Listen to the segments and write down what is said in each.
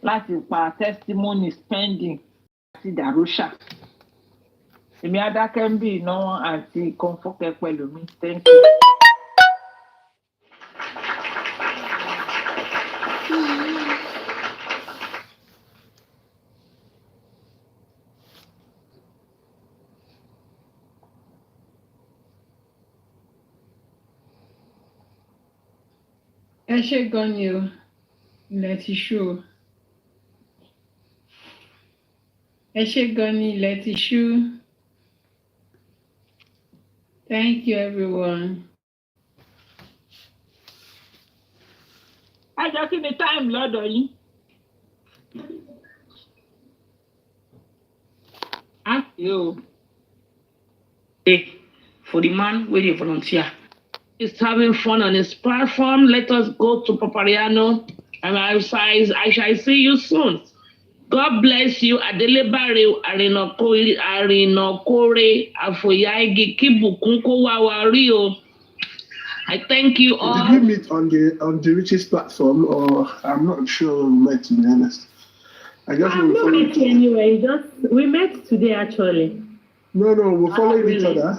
láti pa testimony spending àti Darusha. Èmi adákẹ́ ń bì náà àti Kọ́ńfọ́kẹ́ pẹ̀lú mi. Thank you. Ẹ ṣé gan ni o, ilẹ̀ ti ṣú o. Ẹ ṣé gan ni ilẹ̀ ti ṣú. Thank you everyone. Ẹ jẹ́ kí ni time lọ́dọ̀ yín? Ask you. For the man where they volunteer. He's having fun on his platform. Let us go to Papariano. And I shall see you soon. God bless you. Adelebare Arinokore Afoyaigi Kibukunko Wawario. I thank you all. Did we meet on the richest platform, or I'm not sure we met, to be honest? I just I'm not met anyway. We met today actually. No, we're following each other.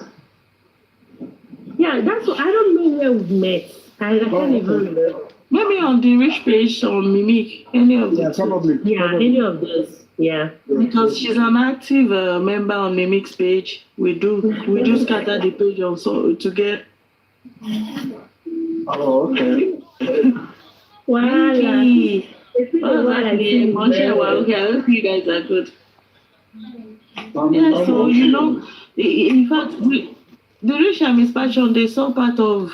Yeah, that's what I don't know where we've met. I can't even remember. Maybe on the rich page or Mimic, any of them. Yeah, probably. Yeah, any of those. Yeah. Because she's an active member on Mimic's page. We do scatter the page also to get. Oh, okay. Wow. Okay, I hope you guys are good. Yeah, so in fact, the rich and Miss Passion, they saw part of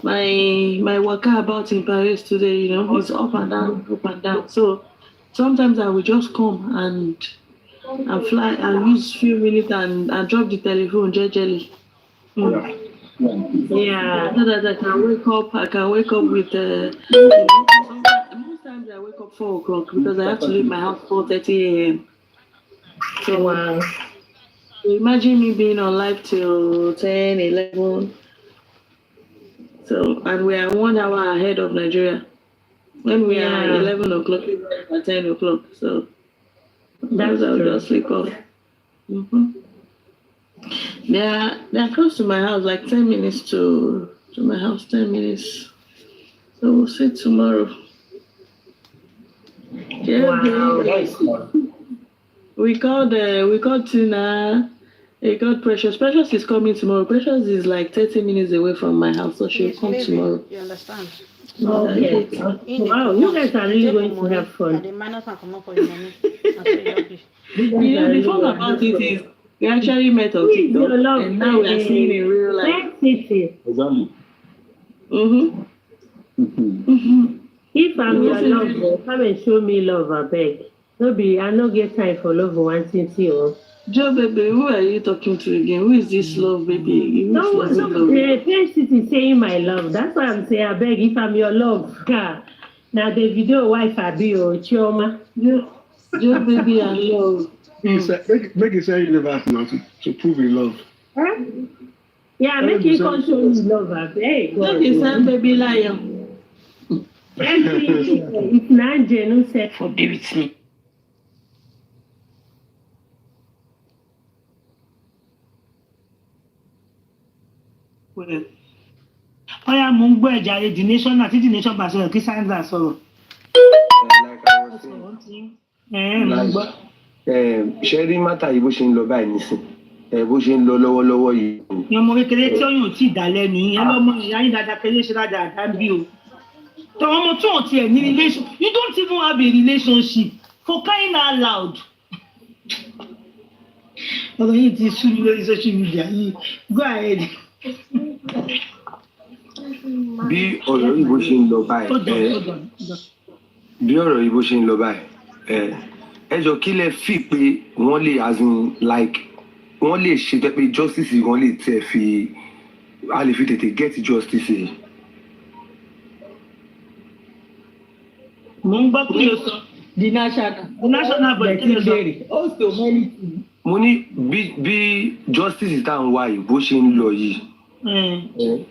my waka about in Paris today. It's up and down. So sometimes I will just come and fly and use few minutes and drop the telephone gently. Yeah. So that I can wake up with most times I wake up 4 o'clock because I have to leave my house 4:30 a.m. So wow. Imagine me being on live till 10, 11. So, and we are 1 hour ahead of Nigeria. When we are 11 o'clock, we are at 10 o'clock. So, I'll just sleep off. They're close to my house, like 10 minutes to my house, 10 minutes. So we'll see tomorrow. Yeah, Wow. We called Tina. We called Precious. Precious is coming tomorrow. Precious is like 30 minutes away from my house, so she'll come tomorrow. You understand? Okay. Wow, you guys are really going to have fun. The minors can come up for your money. The fun about it is we actually met on TikTok, and now we are seeing in real life. Exactly. If I'm your love, come and show me love, I beg. I no get time for love one thing. Joe, baby, who are you talking to again? Who is this love, baby? No, Prince is saying my love. That's why I'm saying, I beg, if I'm your love. Now the video wife I be or Chioma. Joe, baby, I love. Make it say you live out now to prove your love. Huh? Yeah, make it come show me love, I beg. Make it say, baby, lion. It's not genuine. Forgive with me. Oya mo ń gbọ́ ẹ̀jà rẹ̀ the nation àti the nation bá sọ̀rọ̀ kí Sandra sọ̀rọ̀. Ṣé rí mátà yìí bó ṣe ń lọ báyìí nísìn bó ṣe ń lọ lọ́wọ́lọ́wọ́ yìí. Ní ọmọ kékeré tí ọyún ò tí ì dá lẹ́nu yẹn lọ́mọ ìyá yín dáadáa kẹ́lé ṣe dáadáa dábí o. Tọ́ ọmọ tó ò tiẹ̀ ní relation, you don't even have a relationship for crying out loud. Ọ̀rọ̀ yìí ti sú mi lórí social media yìí, go ahead. Bí ọ̀rọ̀ yìí bó ṣe ń lọ báyìí bí ọ̀rọ̀ yìí bó ṣe ń lọ báyìí ẹ jọ kí lẹ fi pé wọ́n lè as in like wọ́n lè ṣe tẹ́ pé justice wọ́n lè tẹ̀ fi a lè fi tètè get justice yìí. Mo ń gbọ́ kí o sọ The national body kí o sọ. Mo ní bí justice tá à ń wá yìí bó ṣe ń lọ yìí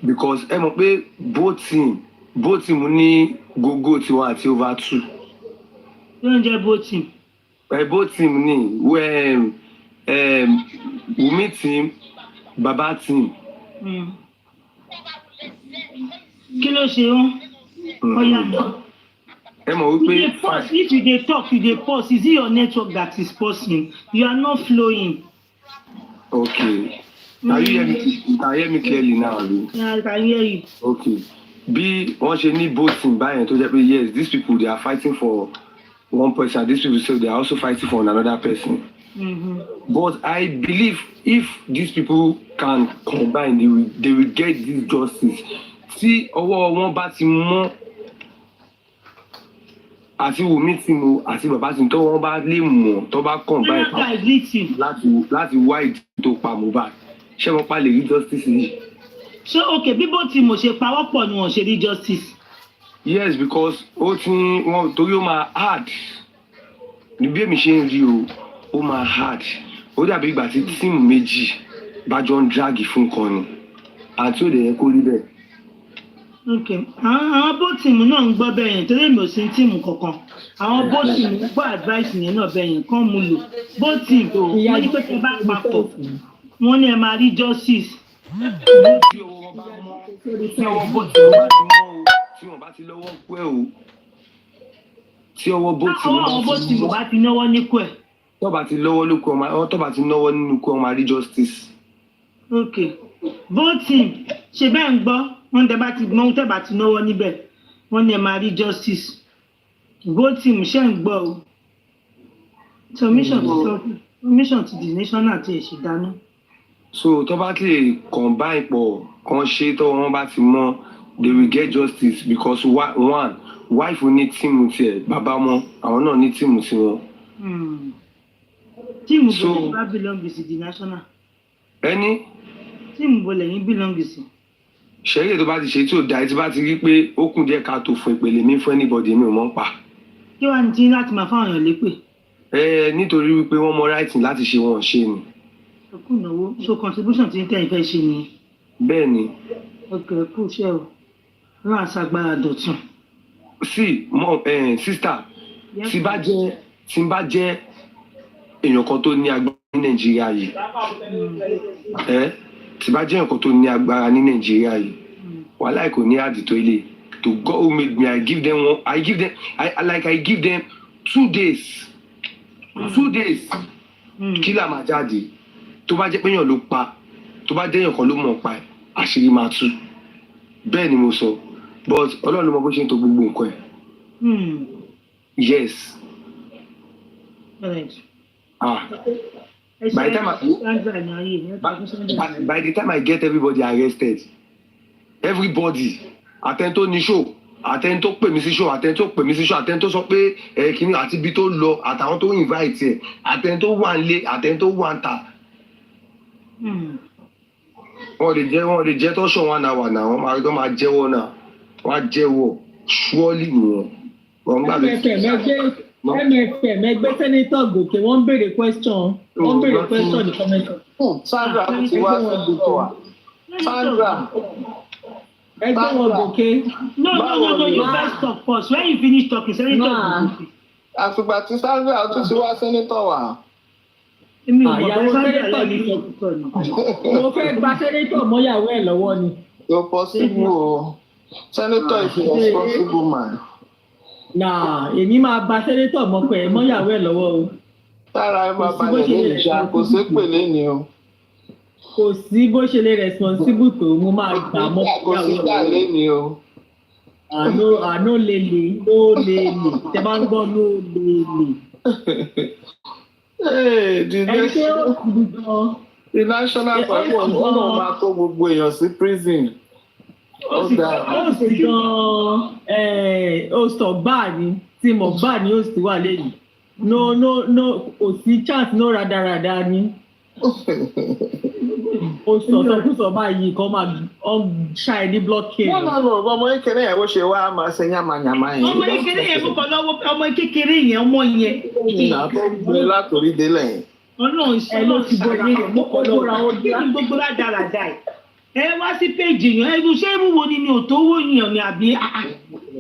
because ẹ mọ̀ pé both team ní gógó tiwọn àti over 2. Don't jẹ́ both team. Both team ni Wunmi team Baba team. Kí ló ṣe wọ́n? Ọ̀yà náà. Ẹ mọ̀ wípé if you dey talk, you dey pause. Is it your network that is pausing? You are not flowing. Okay. Can you hear me clearly now? Yeah, I can hear you. Okay. Bí wọ́n ṣe ní both team báyẹn tó jẹ́ pé yes, these people they are fighting for one person. These people say they are also fighting for another person. But I believe if these people can combine, they will get this justice. Tí ọwọ́ wọn bá ti mọ́ àti Wunmi tí mo àti bàbá tí tó wọ́n bá lè mọ̀ tó bá combine láti wá ìdí tó pa Mohbad. Ṣé wọ́n pa lè rí justice yìí? Ṣé okay bí bó ti mo ṣe pawọ́pọ̀ ni wọ́n ṣe rí justice? Yes, because ó ti wọ́n torí ó máa hard. Ní bí èmi ṣe ń rí ó máa hard. Ó dàbí ìgbà tí tíìmù méjì bá jọ ń drag fún kan ni. Àti ó dẹ̀ yẹ kó rí bẹ́ẹ̀. Okay. Àwọn bó tíìmù náà ń gbọ́ bẹ́ẹ̀ yẹn torí èmi ò sí tíìmù kankan. Àwọn bó tíìmù gbọ́ advice yẹn náà bẹ́ẹ̀ yẹn kán mú lò. Bó tíìmù wọ́n ní pé kí n bá papọ̀ wọ́n ní ẹ máa rí justice. Tí ọwọ́ bá mọ́ tí ọwọ́ bó tíìmù bá ti mọ́ o tí wọ́n bá ti lọ́wọ́ pẹ́ o tí ọwọ́ bó tíìmù bá ti náwó ní kú ẹ̀. Tó bá ti lọ́wọ́ lóko ọmọ tó bá ti náwó nínú kú ọmọ rí justice. Okay. Bó tíìmù ṣe bẹ́ẹ̀ ń gbọ́ wọ́n tẹ́ bá ti mọ́ tẹ́ bá ti náwó níbẹ̀ wọ́n ní ẹ máa rí justice. Bó tíìmù ṣe ń gbọ́ o. So mission to the national ti èsì dáná. So tó bá ti combine pọ̀ kan ṣe tó wọ́n bá ti mọ́ they will get justice because one wife ní tíìmù tiẹ̀ bàbá wọn àwọn náà ní tíìmù tiwọn. Tíìmù bọ̀lẹ̀ bá belong to the national. Ẹni. Tíìmù bọ̀lẹ̀ yín belong to. Ṣẹ́yìn tó bá ti ṣe tí ò dáa tí bá ti rí pé ó kùn díẹ̀ ká tó fún ìpele mi fún anybody mi ò mọ̀ ń pa. Kí wàá ní tí láti máa fáwọn èèyàn lépè? Nítorí wípé wọ́n mọ right láti ṣe wọn ṣe ni. Òkú ìnáwó so contribution tí ń tẹ̀ ìfẹ́ ṣe ni. Bẹ́ẹ̀ ni. Okay, kú iṣẹ́ o. Wọ́n á ṣàgbára dọ̀tun. Sí sister tí n bá jẹ́ èèyàn kan tó ní agbára ní Nàìjíríà yìí tí bá jẹ́ èèyàn kan tó ní agbára ní Nàìjíríà yìí wàhálà kò ní àdìtò ilé to God who made me I give them 2 days kí là máa jáde tó bá jẹ́ pé èèyàn ló pa tó bá jẹ́ èèyàn kan ló mọ̀ pa ẹ̀ àṣírí máa tú bẹ́ẹ̀ ni mo sọ but Ọlọ́run ló mọ bó ṣe ń to gbogbo nǹkan ẹ̀. Yes. By the time I get everybody arrested, everybody àtẹni ní show àtẹni tó pè mí sí show àtẹni tó sọ pé kìíní àti ibi tó lọ àtàwọn tó invite ẹ àtẹni tó wà nílé àtẹni tó wà níta. wọ́n lè jẹ́ tó ṣọ̀ 1 hour náà wọ́n máa jẹ́wọ́ náà wọ́n á jẹ́wọ́ surely nìyẹn. MFM ẹgbẹ́ sẹ́nitọ̀ Gòkè wọ́n ń béèrè question ní comment. Sandra ti wá sọ́dọ̀ wa. Sandra. Ẹgbẹ́ wọn Gòkè. No, you first talk first. When you finish talking, Senator Gòkè. Àfìgbà tí Sandra tún ti wá sẹ́nitọ̀ wa. Àyàwó sẹ́nitọ̀ ní sọ̀tọ̀ ni. Mo fẹ́ gba sẹ́nitọ̀ mọ́yàwó ẹ̀ lọ́wọ́ ni. You're possible o. Senator is a responsible man. Èmi máa ba sẹ́nétọ̀ mọ́pẹ́ ẹ̀ mọ́yàwó ẹ̀ lọ́wọ́ o. Tára ẹ máa balẹ̀ ní ìjà kò sí pèlè ni o. Kò sí bó ṣe lè responsible tó mo máa gbà mọ́pẹ́ kò sí tàlé ni o. Àná lè tẹ bá ń gbọ́ ló lè. The national party ọ̀nà máa kó gbogbo èèyàn sí prison. Ó sì gan ó sọ gbáà ni tí mo gbáà ni ó sì wà lẹ́yìn no kò sí chance no rádaràda ni ó sọ̀tọ̀kùsọ̀ báyìí kan máa ṣá ẹ ní blockade. wọ́n náà lọ ọmọ kékeré yẹn bó ṣe wá máa ṣe yàmàyàmá yẹn. ọmọ kékeré yẹn kọ́kọ́ lọ́wọ́ ọmọ kékeré yẹn ọmọ yẹn. ìyá tó gbé látòrí délẹ̀ yẹn. Ọlọ́run ṣe ló ti bọ̀ ní rẹ̀ mọ́kọ́ lọ́wọ́ kí ni gbogbo rádaràda yìí. ẹ wá sí péjì yẹn ẹ ṣé wúwo ni ò tó wó yàn ni àbí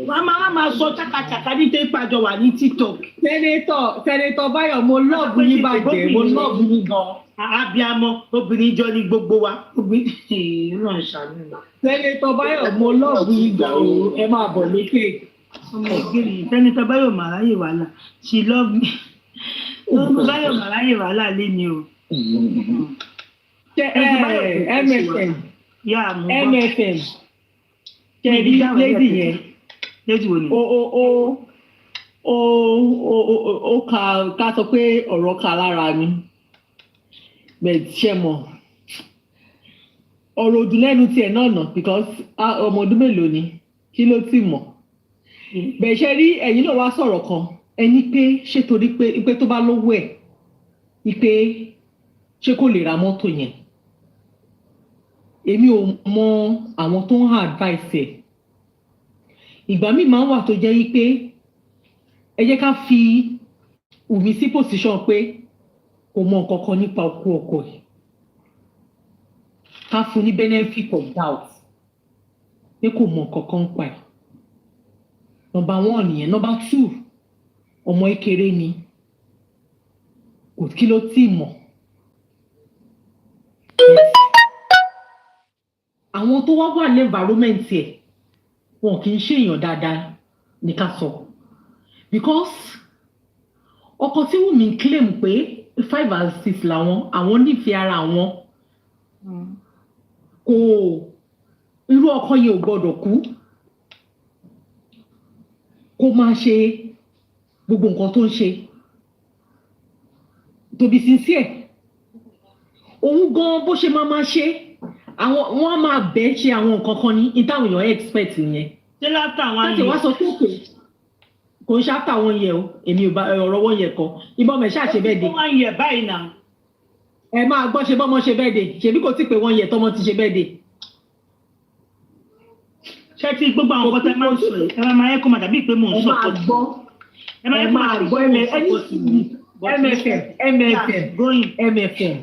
wọ́n máa sọ chákàchákà ní tẹ́pàjọ wà ní TikTok. Sẹ́nẹ́tọ̀ Báyọ̀ mo lọ́ọ̀bù yín bàjẹ́ mo lọ́ọ̀bù yín gan. Abíamọ obìnrin jọ ní gbogbo wa obìnrin náà ṣàánú. Sẹ́nẹ́tọ̀ Báyọ̀ mo lọ́ọ̀bù yín gan o ẹ máa bọ̀ lókè. ọmọ ìgbéni Sẹ́nẹ́tọ̀ Báyọ̀ màráyè wàhálà she love me. Báyọ̀ màráyè wàhálà lé ni o. MFM. Yeah, MFM. Kẹ̀rí lady yẹn. Lady wo ni? Ó ká sọ pé ọ̀rọ̀ ká lára mi. Bẹ́ẹ̀ ṣe mọ̀. Ọ̀rọ̀ òdùn lẹ́nu tiẹ̀ náà nà because ọmọ ọdún mélòó ni kí ló ti mọ̀. Bẹ́ẹ̀ ṣe rí ẹ̀yin náà wá sọ̀rọ̀ kan ẹni pé ṣé torí pé tó bá lówó ẹ̀ ipe ṣé kò lè ra mọ́tò yẹn. Èmi ò mọ àwọn tó ń advice ẹ̀. Ìgbà míì máa ń wà tó jẹ́ yí pé ẹ jẹ́ ká fi Wùmí sí position pé kò mọ nǹkan kan nípa ọkọ ẹ̀. Ká fún ní benefit of doubt pé kò mọ nǹkan kan pa ẹ̀. Number 1 nìyẹn. Number 2 ọmọ ékeré ni kò kí ló tí mọ̀. Àwọn tó wá wà ní environment ẹ̀ wọn kì í ṣèyàn dáadáa ní ká sọ because ọkọ tí Wùmí claim pé 5 and 6 làwọn nífẹ̀ẹ́ ara wọn kò irú ọkọ yẹn ò gbọdọ̀ kú kó máa ṣe gbogbo nǹkan tó ń ṣe to be sincere òun gan bó ṣe máa ṣe wọn á máa bẹ́ẹ̀ ṣe àwọn nǹkan kan ní ìtàwọn èèyàn expect yẹn. Ṣé látàwọn láti wá sọ pé kò ń ṣàtàwọn yẹn o èmi ò bá ọ̀rọ̀ wọn yẹn kan ìbọn mẹ ṣáà ṣe bẹ́ẹ̀ dé. wọ́n yẹ báyìí náà. ẹ máa gbọ́ ṣe bọ́mọ ṣe bẹ́ẹ̀ dé ṣebí kò tí pé wọ́n yẹ tọmọ ti ṣe bẹ́ẹ̀ dé. ṣé tí gbogbo àwọn nǹkan tẹ máa ń sọ yìí ẹ máa yẹ kó máa dàbí pé mò ń sọ pọ̀ jù. ẹ máa gbọ́ MFM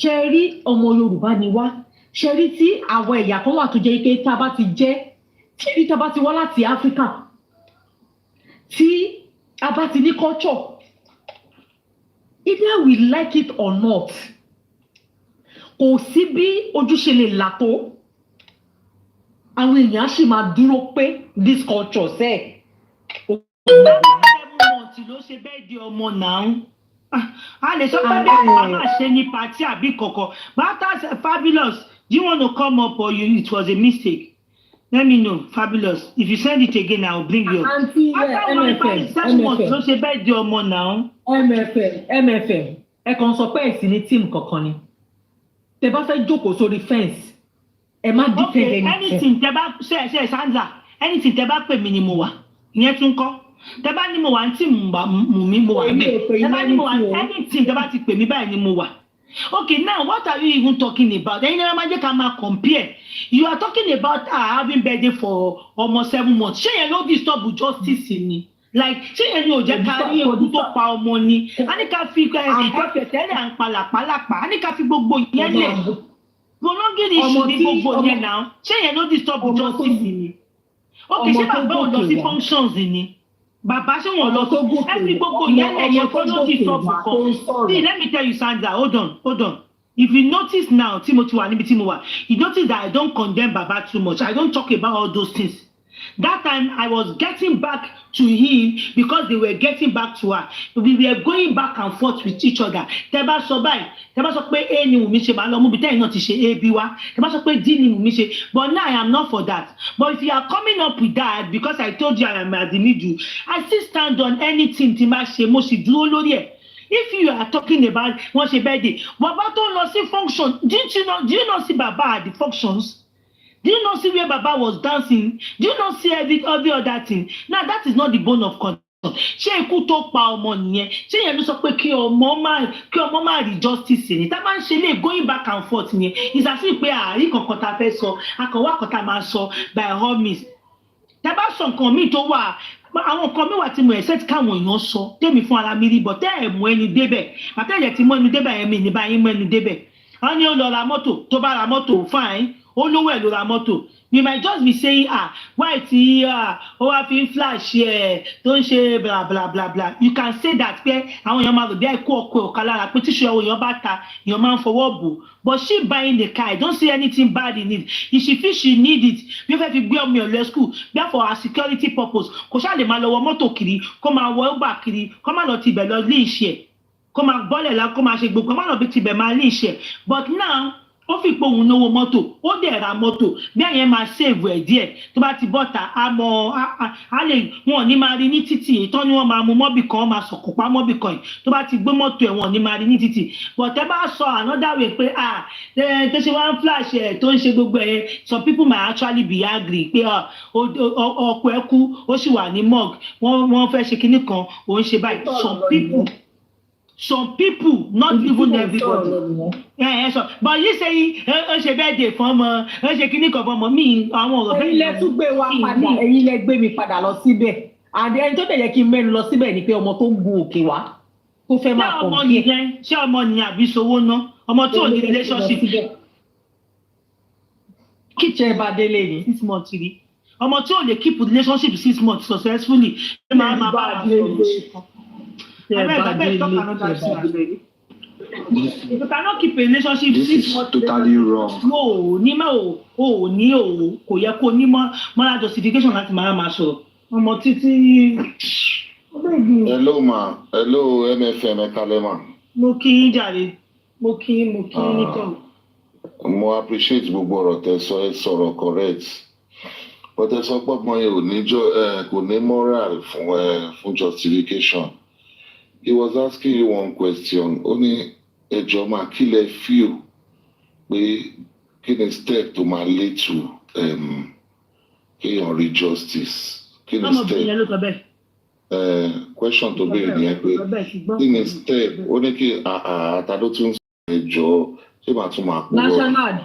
ṣe rí ọmọ Yorùbá ni wá ṣe rí tí àwọn ẹ̀yà kan wà tó jẹ́ pé tá a bá ti jẹ́ ṣe rí tá a bá ti wá láti Áfíríkà tí a bá ti ní culture either we like it or not kò sí bí ojú ṣe lè là tó àwọn èèyàn á sì máa dúró pé this culture sẹ́ẹ̀. 7 months ló ṣe bẹ́ẹ̀ di ọmọ náà. A lè sọ pé bẹ́ẹ̀ màmá ṣe ní pàtí àbí kọ̀kọ̀. But that's fabulous. Do you want to come up or it was a mistake? Let me know, fabulous. If you send it again, I will bring you up. MFM. 7 months ló ṣe bẹ́ẹ̀ di ọmọ náà. MFM. Ẹ kàn sọ pé ẹ̀sìn ní tíìmù kankan ni. Tẹ bá fẹ́ jókòó sórí fẹ́ǹsì, ẹ má dìtẹ̀ ẹni. Anything tẹ bá ṣe Sandra, anything tẹ bá pè mí ni mo wà. Ìyẹn tún kọ́. Tẹ bá ní mo wà ní tíìmù mi mo wà bẹ́ẹ̀. Tẹ bá ní mo wà anything tẹ bá ti pè mí báyìí ni mo wà. Okay, now what are you even talking about? Ẹ̀yin náà máa jẹ́ ká máa compare. You are talking about her having birthday for almost 7 months. Ṣé yẹn ló disturb justice ni? Like ṣé yẹn ni ò jẹ́ ká rí ewu tó pa ọmọ ni? A ní ká fi ẹ̀fẹ̀tẹ̀lẹ̀ à ń palàpalàpà. A ní ká fi gbogbo yẹn lẹ̀. Prolonging issue ní gbogbo yẹn náà. Ṣé yẹn ló disturb justice ni? Okay, ṣé bàbá ò lọ sí functions ni? Bàbá ṣé wọn lọ tó every gbogbo yẹn lẹ́yìn kó ló disturb kan. See, let me tell you Sandra, hold on. If you notice now, Timothy wà níbi tí mo wà, you notice that I don't condemn Baba too much. I don't talk about all those things. That time I was getting back to him because they were getting back to her. We were going back and forth with each other. Tẹ́ bá sọ báyìí, tẹ́ bá sọ pé A ni Wùmí ṣe máa lọ mú bí tẹ́yìn náà ti ṣe A bí wá. Tẹ́ bá sọ pé D ni Wùmí ṣe. But now I am not for that. But if you are coming up with that because I told you I am at the middle, I still stand on anything tí máa ṣe mo sì dúró lórí ẹ̀. If you are talking about wọ́n ṣe birthday, Baba tó lọ sí function, do you not see Baba at the functions? Do you not see where Baba was dancing? Do you not see every other thing? Now that is not the bone of contention. Ṣé ikú tó pa ọmọ nìyẹn? Ṣé yẹn ló sọ pé kí ọmọ máa rí justice ni? Tá máa ń ṣe lè going back and forth nìyẹn. Ìsàsí pé àárín kankan tá fẹ́ sọ, akọ̀wá kan tá máa sọ by all means. Tá bá sọ nǹkan míì tó wà, àwọn nǹkan míì wà tí mo expect káwọn èèyàn sọ, tèmi fún ara mi rí bọ̀ tẹ́ ẹ̀ mú ẹni débẹ̀. Bàtẹ́ ẹ̀jẹ̀ tí mú ẹni débẹ̀ yẹn mi ní báyìí mú ẹni débẹ̀. wọ́n ní ó lọ ra mọ́tò tó bá ra mọ́tò fine ó lówó ẹ̀ ló ra mọ́tò. We might just be saying why tí ó wá fi ń flash tó ń ṣe bla bla bla bla. You can say that pé àwọn èèyàn máa rò bí àìkú ọkọ̀ ọ̀ka lára pé tíṣù àwọn èèyàn bá ta èèyàn máa ń fọwọ́ bò. But she buying the car, I don't see anything bad in it. If she feels she need it, bí ó fẹ́ fi gbé ọmọ ẹ̀ lọ school, bí for her security purpose, kò ṣáà lè máa lọ wọ mọ́tò kiri, kó máa wọ Uber kiri, kó máa lọ tibẹ̀ lọ lé iṣẹ́, kó máa bọ́lẹ̀ lá, kó máa ṣe gbogbo, kó máa lọ bí tibẹ̀ máa lé iṣẹ́. But now, ó fi pé òun náwó mọ́tò, ó dẹ̀ ra mọ́tò, bí àyẹn máa save ẹ̀ díẹ̀, tó bá ti bọ́ta, á lè, wọn ò ní máa rí ní títì, ìtọ́ ni wọ́n máa mú mọ́bì kan, wọ́n máa sọ̀kò pa mọ́bì kan yìí, tó bá ti gbé mọ́tò ẹ̀ wọn ò ní máa rí ní títì. But ẹ bá sọ another way pé tó ṣe wá ń flash ẹ̀ tó ń ṣe gbogbo ẹ̀, some people might actually be angry pé ọkọ̀ ẹ̀ kú, ó sì wà ní morgue, wọ́n fẹ́ ṣe kinní kan, òun ṣe báyìí. Some people, not even everybody. But you say, ṣe birthday fún ọmọ, ṣe kíní kan fún ọmọ mi, àwọn ọ̀rọ̀ bẹ́ẹ̀. Ẹ̀yin lẹ tún gbé wa padà, ẹ̀yin lẹ gbé mi padà lọ síbẹ̀. Àdé ẹni tó dẹ̀ yẹ kí n mẹ́nu lọ síbẹ̀ ni pé ọmọ tó ń gun òkè wá, tó fẹ́ máa kọ̀ bí ẹ̀. Ṣé ọmọ nìyẹn àbí sowó ná? Ọmọ tí ò ní relationship. Kíkẹ́ bá délé ni. 6 months rí. Ọmọ tí ò lè keep relationship 6 months successfully. Ṣé máa bá a sọ̀rọ̀? If you cannot keep a relationship, this is totally wrong. No, kò yẹ kó ní moral justification láti máa sọ̀rọ̀. Ọmọ títí. Hello ma, hello MFM Ekalema. Mo kí jàre, mo kí nìkan. Mo appreciate gbogbo ọ̀rọ̀ tẹ́ sọ ẹ sọ̀rọ̀ correct. But ẹ sọ pé ọmọ yẹn kò ní moral fún justification. He was asking you one question. Only a jọma kí lẹ feel pé kí ni step tó máa lead to kéèyàn rí justice. Kí ni step? Question tó béèrè nìyẹn pé kí ni step? Ó ní kí àtàdó tún ẹjọ́ ṣé màá tún máa kúrò.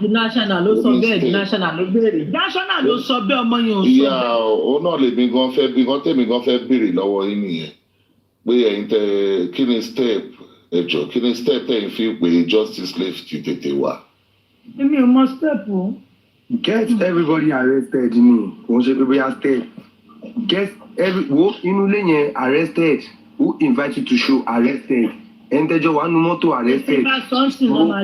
National ló sọ bẹ́ẹ̀, national ló béèrè. National ló sọ bẹ́ẹ̀ ọmọ yẹn ò sọ bẹ́ẹ̀. Ìyá òun náà lèmi gan fẹ́ bí gan tèmi gan fẹ́ béèrè lọ́wọ́ yín nìyẹn. Pé ẹ̀yin tẹ kí ni step ẹjọ́ kí ni step tẹ̀yin fi pé justice LÍF3 tètè wá. Èmi ò mọ step o. Get everybody arrested ni òun ṣe pé bóyá step. Get wo inú ilé yẹn arrested, who invite you to show arrested, ẹni tẹjọ wà nínú mọ́tò arrested, mo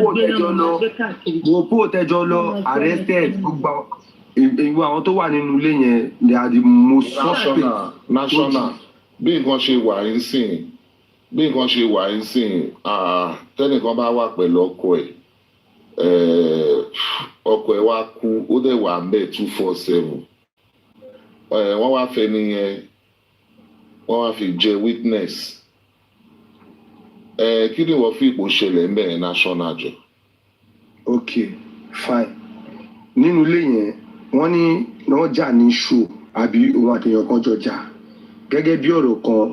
tẹjọ lọ arrested, gbogbo àwọn tó wà nínú ilé yẹn they are the most suspect. National bí nǹkan ṣe wà ń sìn tẹ́nìkan bá wà pẹ̀lú ọkọ ẹ̀ wá kú ó dẹ̀ wà ń bẹ̀ 247 wọ́n wá fẹ́ nìyẹn wọ́n wá fi jẹ witness kí ni wọ́n fi ipò ṣẹlẹ̀ ń bẹ̀ national jọ. Okay, fine. Nínú ilé yẹn wọ́n ní wọ́n jà ní show àbí òun àtẹ̀yàn kan jọ jà. Gẹ́gẹ́ bí ọ̀rọ̀ kan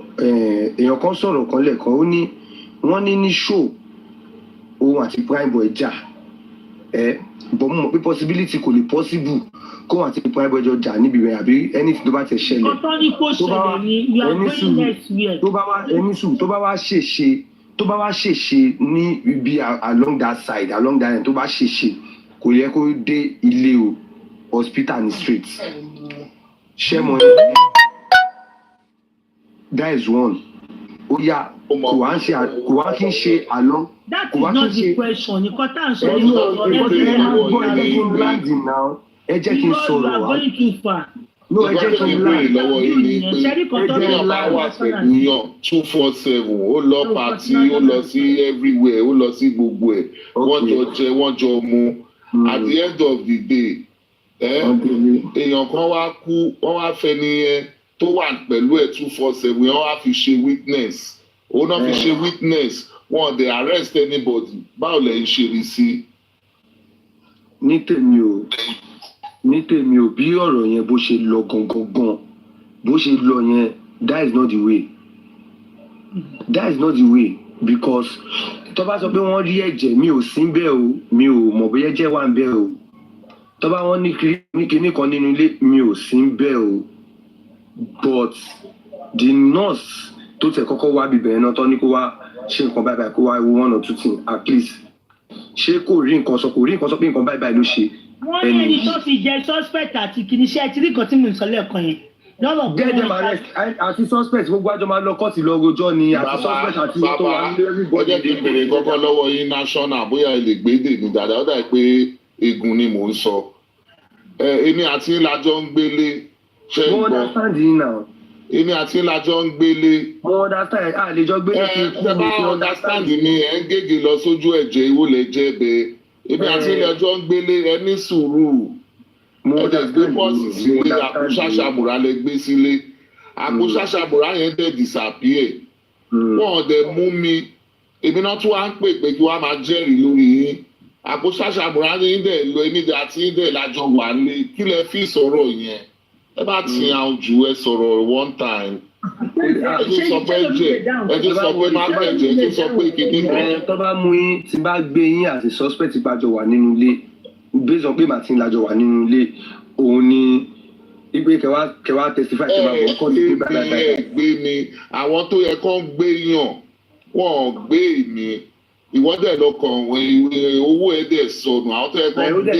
èèyàn kan sọ̀rọ̀ kan lẹ́ẹ̀kan ó ní wọ́n ní show òun àti prime boy jà bọ̀ mo mọ̀ pé possibility kò lè possible kó wọn àti prime boy jọ jà níbi rẹ̀ àbí anything tó bá tẹ̀ ṣẹlẹ̀ tó bá wá ṣèṣe ní ibi along that side along that end tó bá ṣèṣe kò yẹ kó dé ilé o hospital ní street ṣé mo ní. That is one. Ó yá kò wá kí n ṣe àlọ́. That is not the question. Nǹkan tá à ń sọ ẹ jẹ́ kí n sọ̀rọ̀ wá. No, ẹ jẹ́ kí n láì lọ́wọ́ yìí ni pé ẹgbẹ́ bá wà pẹ̀lú yàn 247 ó lọ pàtí ó lọ sí everywhere ó lọ sí gbogbo ẹ̀ wọ́n jọ jẹ wọ́n jọ mu at the end of the day èèyàn kan wá kú wọ́n wá fẹ́ nìyẹn tó wà pẹ̀lú ẹ̀ 247 wọ́n wá fi ṣe witness òun náà fi ṣe witness wọ́n dey arrest anybody báwo lẹ̀ ń ṣe rí sí. Ní tèmi ò bí ọ̀rọ̀ yẹn bó ṣe lọ gangan bó ṣe lọ yẹn that is not the way because tó bá sọ pé wọ́n rí ẹ̀jẹ̀ mi ò sí bẹ́ẹ̀ o mi ò mọ̀ bóyá ẹ̀jẹ̀ wà ń bẹ́ẹ̀ o tó bá wọ́n ní kinní kan nínú ilé mi ò sí bẹ́ẹ̀ o but the nurse tó tẹ̀ kọ́kọ́ wá bíbẹ̀ náà tó ní kó wá ṣe nǹkan báyìí kó wá one or two things at least ṣé kò rí nǹkan sọ pé nǹkan báyìí ló ṣe. wọ́n ní ẹni tó fi jẹ suspect àti kìíníṣẹ́ tí nǹkan tí mo sọ lẹ́ẹ̀kan yẹn lọ́rọ̀ get them arrest àti suspect gbogbo àjọ máa lọ kọ́ọ̀tì lọ rojọ́ ni àti suspect àti tó wà ní everybody. ọjọ́ kékeré kọ́kọ́ lọ́wọ́ yín national bóyá ilé gbédè ní dáadáa ó dà pé egun ni mò ń sọ èmi àti ńlájọ ń gbélé ṣe ń gbọ́. mo understand yín náà. èmi àti ńlájọ ń gbélé. mo understand àlejò gbélé kí n kú mi kí understand mi ẹ̀ ń gègé lọ sójú ẹ̀jẹ̀ ìwò lè jẹ́ bẹ́ẹ̀ èmi àti ńlájọ ń gbélé ẹ ní sùúrù. ẹ̀jẹ̀ gbé pọ́ọ̀sì sílé àkóṣàṣàmùrà lè gbé sílé àkóṣàṣàmùrà yẹn dẹ̀ disappear wọ́n dẹ̀ mú mi èmi náà tún wá ń pè pé kí wọ́n máa jẹ́rìí lórí yín àkóṣàṣàmùrà yín dẹ̀ lọ èmi dẹ̀ àti yín dẹ̀ lájọ wà lé kí lẹ fi sọ̀rọ̀ yẹn ẹ bá ti hàn jù ẹ sọ̀rọ̀ one time ẹ tún sọ pé ẹ tún sọ pé má bẹ̀jẹ̀ ẹ tún sọ pé kìíní kan. tó bá mú yín tí bá gbé yín àti suspect ìpàjọ wà nínú ilé based on pé màtí ìlàjọ wà nínú ilé òun ni igbe kẹwàá testify kẹwàá bọ̀ kọ́ ní ìgbà láìpẹ́. gbé ni àwọn tó yẹ kán gbé yàn wọ́n gbé mi ìwọ́dẹ̀ lọ́kàn owó ẹ̀ dẹ̀ sọnù àwọn tó yẹ kán gbé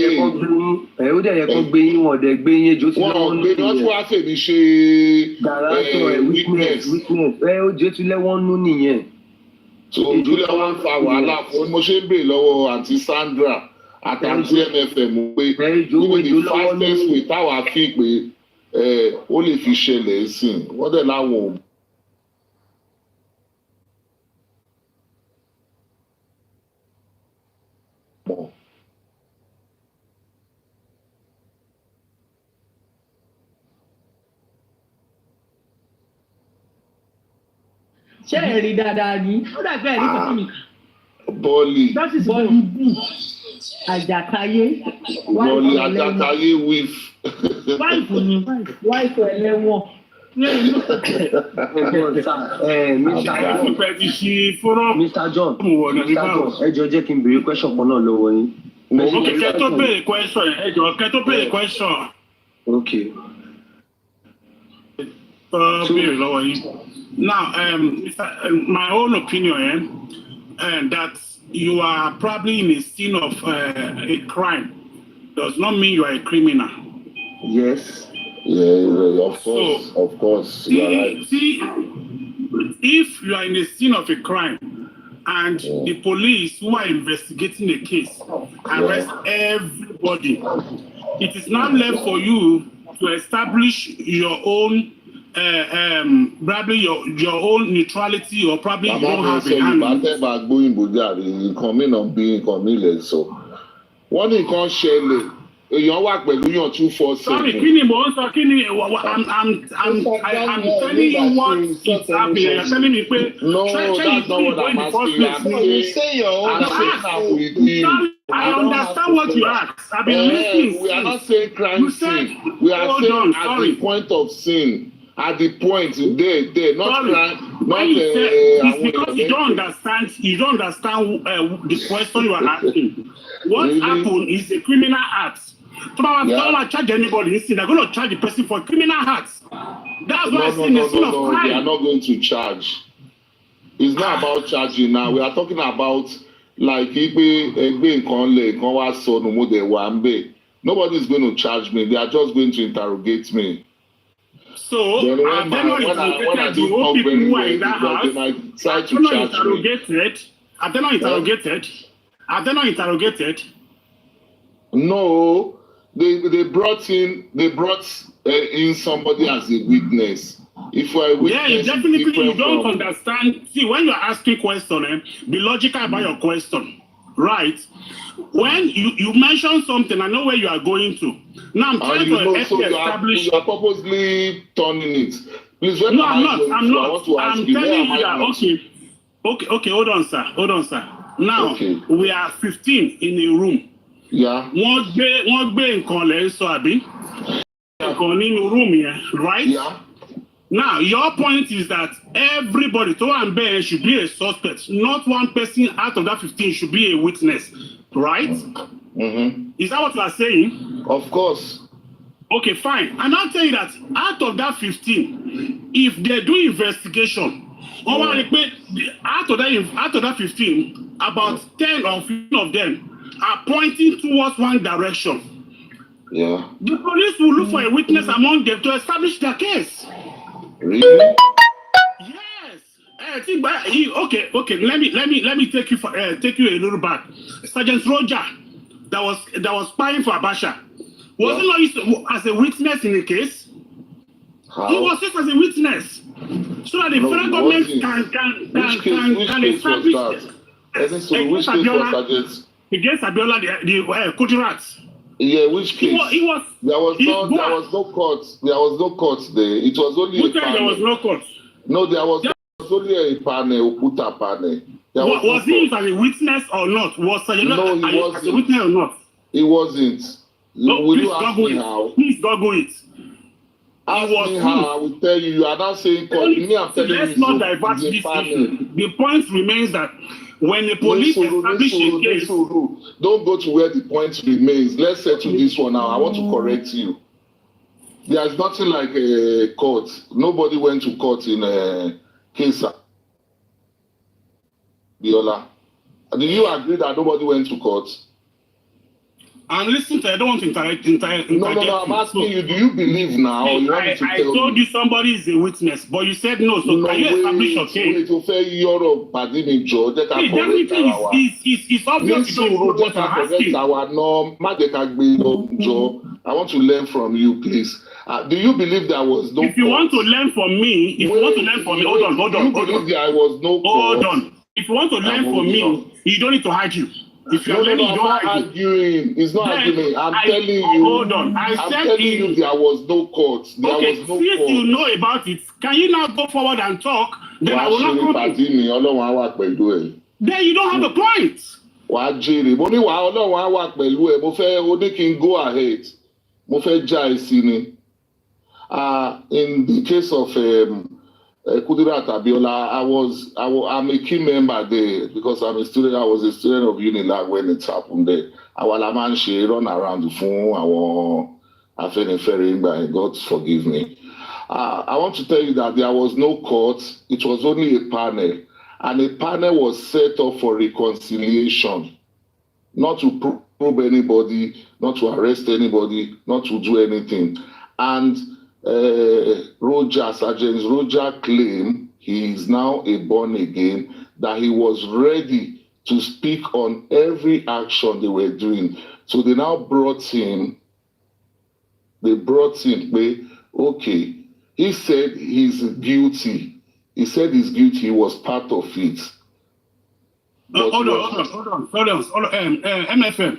ẹ̀ ó dẹ̀ yẹ kán gbé yín wọ́n dẹ̀ gbé yín ejò tí wọ́n gbé wọ́n tún wá fèmí ṣe witness ẹ̀ ó jẹ́ tún lẹ́wọ́n nú nìyẹn. tó ojúlẹ̀ wọn fa wàhálà fún mo ṣe ń bè lọ́wọ́ àǹtí Sandra àtàntí MFM pé níbi the fastest way táwa fi pé ó lè fi ṣẹlẹ̀ sìn wọ́n dẹ̀ láwọn ò. ṣé ẹ rí dáadáa ní. ó dàgbà ẹ̀rí kan fún mi. bọ́ọ̀lì bọ́ọ̀lì àjàkáyé. bọ́ọ̀lì àjàkáyé wif. wáìfù ni wáìfù ẹlẹ́wọ̀n. Mr. John ẹ jọ̀ọ́ jẹ́ kí n béèrè question kan náà lọ́wọ́ yín. ok kẹ́ tó béèrè question ẹ jọ̀ọ́ kẹ́ tó béèrè question. ok. Béèrè lọ́wọ́ yín. Now, my own opinion that you are probably in a scene of a crime does not mean you are a criminal. Yes. Yeah, of course, so, of course. You are right. See, if you are in a scene of a crime and the police who are investigating the case arrest everybody, it is now left for you to establish your own probably your own neutrality or probably you don't have a hand. Wọ́n ní nǹkan ṣẹlẹ̀ èèyàn wà pẹ̀lú yàn 247. Sorry, kí ni mò ń sọ kí ni I'm telling you what it's happening. You're telling me pé that's not what I'm asking. You say your own. I understand what you asked. I've been listening. We are not saying crime scene. We are saying at the point of sin. At the point there, not crime, not it's because you don't understand. You don't understand the question you are asking. What happened is a criminal act. So I don't charge anybody. They're going to charge the person for criminal acts. That's why it's in a scene of crime. They are not going to charge. It's not about charging now. We are talking about like nobody is going to charge me. They are just going to interrogate me. So, are they not interrogated the whole people who are in that house? Are they not interrogated? Are they not interrogated? Are they not interrogated? No, they brought in somebody as a witness. If you are a witness, definitely you don't understand. See, when you are asking question, be logical about your question, right? When you mention something, I know where you are going to. Now I'm trying to establish. You are purposely turning it. Please, no, I'm not. I'm telling you that. Okay. Hold on, sir. Now we are 15 in a room. Yeah. Wọ́n gbé nǹkan lẹ́ sọ àbí? Nǹkan nínú room yẹn, right? Yeah. Now your point is that everybody tó wà níbẹ̀ should be a suspect. Not one person out of that 15 should be a witness, right? Mm-hmm. Is that what you are saying? Of course. Okay, fine. And I'll tell you that out of that 15, if they do investigation, out of that 15, about 10 or 15 of them are pointing towards one direction. Yeah. The police will look for a witness among them to establish their case. Really? Yes. Okay. Let me take you a little back. Sergeant Roger, that was spying for Abacha. Was he not used as a witness in the case? How? He was used as a witness, so that the federal government can establish that? Which case was Sergeant? Against Abiola, the Kudirat. Yeah, which case? There was no court. There was no court there. It was only a panel. There was no court. No, there was only a panel, Okuta panel. Was he as a witness or not? Was Sayana as a witness or not? He wasn't. No, will you ask me how? Please Google it. Ask me how, I will tell you. You are not saying court. Let's not divert this issue. The point remains that when the police establish a case... Don't go to where the point remains. Let's settle this one now. I want to correct you. There is nothing like a court. Nobody went to court in a case. Biola. Do you agree that nobody went to court? And listen, I don't want to interject. No, I'm asking you, do you believe now? I told you somebody is a witness, but you said no. So can you establish your case? Wait, fair Europe, Padini Joe. It's obvious you don't know what I'm asking. I want to learn from you, please. Do you believe there was no If you want to learn from me, hold on. Believe there was no hold on. If you want to learn from me, you don't need to argue. If you're learning, you don't arguing. It's not arguing. I'm telling you. Hold on. I'm telling you there was no court. There was no court. Since you know about it, can you now go forward and talk? Then I will not come in. Then you don't have a point. Go ahead. In the case of Kudirat Abiola, I'm a key member there because I'm a student. I was a student of Unilag when it happened there. Our Lamanche run around the phone. Our Afenefering, God forgive me. I want to tell you that there was no court. It was only a panel, and a panel was set up for reconciliation, not to probe anybody, not to arrest anybody, not to do anything. And Sergeant Roger claimed he is now a born again, that he was ready to speak on every action they were doing. So they now brought him. Okay, he said he's guilty. He said he's guilty. He was part of it. Hold on. MFM.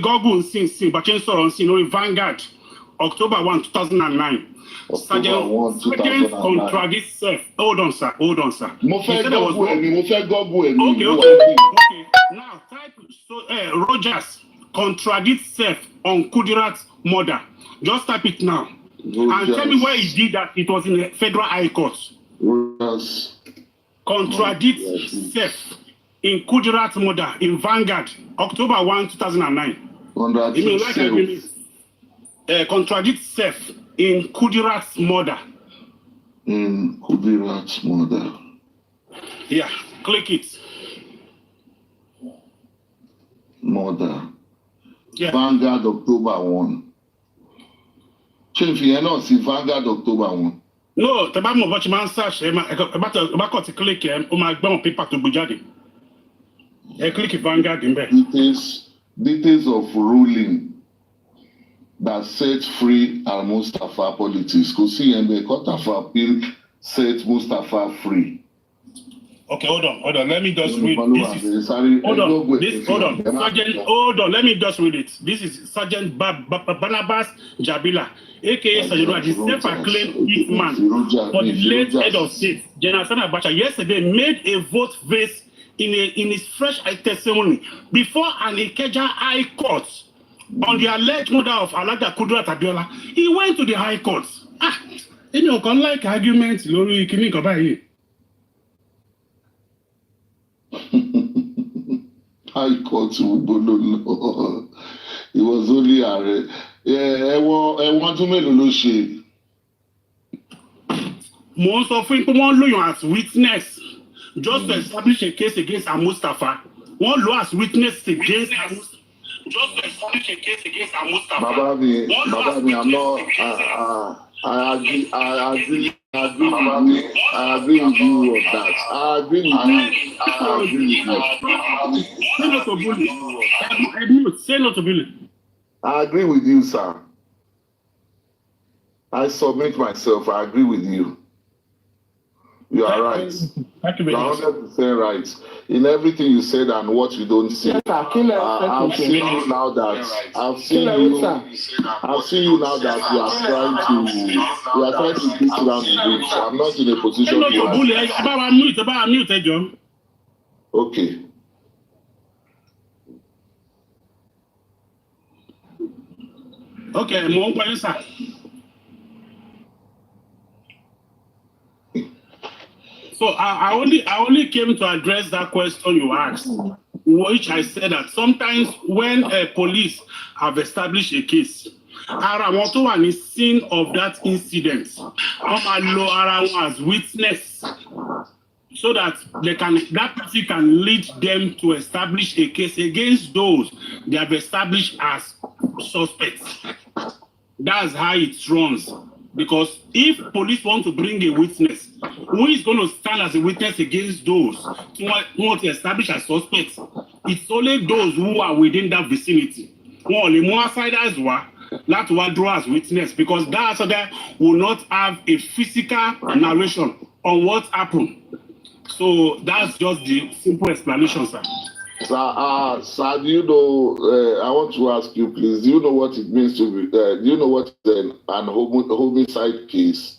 Google since Vanguard. October 1, 2009. Sergeant contradicts self. Hold on, sir. Okay. Now, type Rogers contradicts self on Kudirat's murder. Just type it now. And tell me where he did that. It was in the Federal High Court. Rogers contradicts self in Kudirat's murder in Vanguard, October 1, 2009. Contradicts self in Kudirat's murder. In Kudirat's murder. Yeah, click it. Murder. Yeah. Vanguard October 1. Chief, you know, see Vanguard October 1. No, the Bible of Watchman search about to click on my paper to Bujadi. Click Vanguard in there. Details of ruling that set free Al Mustafa politics. Because see, and the Court of Appeal set Mustafa free. Okay, hold on. Let me just read this. Hold on. Let me just read it. This is Sergeant Barnabas Jabila, aka Sergeant Raji, self-acclaimed hitman for the late head of state, General Sani Abacha, yesterday made a vote based in his fresh testimony before an Ikeja High Court on the alleged murder of Alhaja Kudirat Abiola. He went to the High Court. You can like arguments, Lori Kini Kobai. High Court, it was only a want to make a Most of people want to as witness. just to establish a case against Mustafa. One law as witness against Mustafa. Just to establish a case against Mustafa. Baba mi, I'm not. I agree with you on that. I agree with you. Say not to bully. Say not to bully. I agree with you, sir. I submit myself. I agree with you. You are right. You are 100% right in everything you said and what you don't see. I've seen you now that you are trying to beat around the bush. I'm not in a position to. Okay. Okay, more questions. So I only came to address that question you asked, which I said that sometimes when police have established a case, ara wọn tó wà ní scene of that incident, wọ́n máa lo ara wọn as witness, so that that person can lead them to establish a case against those they have established as suspects. That's how it runs. Because if police want to bring a witness, who is going to stand as a witness against those who want to establish as suspects? It's only those who are within that vicinity. Only more outsiders that will draw as witness, because that outsider will not have a physical narration on what happened. So that's just the simple explanation, sir. Sir, do you know, I want to ask you, please, do you know what it means to be, do you know what is an homicide case?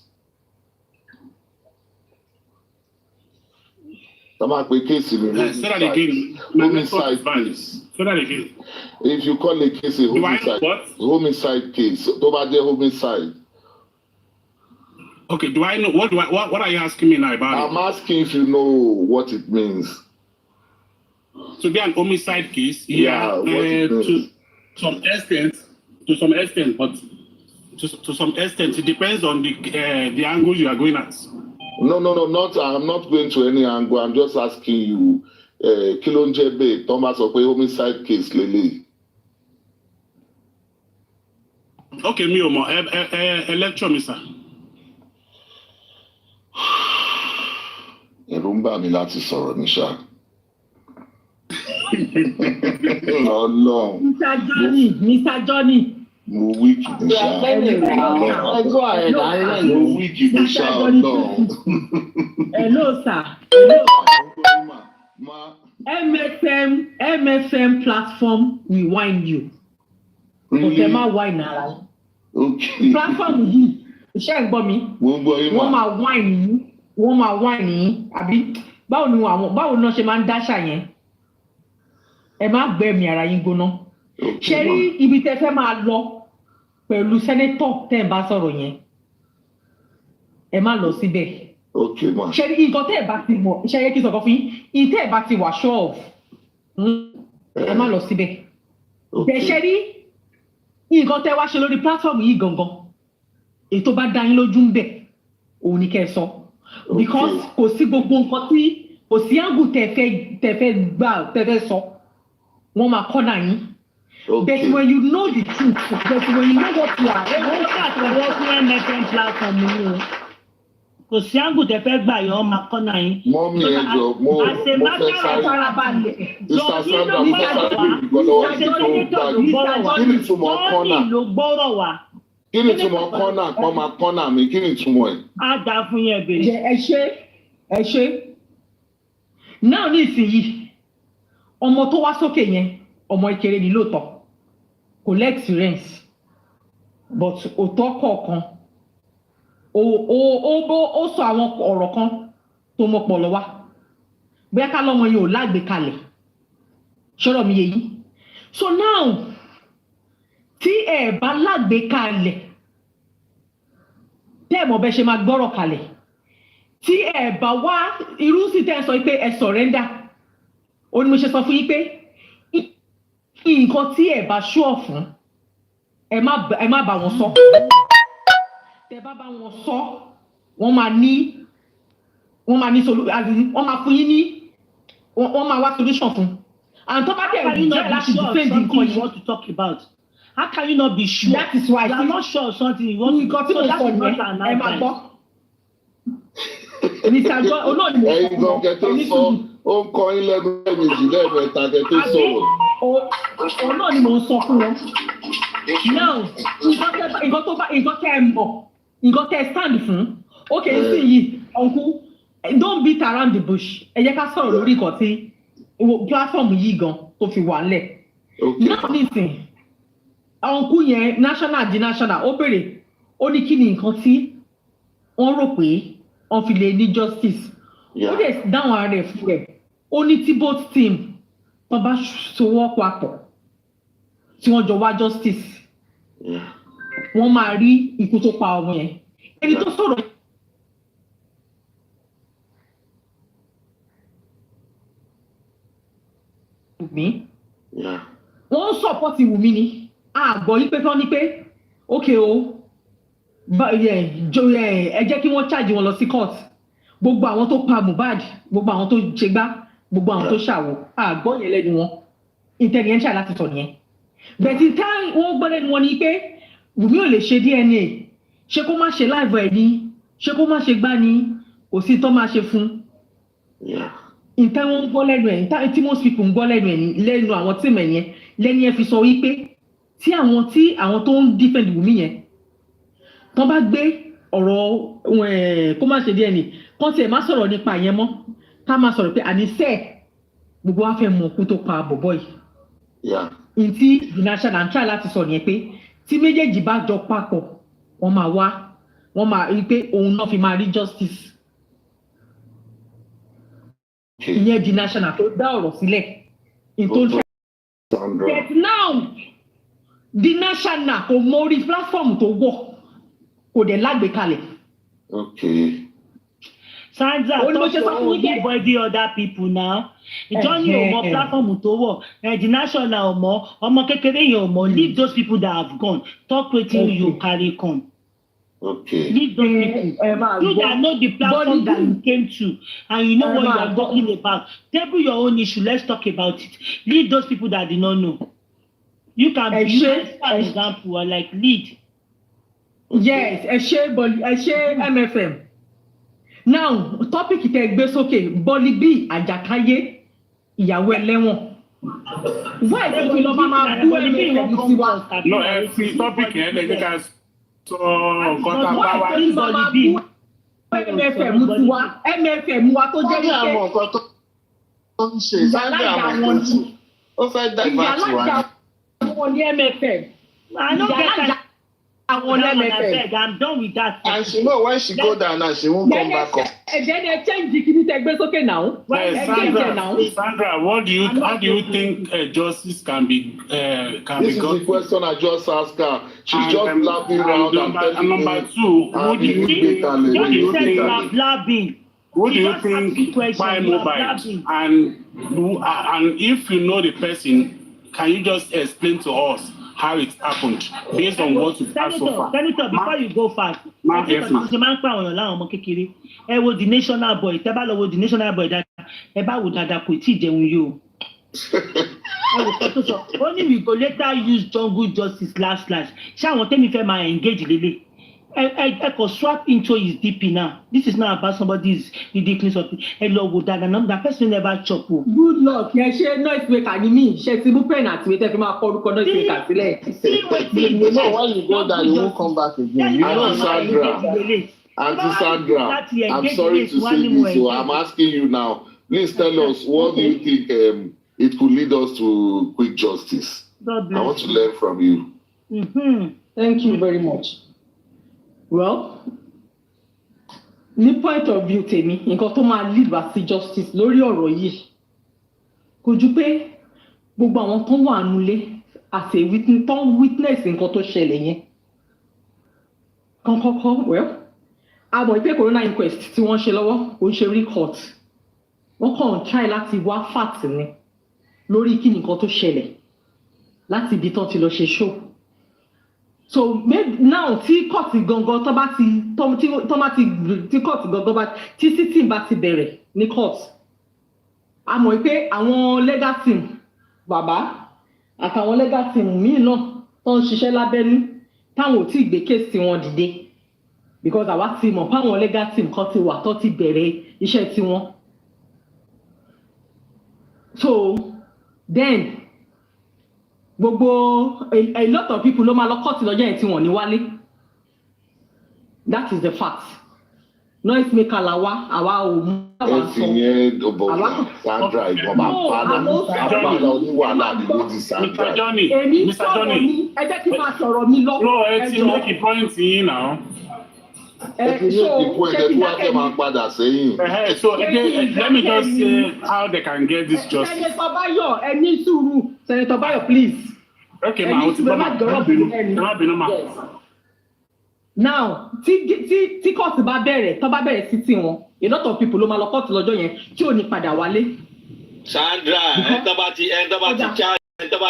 Say that again. Homicide case. Say that again. If you call a case a homicide case, homicide. Okay, do I know, what are you asking me now about? I'm asking if you know what it means. To be an homicide case, to some extent, but to some extent, it depends on the angle you are going at. No, I'm not going to any angle. I'm just asking you, Kilonjebe, Thomas Okwe homicide case, Lele. Okay, me omo, lecture me, sir. Erumba mi láti sọ̀rọ̀ ní ṣá. Ọlọ́run. Mr. Johnny. Mo wíìkì ní ṣá. Mo wíìkì ní ṣá Ọlọ́run. Hello, sir. MFM platform will wind you. Ọ̀tẹ̀ máa wine ara. Okay. Platform yìí, iṣẹ́ ìgbọ́ mi. Wọ́n máa wine yìí. Wọ́n máa wà ní àbí báwo ni wọ́n ṣe máa ń dáṣà yẹn, ẹ má gbẹ̀mí ara yín gbóná. Ṣé rí ibi tẹ́ fẹ́ máa lọ pẹ̀lú sẹ́nétọ̀ tẹ́ ẹ̀ bá sọ̀rọ̀ yẹn, ẹ má lọ síbẹ̀. Ṣé rí nǹkan tẹ́ ẹ̀ bá ti mọ̀, ṣé yẹ kí n sọ̀kọ́ fún yín, ìtẹ́ ẹ̀ bá ti wà ṣọ́ọ̀f, ẹ má lọ síbẹ̀. Bẹ̀ ṣé rí nǹkan tẹ́ wá ṣe lórí platform yìí gangan, èyí tó bá dá yín lójú ń bẹ̀, òun ni kẹ́ ẹ sọ. Because kò sí gbogbo nǹkan tí kò sí àgùn tẹ̀fẹ́ sọ wọ́n máa kọ́nà yín. But when you know the truth, but when you know what you are, wọ́n ṣàtọ̀wọ́ fún MFM platform yìí o. Kò sí àgùn tẹ̀fẹ́ gbà yọ̀ ọ́ máa kọ́nà yín. Mọ́mí ẹ̀jọ̀ mo fẹ́ sáré. Ìsàsáńdà mo fẹ́ sáré ìgbọ́lọ́wọ́ tí tó ń gbàgbé. Kí ni ìtumọ̀ kọ́nà? Ló gbọ́rọ̀ wá. Kí ni ìtumọ̀ kọ́nà kan máa kọ́nà mi? Kí ni ìtumọ̀ ẹ̀? Á dá fún yẹn bèrè. Ẹ ṣe. Náà ní ìsinyìí, ọmọ tó wá sókè yẹn, ọmọ ìkéré ni lóòótọ́, kò lè experience, but òótọ́ kọ̀ọ̀kan, ó sọ àwọn ọ̀rọ̀ kan tó mọ pọ̀ lọ́wọ́. Bóyá ká lọ́mọ yẹn ò lágbèkalẹ̀, ṣọ́rọ̀ mi yé yín. So now, tí ẹ bá lágbèkalẹ̀, tẹ́ ẹ mọ̀ bẹ́ ṣe máa gbọ́rọ̀ kalẹ̀, tí ẹ bá wá irú sì tẹ́ ẹ sọ pé ẹ surrender, ó ní mo ṣe sọ fún yín pé nǹkan tí ẹ bá ṣúọ̀ fún ẹ má bá wọn sọ. Tẹ́ bá wọn sọ, wọ́n máa ní wọ́n máa ní wọ́n máa fún yín ní wọ́n máa wá solution fún. And tó bá dẹ̀ rí jẹ́ láti defend nǹkan you want to talk about. How can you not be sure? That is why you are not sure of something you want to nǹkan tí mo sọ yẹn ẹ máa gbọ́. Mr. John olóòdì mo ẹ̀yin gan kẹ́ tó sọ ó ń kọ yín lẹ́nu méjì lẹ́ẹ̀mẹ́ta kẹ́ tó sọ̀rọ̀. Olóòdì mo ń sọ fún wọn. Now nǹkan tẹ́ ẹ mọ̀ nǹkan tẹ́ ẹ stand fún. Okay sí yìí uncle don't beat around the bush. Ẹ jẹ́ ká sọ̀rọ̀ lórí nǹkan tí platform yìí gan tó fi wà nílẹ̀. Now listen uncle yẹn national di national ó béèrè ó ní kí ni nǹkan tí wọ́n rò pé wọ́n fi lè ní justice. Ó dẹ̀ dáhùn ara rẹ̀ fún ẹ̀ ó ní tí both team tó bá sowọ́ papọ̀ tí wọ́n jọ wá justice wọ́n máa rí ikú tó pa ọmọ yẹn. Ẹni tó sọ̀rọ̀ Wùmí wọ́n support Wùmí ni àgbọ̀ yí pé tán ní pé okay o ẹ jẹ́ kí wọ́n charge wọn lọ sí court gbogbo àwọn tó pa Mohbad gbogbo àwọn tó ṣe gbá gbogbo àwọn tó ṣàwò àgbọ̀ yẹn lẹ́nu wọn intelligent láti sọ nìyẹn bẹ̀tì tá wọ́n gbọ́ lẹ́nu wọn ni pé Wùmí ò lè ṣe DNA ṣé kó má ṣe live ẹ̀ ní ṣé kó má ṣe gbá ní kò sí tó máa ṣe fún nǹkan wọn ń gbọ́ lẹ́nu ẹ̀ tí most people ń gbọ́ lẹ́nu ẹ̀ ní lẹ́nu àwọn tí mẹ̀ yẹn lẹ́ni ẹ̀ fi sọ wípé tí àwọn tó ń defend Wùmí yẹn tán bá gbé ọ̀rọ̀ kó má ṣe DNA kán tiẹ̀ má sọ̀rọ̀ nípa yẹn mọ́ ká má sọ̀rọ̀ pé àníṣe gbogbo wa fẹ́ mọ òkú tó pa bọ̀bọ̀ yìí. Ntí national try láti sọ nìyẹn pé tí méjèèjì bá jọ papọ̀ wọ́n máa rí pé òun náà fi máa rí justice. Ìyẹn di national tó dá ọ̀rọ̀ sílẹ̀. But now the national kò mọ orí platform tó wọ̀ kò dẹ̀ lágbèkalẹ̀. Sandra talk to everybody other people now. Ìjọ́ni ò mọ platform tó wọ̀ the national ọmọ kékeré yẹn ò mọ leave those people that have gone talk wetin you carry come. Leave those people. You that know the platform that you came to and you know what you are talking about. Table your own issue. Let's talk about it. Leave those people that did not know. You can be an example or like lead. Yes, ẹ ṣe MFM. Now topic tẹ́ gbé sókè Bọ́lí bí Àjàkáyé ìyàwó ẹlẹ́wọ̀n. Why do you love mama bú MFM tiwa? No, ẹ fi topic yẹn lè jẹ́ ká sọ nǹkan tá a bá wá. MFM wa tó jẹ́ wípé àwọn nǹkan tó ń ṣe sáńdé àwọn nǹkan tí ó fẹ́ dá ìbá tiwa. Ìyálàjà wọn ní MFM. Ìyálàjà àwọn MFM. I'm done with that. And she know when she go down now she won't come back up. Then they change the kini tẹ́ gbé sókè now. Sandra, how do you think justice can be got? This is the question I just asked her. She's just laughing around and telling me. Number two, who do you think by Mohbad? And if you know the person, can you just explain to us how it happened based on what you've had so far? Senator, before you go fast, ṣe máa ń pa ọ̀nà láwọn ọmọ kékeré. Ẹ wo the national boy, tẹ́ bá lọ wo the national boy dáadáa, ẹ bá wo dáadáa kò tí ì jẹun yìí o. Ẹ wò kọ́ tó sọ, only we go later use jungle justice last. Ṣé àwọn tẹ́mi fẹ́ máa engage lélẹ̀? Ẹ kò swap into his DP now. This is not about somebody's ridiculous of ẹ lọ wo dáadáa, that person never chop o. Good luck, ẹ ṣe noise maker ni mí, ṣe ti mú pen àti ìwé tẹ́ fi máa kọ orúkọ noise maker sílẹ̀. You know when you go down you won't come back again. You know Sandra, Auntie Sandra, I'm sorry to say this, so I'm asking you now. Please tell us what do you think it could lead us to quick justice? I want to learn from you. Thank you very much. Well, ní point of view tèmi, nǹkan tó máa lead wá sí justice lórí ọ̀rọ̀ yìí kò ju pé gbogbo àwọn tó wà nulẹ̀ àti witness nǹkan tó ṣẹlẹ̀ yẹn. Kọ́kọ́, well, a mọ̀ pé corona inquest tí wọ́n ṣe lọ́wọ́ kò ń ṣe record. Wọ́n kàn try láti wá fact ni lórí kí nǹkan tó ṣẹlẹ̀ láti ibi tán ti lọ ṣe show. So maybe now tí court gangan tó bá ti court gangan bá tí sitting bá ti bẹ̀rẹ̀ ní court a mọ̀ pé àwọn legal team bàbá àtàwọn legal team míì náà tó ń ṣiṣẹ́ lábẹ́nú táwọn ò tí ì gbé case tiwọn dìde because àwa ti mọ̀ fáwọn legal team kan ti wà tó ti bẹ̀rẹ̀ iṣẹ́ tiwọn. So then gbogbo a lot of people ló máa lọ court lọ́jọ́ yẹn tí wọ́n ní wálé. That is the fact. Noise maker la wá àwa ò mú àwa sọ. Sandra ìjọba àpàdé oníwàhálà ní méjì Sandra. Mr. Johnny. Ẹ jẹ́ kí n máa sọ̀rọ̀ mi lọ. No, ẹ ti make a point yín now. So let me just say how they can get this justice. Senator Bayo, please. Okay, ma. Now, tí court bá bẹ̀rẹ̀, tó bá bẹ̀rẹ̀ sitting wọn, a lot of people ló máa lọ court lọ́jọ́ yẹn tí ò ní padà wálé. Sandra, ẹ tó bá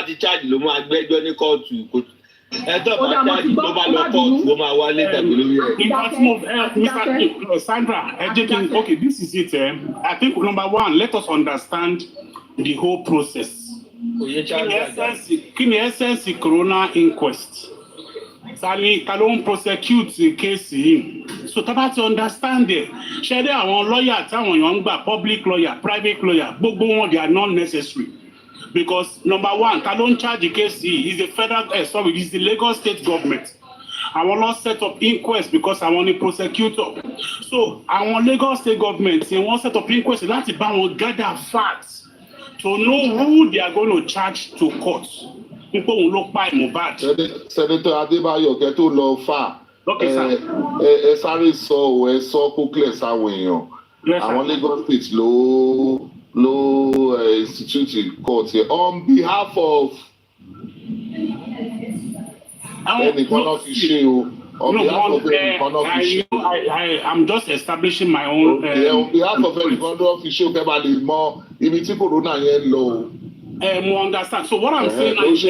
ti charge ló máa gbẹ́jọ́ ní kóòtù. Ẹjọ́ bá jáde tó bá lọ court ló máa wálé tàbí lórí ẹ̀. Sandra, okay, this is it. I think number one, let us understand the whole process. Kí ni essence corona inquest? Sally, ta ló ń prosecute the case yìí. So tá bá ti understand it, ṣé dé àwọn lawyer táwọn èèyàn ń gbà, public lawyer, private lawyer, gbogbo wọn they are not necessary. Because number one, ta ló ń charge the case yìí is the federal, is the Lagos state government. Àwọn lọ set up inquest because àwọn ni prosecutor. So àwọn Lagos state government wọ́n set up inquest láti bá wọn gather facts to know who they are going to charge to court. People òun ló pa Mohbad. Senator Adébáyọ̀ kẹ́ tó lọ fà ẹ sáré sọ ẹ sọ kó clear sáwọn èèyàn. Àwọn Lagos state ló institute court here on behalf of ẹnìkan náà fi ṣe o. On behalf of ẹnìkan náà fi ṣe o. I'm just establishing my own. On behalf of ẹnìkan náà fi ṣe o kẹ́ bá lè mọ ibi tí corona yẹn lọ o. We understand. So what I'm saying is I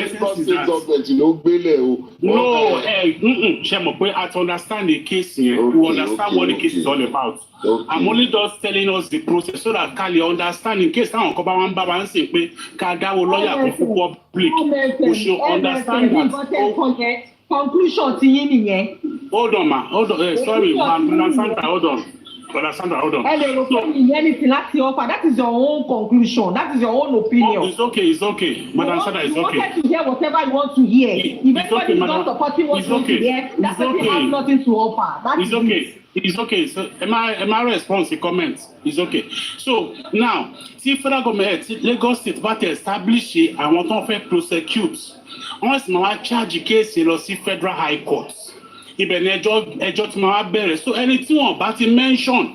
understand the case here. We understand what the case is all about. I'm only just telling us the process so that Kali understand in case now come one baba and say Kadawo lawyer for public. We should understand that. Conclusion ti yín nìyẹn. Hold on, ma. Hold on. Sorry, Madam Sandra, hold on. Sandra, hold on. That is your own conclusion. That is your own opinion. Oh, it's okay. Madam Sandra, it's okay. You wanted to hear whatever you want to hear. If anybody is not supporting what you want to hear, that person has nothing to offer. It's okay. It's okay. So, am I response to comments? It's okay. So now, see federal government, Lagos State, but establish it. I want to prosecute. Once my charge case, you see federal high court. Ibẹ̀ ni ẹjọ́ tí máa bẹ̀rẹ̀. So ẹni tí wọ́n bá ti mention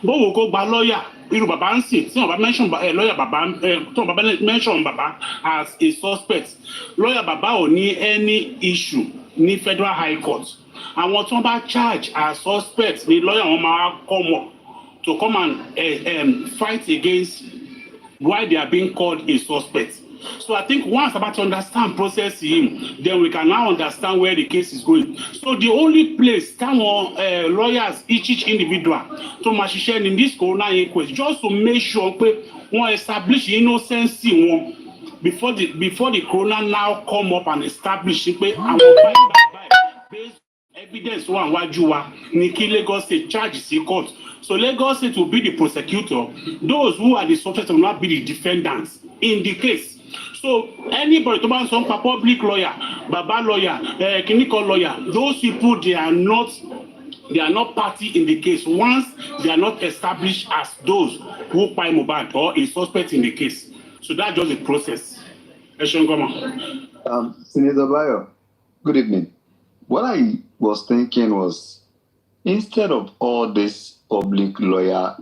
bówó kó gba lawyer irú bàbá ń sìn tí wọ́n bá mention lawyer bàbá tí wọ́n bá mention bàbá as a suspect lawyer bàbá ò ní any issue ní federal high court. Àwọn tí wọ́n bá charge as suspect ni lawyer wọn máa come up to come and fight against why they are being called a suspect. So I think once about to understand process him, then we can now understand where the case is going. So the only place lawyers each individual to machine in this corona inquest just to make sure one establish innocence before the corona now come up and establish based evidence one wajua Niki Lagos State charges in court. So Lagos State will be the prosecutor. Those who are the suspects will not be the defendants in the case. So anybody to ban some public lawyer, baba lawyer, clinical lawyer, those people they are not party in the case once they are not established as those who buy Mohbad or a suspect in the case. So that's just the process. Senator Bayo, good evening. What I was thinking was instead of all this public lawyer,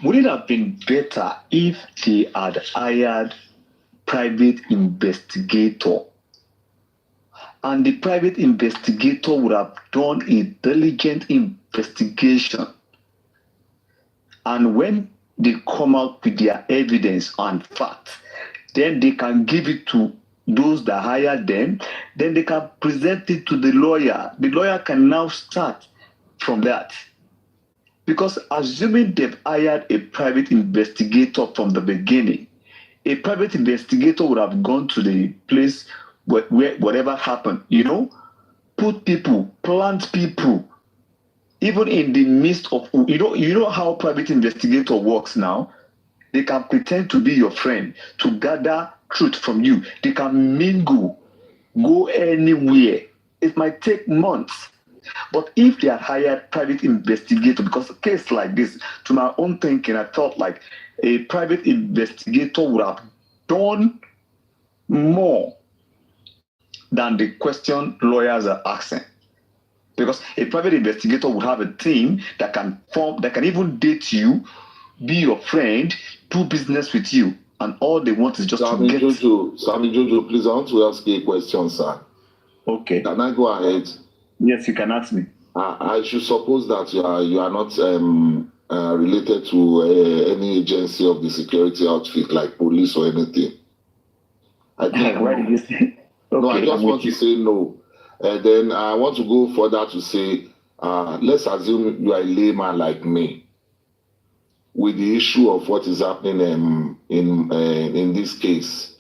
would it have been better if they had hired private investigator and the private investigator would have done a diligent investigation, and when they come out with their evidence and facts, then they can give it to those that hired them, then they can present it to the lawyer. The lawyer can now start from that. Because assuming they've hired a private investigator from the beginning, a private investigator would have gone to the place where whatever happened, put people, plant people, even in the midst of, you know how private investigator works now? They can pretend to be your friend, to gather truth from you. They can mingle, go anywhere. It might take months. But if they had hired private investigator, because a case like this, to my own thinking, I thought like a private investigator would have done more than the question lawyers are asking. Because a private investigator would have a team that can even date you, be your friend, do business with you, and all they want is just to get... Sammy Jojo, please, I want to ask you a question, sir. Okay. Can I go ahead? Yes, you can ask me. I should suppose that you are not related to any agency of the security outfit, like police or anything. I think why did you say? Okay, no, I just want to say no. Then I want to go further to say, let's assume you are a layman like me. With the issue of what is happening in this case,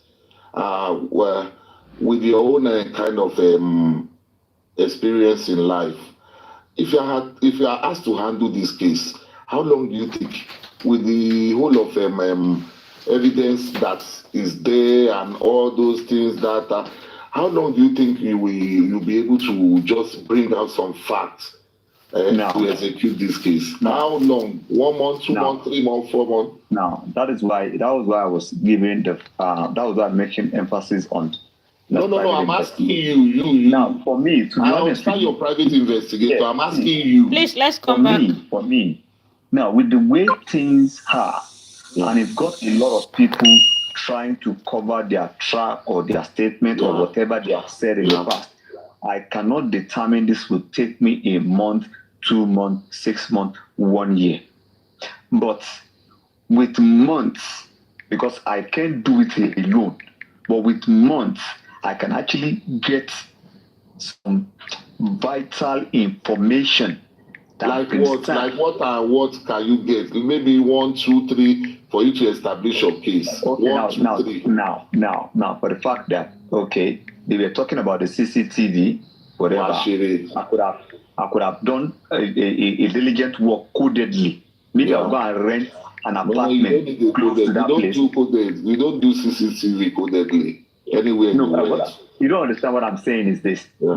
where with your own kind of experience in life, if you are asked to handle this case, how long do you think, with the whole of evidence that is there and all those things that how long do you think you'll be able to just bring out some facts to execute this case? How long? 1 month, 2 months, 3 months, 4 months? No, that was why I was giving that was why I'm making emphasis on. No, I'm asking you. Now, for me, to be honest, I'm your private investigator. Yes, I'm asking you. Please, let's come back. For me, now with the way things are, and it's got a lot of people trying to cover their track or their statement or whatever they have said in the past, I cannot determine this will take me a month, 2 months, 6 months, 1 year. But with months, because I can't do it alone, but with months, I can actually get some vital information. Like what can you get? Maybe 1, 2, 3 for you to establish your case. Okay, now, for the fact that they were talking about the CCTV, whatever. I could have done a diligent work codedly. Maybe I'll go and rent an apartment close to that place. We don't do CCTV codedly anywhere. No, you don't understand what I'm saying is this. Yeah.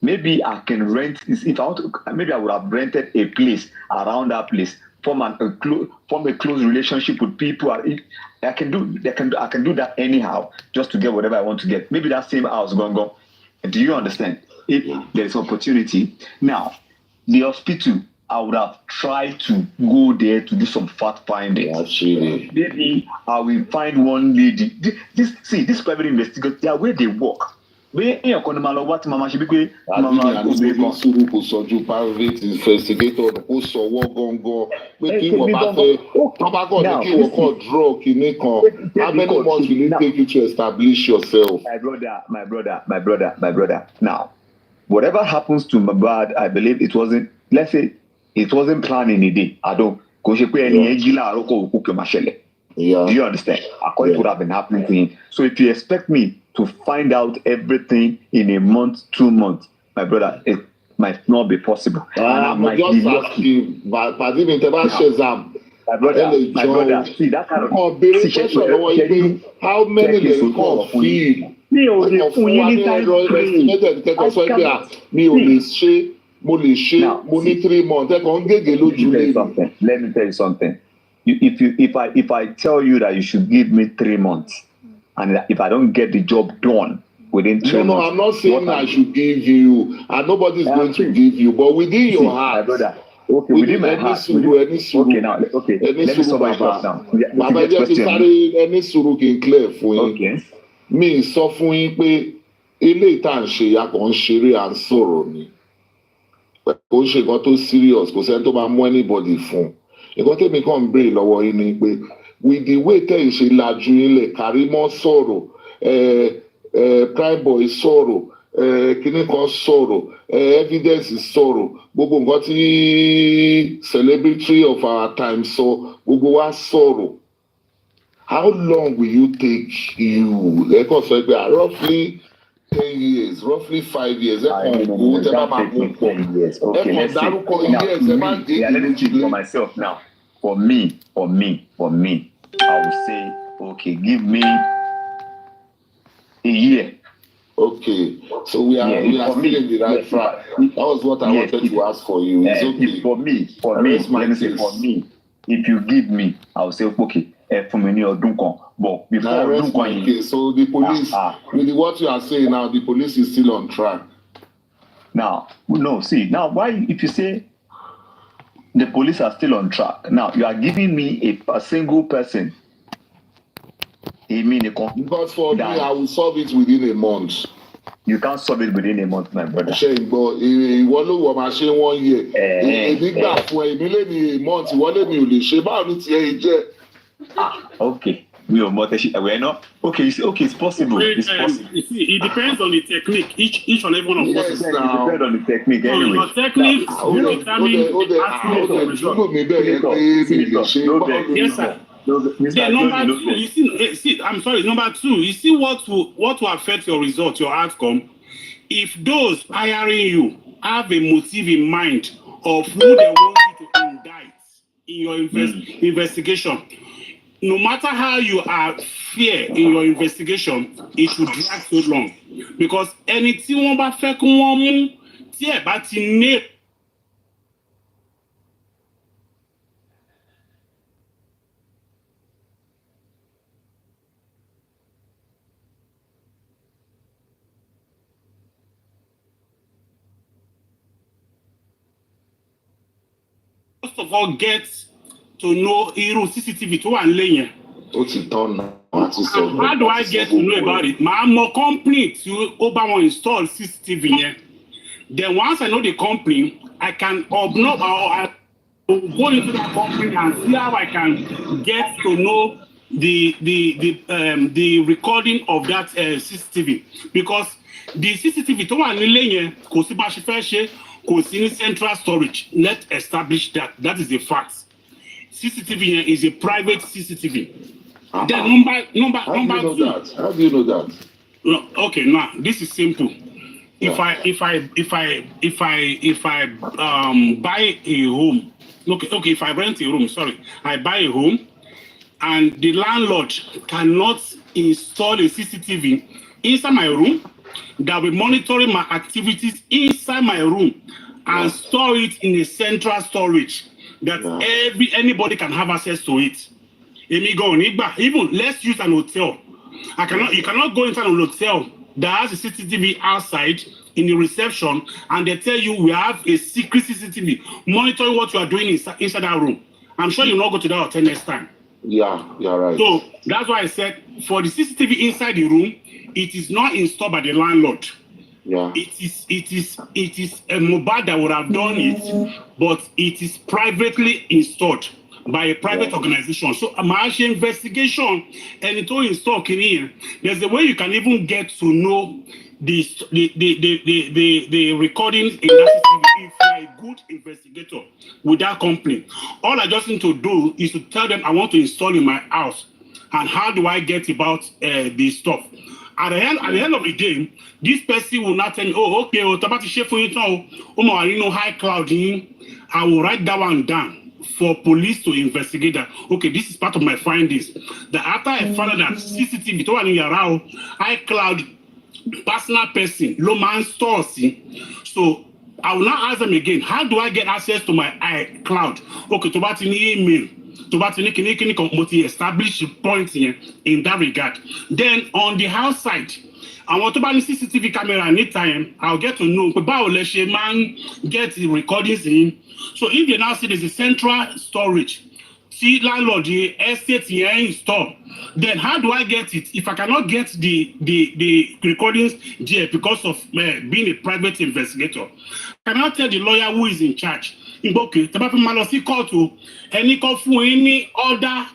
Maybe I can rent. If I want to, maybe I would have rented a place around that place, form a close relationship with people. I can do that anyhow, just to get whatever I want to get. Maybe that same house go. Do you understand? If there's opportunity. Now, the hospital, I would have tried to go there to do some fact finding. Maybe I will find one lady. This private investigator, where they work. Private investigator how many months will it take you to establish yourself? My brother. Now, whatever happens to Mohbad, I believe it wasn't. Let's say it wasn't planned in a day. I don't. Do you understand? According to what have been happening to him. So if you expect me to find out everything in a month, 2 months, my brother, it might not be possible. And I might be lucky. My brother, see that kind of how many lè kàn feel? Mo lè ṣe mo ní 3 months. Let me tell you something. If I tell you that you should give me 3 months, and if I don't get the job done within 3 months, no, I'm not saying I should give you, and nobody's going to give you, but within your heart. My brother. Okay, within my heart. Okay, now, let me solve my part now. Bàbá ẹjẹ́ ti sáré ẹni sùúrù kí n clear fún yín. Mi sọ fún yín pé ilé ìta ń ṣe akọ̀ ń ṣeré à ń sọ̀rọ̀ ni. Kò ń ṣe nǹkan tó serious, kò sẹ́ni tó máa mú anybody fún. Nǹkan tèmi kàn ń béèrè lọ́wọ́ yín ni pé with the way tẹ́ ì ṣe lajú ilẹ̀ Karimo sọ̀rọ̀ prime boy sọ̀rọ̀ kíní kan sọ̀rọ̀ evidence sọ̀rọ̀ gbogbo nǹkan tí celebrity of our time sọ gbogbo wa sọ̀rọ̀. How long will you take you? Lẹ́kọ̀ọ́ sọ pé roughly 10 years, roughly 5 years. Okay, let's say, let me speak for myself now. For me, I would say, okay, give me a year. Okay, so we are still in the right track. That was what I wanted to ask for you. It's okay. For me, let me say for me, if you give me, I will say, okay, for me, but before so the police, with what you are saying now, the police is still on track. Now, no, see, now why, if you say the police are still on track, now you are giving me a single person. Because for me, I will solve it within a month. You can't solve it within a month, my brother. Shame, but ìwọ ló wọ máa ṣe 1 year. Nígbà fún èmi lé ní a month, ìwọ lé mi ò lè ṣe báwo ni tiẹ̀ jẹ́. Okay. We're not. Okay, it's possible. It's possible. You see, it depends on the technique. Each and every one of us. It depends on the technique. Anyway. Your technique will determine the actual result. Yes, sir. Yeah, number two, you see, I'm sorry, number two, you see what will affect your result, your outcome. If those hiring you have a motive in mind of who they want you to indict in your investigation, no matter how you are fair in your investigation, it will drag so long. Because anything wọ́n bá fẹ́ kí wọ́n mú tí ẹ bá ti ní. First of all, get to know irú CCTV tó wà nílé yẹn. Ó ti tán náà. How do I get to know about it? Màá mọ company tí ó bá wọn install CCTV yẹn. Then once I know the company, I can observe or I will go into that company and see how I can get to know the recording of that CCTV. Because the CCTV tó wà nílé yẹn kò sí bá ṣe fẹ́ ṣe. Kò sí ní central storage. Let's establish that. That is a fact. CCTV is a private CCTV. Then number two. How do you know that? No, okay, now this is simple. If I buy a home, okay, if I rent a room, I buy a home, and the landlord cannot install a CCTV inside my room that will monitor my activities inside my room and store it in a central storage that anybody can have access to it. Even let's use an hotel. You cannot go into an hotel that has a CCTV outside in the reception and they tell you we have a secret CCTV monitoring what you are doing inside that room. I'm sure you'll not go to that hotel next time. Yeah, you're right. So that's why I said for the CCTV inside the room, it is not installed by the landlord. Yeah. It is a Mohbad that would have done it, but it is privately installed by a private organization. So a martial investigation and it all installed in here. There's a way you can even get to know the recordings in that CCTV if you're a good investigator with that company. All I just need to do is to tell them I want to install in my house. And how do I get about this stuff? At the end of the day, this person will not tell me, oh, okay, high cloud. I will write that one down for police to investigate that. Okay, this is part of my findings. That after I found out that CCTV, high cloud, personal person, low man stores. So I will not ask them again, how do I get access to my iCloud? Okay, to bat in email. To establish points in that regard. Then on the house side, I want to buy the CCTV camera anytime. I'll get to know about man get the recordings in. So if you now see there's a central storage, see landlord the estate here installed, then how do I get it? If I cannot get the recordings there because of being a private investigator, I cannot tell the lawyer who is in charge. Okay, any other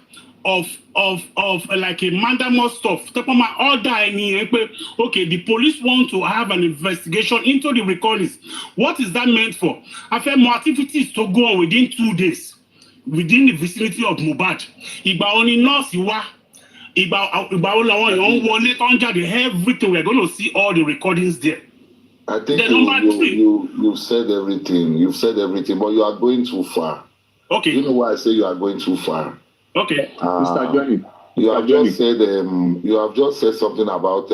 of like a mandamous stuff. Okay, the police want to have an investigation into the recordings. What is that meant for? I felt more activities to go on within 2 days, within the vicinity of Mohbad. Everything, we're going to see all the recordings there. I think you've said everything. You've said everything, but you are going too far. Okay. You know why I say you are going too far? Okay. Mr. Johnny. You have just said something about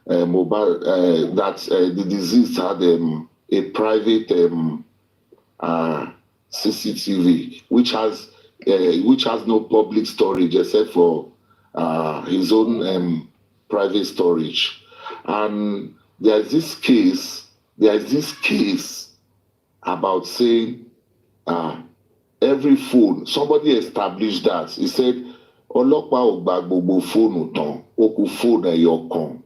Mohbad, that the disease had a private CCTV, which has no public storage except for his own private storage. And there's this case about saying every phone, somebody established that. He said, Ọlọ́pàá ò gba gbogbo fóònù tán, ó kù fóònù ẹyọ kan.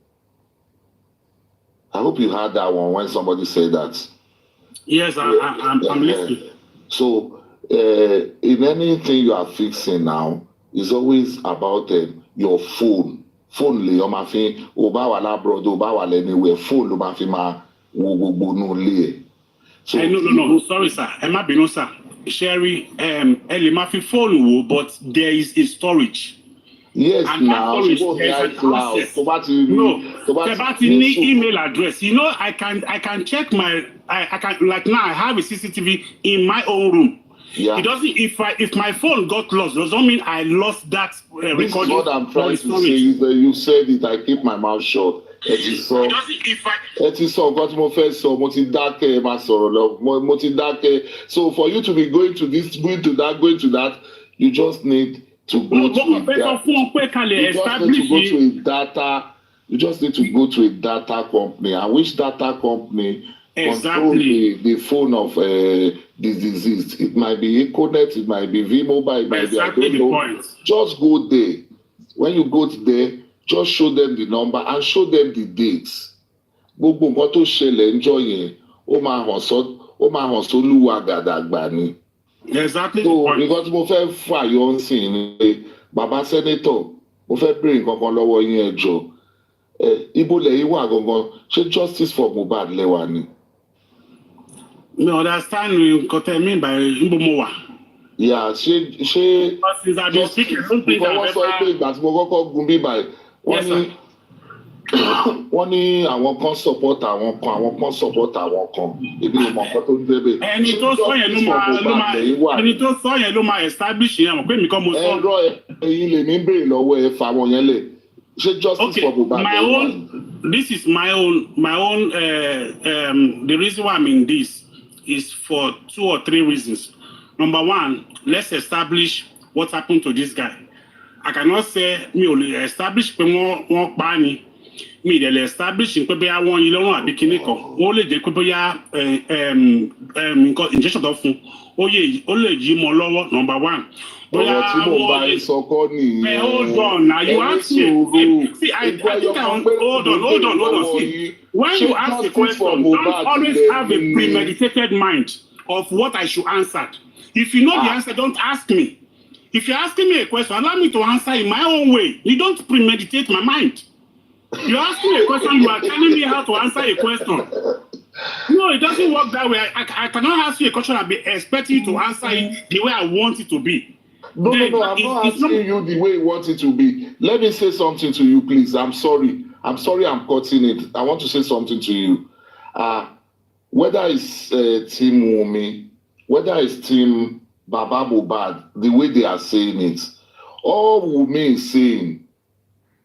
I hope you heard that one when somebody said that. Yes, I'm listening. So, in anything you are fixing now, it's always about your phone. Phone le o ma fi o ba wa labroad o ba wa anywhere, phone lo ma fi ma wo gbogbo nu le. So no, sorry sir. Emma binu sir. Sherry, Elimafi phone, but there is a storage. Yes, and now there's an access. No, email address. You know, I can check my. I can, like now I have a CCTV in my own room. Yeah. It doesn't. If my phone got lost, doesn't mean I lost that recording. This is what I'm trying to say. Is that you said it. I keep my mouth shut. It is so. It is so. Got mo fẹ́ sọ, mo ti dákẹ́, ma sọ̀rọ̀ lọ, mo ti dákẹ́. So for you to be going to this, going to that, you just need to go to a data. You just need to go to a data company. And which data company control the phone of the diseased? It might be Econet, it might be V-Mobile, it might be, I don't know. Just go there. When you go there, just show them the number and show them the dates. Gbogbo nǹkan tó ṣẹlẹ̀ ńjọ́ yẹn, ó máa hàn sólúwa gàdàgbà ni. Exactly. So because mo fẹ́ fàyọ ń sìn ní bàbá sẹ́nétọ̀, mo fẹ́ béèrè nǹkan kan lọ́wọ́ yín ẹ jọ̀ọ́. Ibo lẹ́yìn wà gangan, ṣé justice for Mohbad lẹ́wà ni? Me understand nǹkan tẹ́ mean by ibo mo wà. Yeah, ṣé justice because wọ́n sọ pé ìgbà tí mo kọ́kọ́ gun bíbá wọ́n ní àwọn kan support àwọn kan support àwọn kan. Ebi ò mọ nǹkan tó ń débè. Ẹni tó sọ yẹn ló máa establish yẹn mọ̀ pé mi kọ́ mo sọ. Ẹ̀rọ ẹ̀yin lè ní béèrè lọ́wọ́ ẹ fa wọn yẹn lè. Ṣé justice for Mohbad? This is my own the reason why I'm in this is for 2 or 3 reasons. Number one, let's establish what happened to this guy. I cannot say me only establish pé wọ́n pa ni. Me dey establish pé bóyá wọ́n yín lọ́rùn àbí kíní kan. Ó lè jẹ́ pé bóyá nǹkan injection tó fún ó lè yí mọ́ lọ́wọ́. Number one. Hold on, now you ask me. See, I think hold on. See, when you ask a question, don't always have a premeditated mind of what I should answer. If you know the answer, don't ask me. If you're asking me a question, allow me to answer in my own way. You don't premeditate my mind. You're asking me a question, you are telling me how to answer a question. No, it doesn't work that way. I cannot ask you a question and be expecting you to answer it the way I want it to be. No, I'm not asking you the way you want it to be. Let me say something to you, please. I'm sorry I'm cutting it. I want to say something to you. Whether it's Team Wunmi, whether it's Team Baba Mohbad, the way they are saying it, all Wunmi is saying,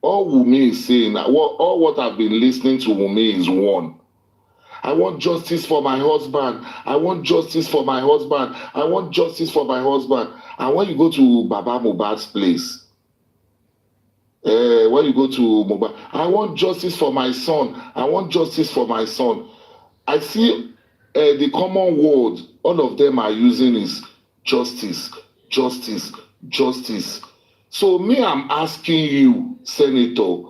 all what I've been listening to Wunmi is one. I want justice for my husband. I want justice for my husband. I want justice for my husband. And when you go to Baba Mohbad's place, when you go to Mohbad, I want justice for my son. I want justice for my son. I see the common word all of them are using is justice, justice, justice. So me, I'm asking you, Senator,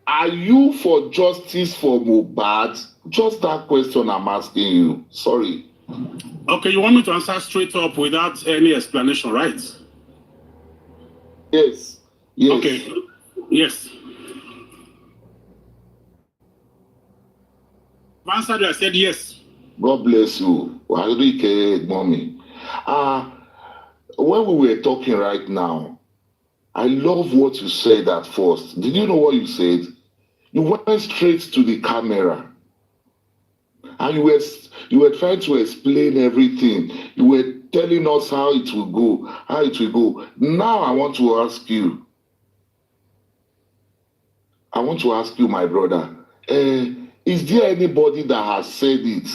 are you for justice for Mohbad? Just that question I'm asking you. Sorry. Okay, you want me to answer straight up without any explanation, right? Yes. Yes. Okay. Yes. Answered, I said yes. God bless you. Mommy. When we were talking right now, I love what you said at first. Did you know what you said? You went straight to the camera. And you were trying to explain everything. You were telling us how it will go. Now I want to ask you, my brother, is there anybody that has said it,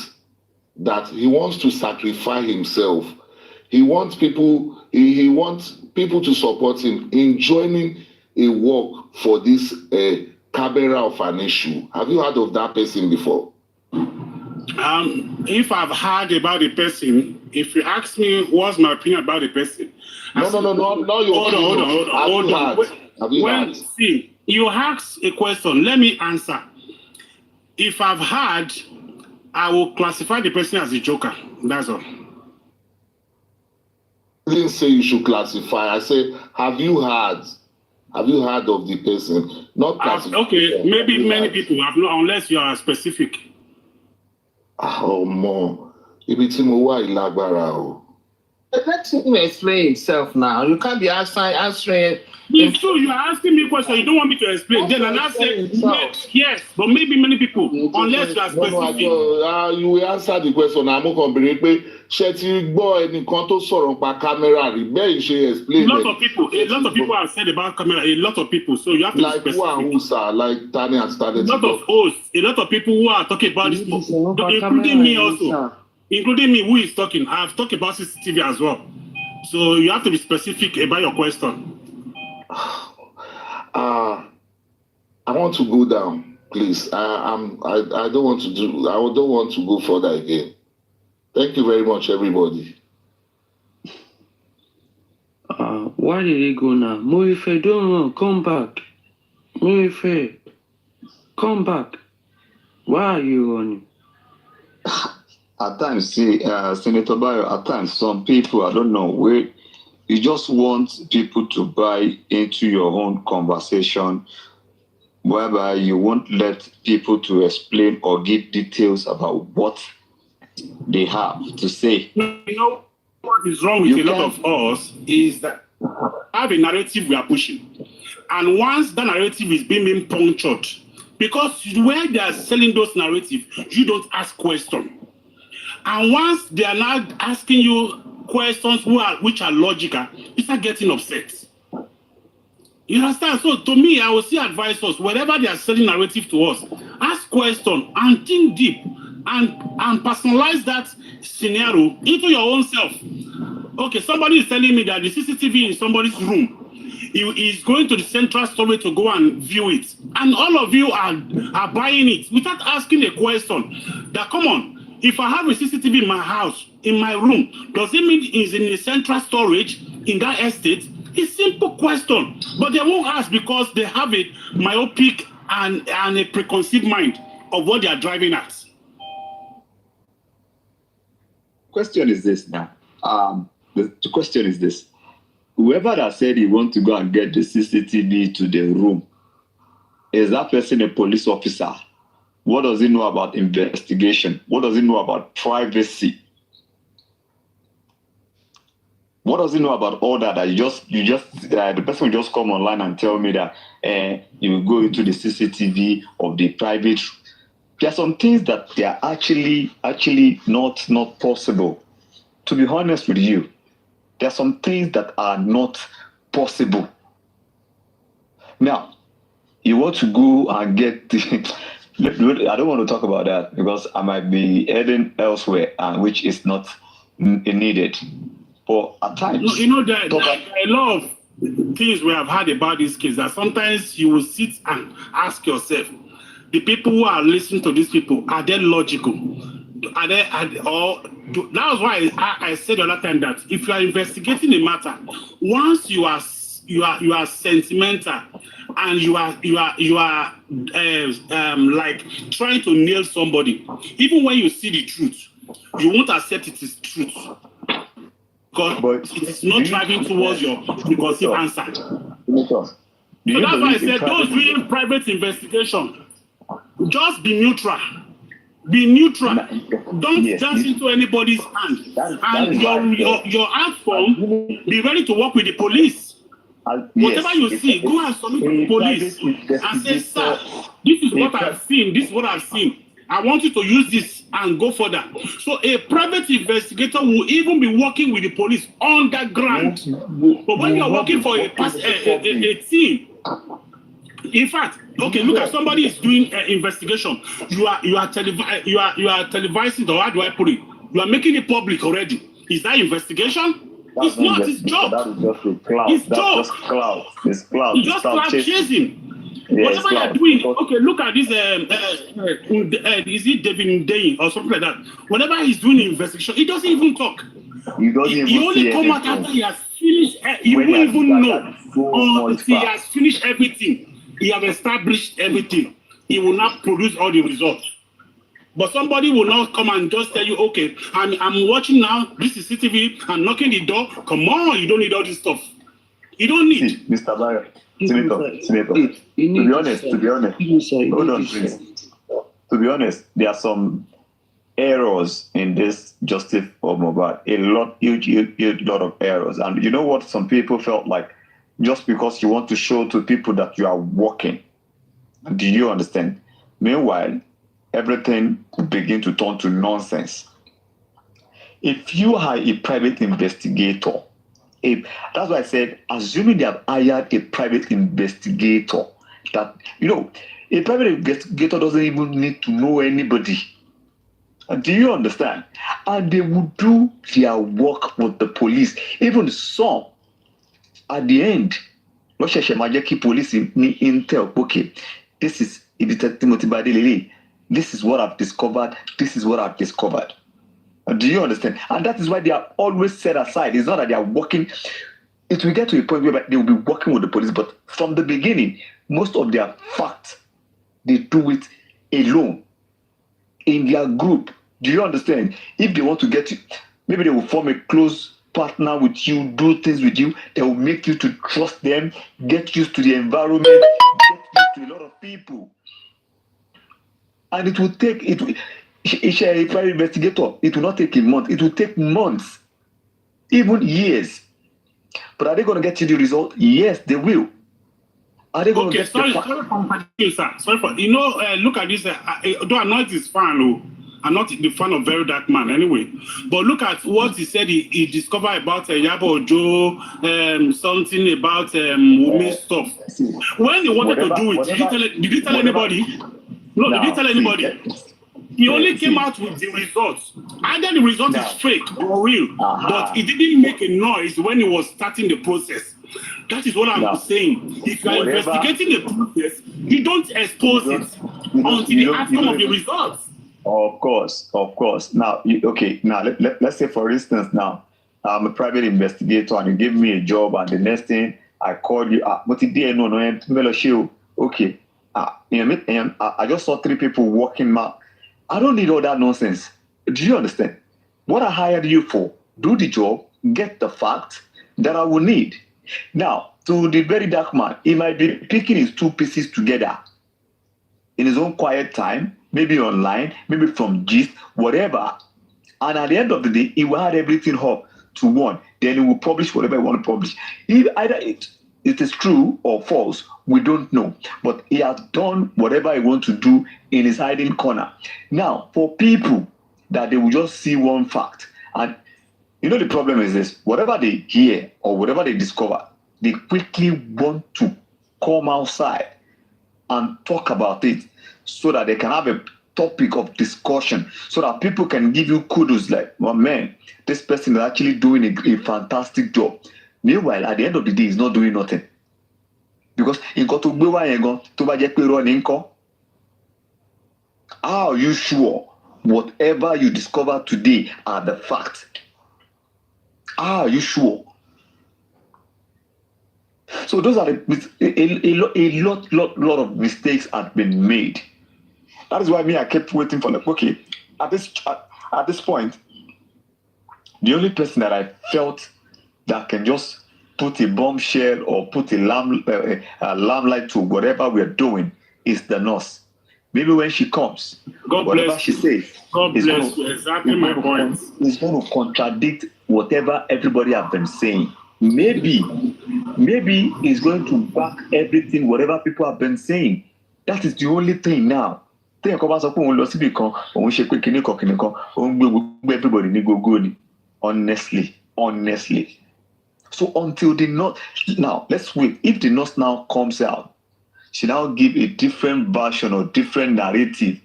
that he wants to sacrifice himself? He wants people to support him in joining a work for this camera of an issue. Have you heard of that person before? If I've heard about the person, if you ask me what's my opinion about the person. No, hold on. See, you ask a question, let me answer. If I've heard, I will classify the person as a joker. That's all. I didn't say you should classify. I said, have you heard of the person? Not classify. Okay, maybe many people have not, unless you are specific. Oh, more. Let Let him explain himself now. You can't be answering. It's true, you are asking me a question, you don't want me to explain. Then I say, yes, but maybe many people, unless you are specific. You will answer the question. I'm going to bring it. A lot of people have said about camera, a lot of people, so you have to like be specific. Like Tani and started. A lot of hosts, a lot of people who are talking about this, including me also. Including me, who is talking. I've talked about CCTV as well. So you have to be specific about your question. I want to go down, please. I don't want to go further again. Thank you very much, everybody. Why did he go now? Moife, don't come back. Moife, come back. Why are you running? At times, Senator Bayo, at times, some people, I don't know, you just want people to buy into your own conversation, whereby you won't let people to explain or give details about what they have to say. You know what is wrong with a lot of us is that we have a narrative we are pushing. And once that narrative is being punctured, because where they are selling those narratives, you don't ask questions. And once they are now asking you questions which are logical, you start getting upset. You understand? So to me, I will see advisors, wherever they are selling narrative to us, ask questions and think deep and personalize that scenario into your own self. Okay, somebody is telling me that the CCTV in somebody's room, he is going to the central storage to go and view it. And all of you are buying it without asking a question. That, come on, if I have a CCTV in my house, in my room, does it mean it's in the central storage in that estate? It's a simple question. But they won't ask because they have a myopic and a preconceived mind of what they are driving at. Question is this now. The question is this. Whoever that said he wants to go and get the CCTV to the room, is that person a police officer? What does he know about investigation? What does he know about privacy? What does he know about all that? That the person will just come online and tell me that you will go into the CCTV of the private. There are some things that they are actually not possible. To be honest with you, there are some things that are not possible. Now, you want to go and get the. I don't want to talk about that because I might be heading elsewhere, which is not needed. But at times, you know that a lot of things we have heard about this case, that sometimes you will sit and ask yourself, the people who are listening to these people, are they logical? That was why I said the other time that if you are investigating a matter, once you are sentimental and you are like trying to nail somebody, even when you see the truth, you won't accept it is truth. because it is not driving towards your conceived answer. So that's why I said those doing private investigation, just be neutral. Be neutral. Don't dance into anybody's hand. And your outcome, be ready to work with the police. Whatever you see, go and submit to the police and say, sir, this is what I've seen, this is what I've seen. I want you to use this and go further. So a private investigator will even be working with the police on the ground. But when you are working for a team, in fact, okay, look at somebody is doing an investigation. You are televising, or how do I put it? You are making it public already. Is that investigation? It's not his job. That is just a cloud. It's That's job. just cloud. It's cloud. It's just cloud chasing. Whatever you are doing, okay, look at this. Is it David Ndeye or something like that? Whenever he's doing the investigation, he doesn't even talk. He only come out after he has finished. He won't even know until he has finished everything. He has established everything. He will not produce all the results. But somebody will not come and just tell you, okay, I'm watching now, this is CTV, I'm knocking the door. Come on, you don't need all this stuff. You don't need. Mr. Bayo, Senator, to be honest, hold on, please. To be honest, there are some errors in this justice for Mohbad. Huge lot of errors. And you know what? Some people felt like just because you want to show to people that you are working. Do you understand? Meanwhile, everything will begin to turn to nonsense. If you are a private investigator, that's why I said, assuming they have hired a private investigator, that, a private investigator doesn't even need to know anybody. Do you understand? And they will do their work with the police. Even some, at the end, police intel, okay, this is Timothy Badilele. This is what I've discovered. This is what I've discovered. Do you understand? And that is why they are always set aside. It's not that they are working. It will get to a point where they will be working with the police. But from the beginning, most of their facts, they do it alone in their group. Do you understand? If they want to get you, maybe they will form a close partner with you, do things with you. They will make you to trust them, get used to the environment, get used to a lot of people. And it will take, a private investigator, it will not take a month. It will take months, even years. But are they going to get you the result? Yes, they will. Are they going to get sorry for you, sir. Sorry for, look at this. Though I'm not his fan, I'm not the fan of Very Dark Man anyway. But look at what he said he discovered about Yabo Ojo, something about Wunmi stuff. When he wanted to do it, did he tell anybody? No, did he tell anybody? He only came out with the results. Either the result is fake or real, but he didn't make a noise when he was starting the process. That is what I'm saying. If you are investigating the process, you don't expose it until the outcome of the results. Of course. Now, let's say, for instance, now, I'm a private investigator and you give me a job and the next thing I call you, okay. I just saw 3 people walking out. I don't need all that nonsense. Do you understand? What I hired you for, do the job, get the facts that I will need. Now, to the Very Dark Man, he might be picking his 2 pieces together in his own quiet time, maybe online, maybe from gist, whatever. And at the end of the day, he will add everything up to one. Then he will publish whatever he want to publish. If either it is true or false, we don't know. But he has done whatever he wants to do in his hiding corner. Now, for people that they will just see one fact, and the problem is this: whatever they hear or whatever they discover, they quickly want to come outside and talk about it so that they can have a topic of discussion, so that people can give you kudos like, well, man, this person is actually doing a fantastic job. Meanwhile, at the end of the day, he's not doing nothing. Because how are you sure whatever you discover today are the facts? How are you sure? So those are a lot of mistakes have been made. That is why I kept waiting for at this point, The only person that I felt that can just put a bombshell or put a lamplight to whatever we're doing is the nurse. Maybe when she comes, whatever she says, exactly my point. It's going to contradict whatever everybody have been saying. Maybe it's going to back everything, whatever people have been saying. That is the only thing now. Honestly. So until the nurse, now let's wait. If the nurse now comes out, she now give a different version or different narrative.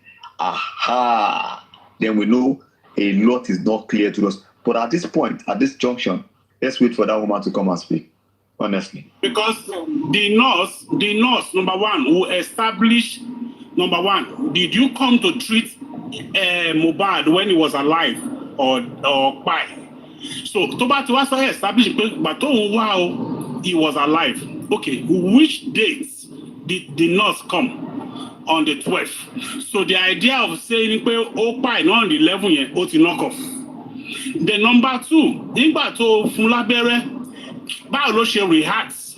Then we know a lot is not clear to us. But at this point, at this junction, let's wait for that woman to come and speak. Honestly. Because the nurse, number one, who established, number one, did you come to treat Mohbad when he was alive or by? So, to establish, but wow, he was alive. Okay, which dates did the nurse come? On the 12th. So the idea of saying, oh, by on the 11th, oh, to knock off. The number two, Imbato Fulabere, Biological reacts.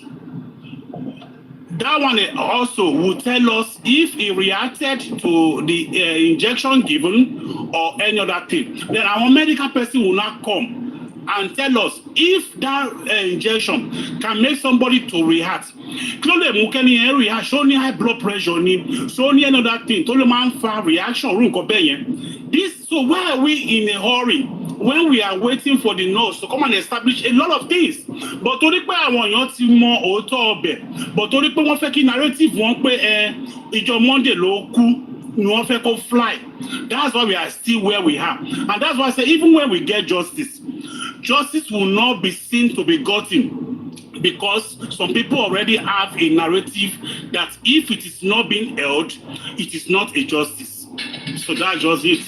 That one also will tell us if he reacted to the injection given or any other thing. Then our medical person will not come and tell us if that injection can make somebody to react. Clearly, Mukeni react, show me high blood pressure, show me another thing, told man for reaction. This, so why are we in a hurry when we are waiting for the nurse to come and establish a lot of things? But to the point I want you to more auto but to the point one fake narrative one it's your Monday local. No one fly. That's why we are still where we are. And that's why I say even when we get justice will not be seen to be gotten, because some people already have a narrative that if it is not being held, it is not a justice. So that's just it.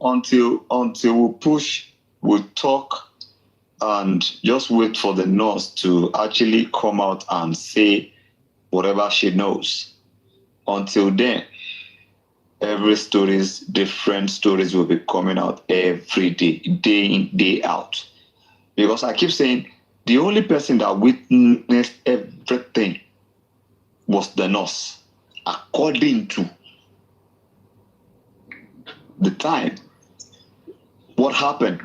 Until we push, we talk, and just wait for the nurse to actually come out and say whatever she knows. Until then, different stories will be coming out every day, day in, day out. Because I keep saying, the only person that witnessed everything was the nurse, according to the time. What happened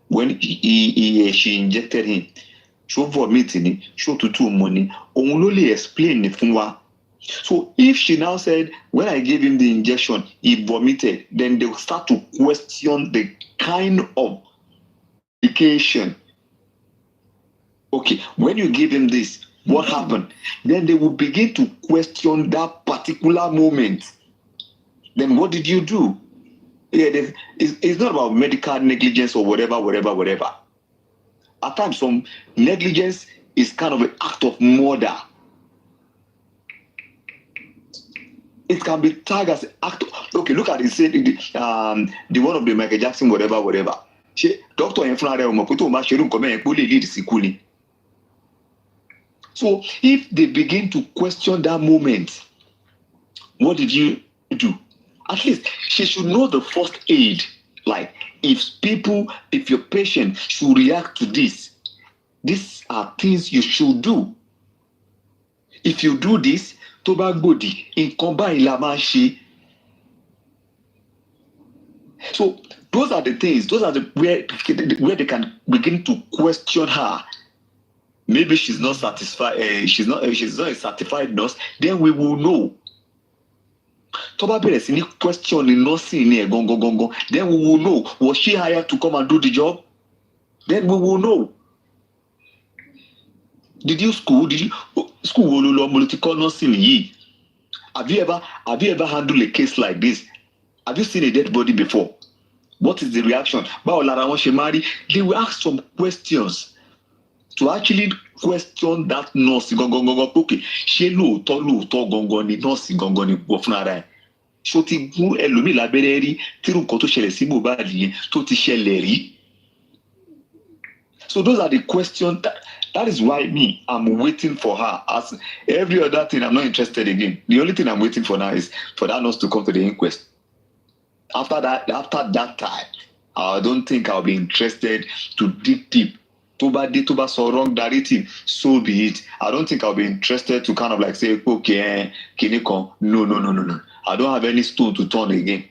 when she injected him? She vomited, she took money, only explain it from what. So if she now said, when I gave him the injection, he vomited, then they will start to question the kind of medication. Okay, when you give him this, what happened? Then they will begin to question that particular moment. Then what did you do? Yeah, it's not about medical negligence or whatever. At times, some negligence is kind of an act of murder. It can be tagged as an act. Okay, look at it. Say the one of the Michael Jackson, whatever. Doctor in front of them, so if they begin to question that moment, what did you do? At least she should know the first aid. Like if your patient should react to this, these are things you should do. If you do this, Tobagbodi in combine lamashi. So those are the things. Those are where they can begin to question her. Maybe she's not satisfied. She's not a certified nurse. Then we will know. Toba any question in nursing here, go. Then we will know. Was she hired to come and do the job? Then we will know. Did you school multiple nursing? Have you ever handled a case like this? Have you seen a dead body before? What is the reaction? They will ask some questions to actually question that nurse. Okay, she ni nurse ni bofnara. So ti gun ẹlòmíì lábẹ́rẹ́ rí tí nǹkan tó ṣẹlẹ̀ sí Mohbad yẹn tó ti ṣẹlẹ̀ rí. So those are the questions That is why I'm waiting for her. As every other thing, I'm not interested again. The only thing I'm waiting for now is for that nurse to come to the inquest. After that time, I don't think I'll be interested to dig deep. Toba so wrong narrative, so be it. I don't think I'll be interested to kind of like say, okay, Kiniko. No. I don't have any stone to turn again.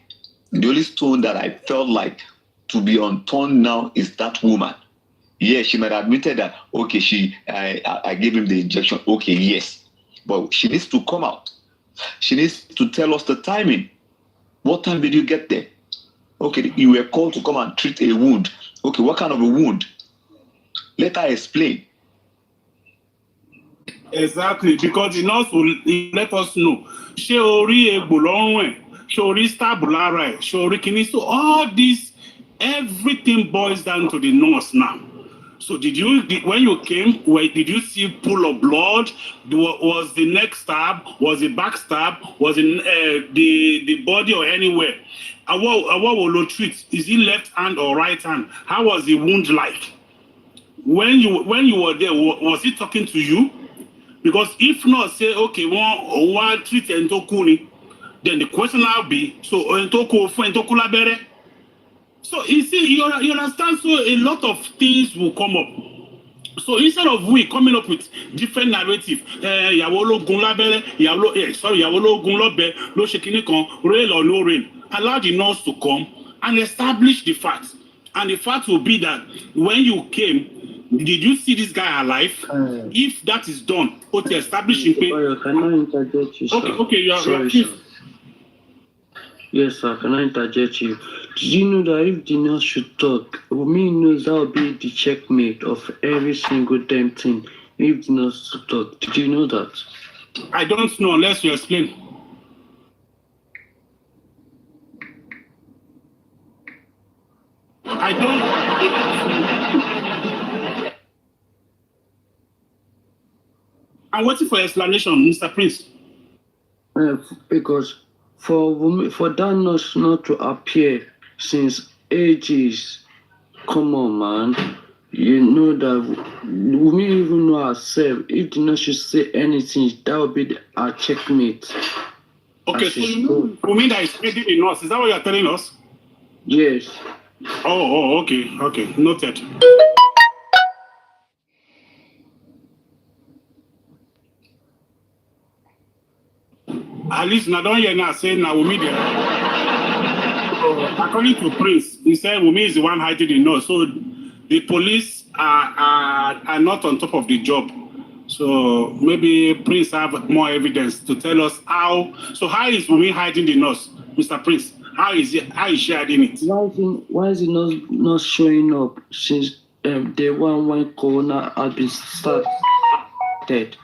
The only stone that I felt like to be unturned now is that woman. Yes, she might have admitted that, okay, I gave him the injection. Okay, yes. But she needs to come out. She needs to tell us the timing. What time did you get there? Okay, you were called to come and treat a wound. Okay, what kind of a wound? Let her explain. Exactly, because the nurse will let us know. She already stab Lara, so all this, everything boils down to the nurse now. So when you came, did you see pool of blood? Was the neck stab? Was the back stab? Was it the body or anywhere? What will you treat? Is it left hand or right hand? How was the wound like? When you were there, was he talking to you? Because if not, say, okay, one treat Entokuni, then the question will be, so Entoku for Entoku labere. So you see, you understand, so a lot of things will come up. So instead of we coming up with different narrative, Yawolo gun labere, Yawolo gun lobe, lo shekini kon, rain or no rain, allow the nurse to come and establish the facts. And the fact will be that when you came, did you see this guy alive? If that is done, okay, establishing. Can I interject you, sir? Okay, you are Sorry, right. sir. Yes, sir. Can I interject you? Did you know that if the nurse should talk, Wunmi knows that will be the checkmate of every single damn thing. If the nurse should talk, did you know that? I don't know unless you explain. I don't. I'm waiting for explanation, Mr. Prince. Because for that nurse not to appear since ages, come on, man. You know that we even know ourselves. If the nurse should say anything, that would be our checkmate. Okay, so you mean that it's ready the nurse? Is that what you're telling us? Yes. Oh, okay, noted. At least now don't hear now say now Wunmi there. According to Prince, he said Wunmi is the one hiding the nose. So the police are not on top of the job. So maybe Prince have more evidence to tell us how. So how is Wunmi hiding the nose, Mr. Prince? How is she hiding it? Why is it not showing up since day one when Corona had been started?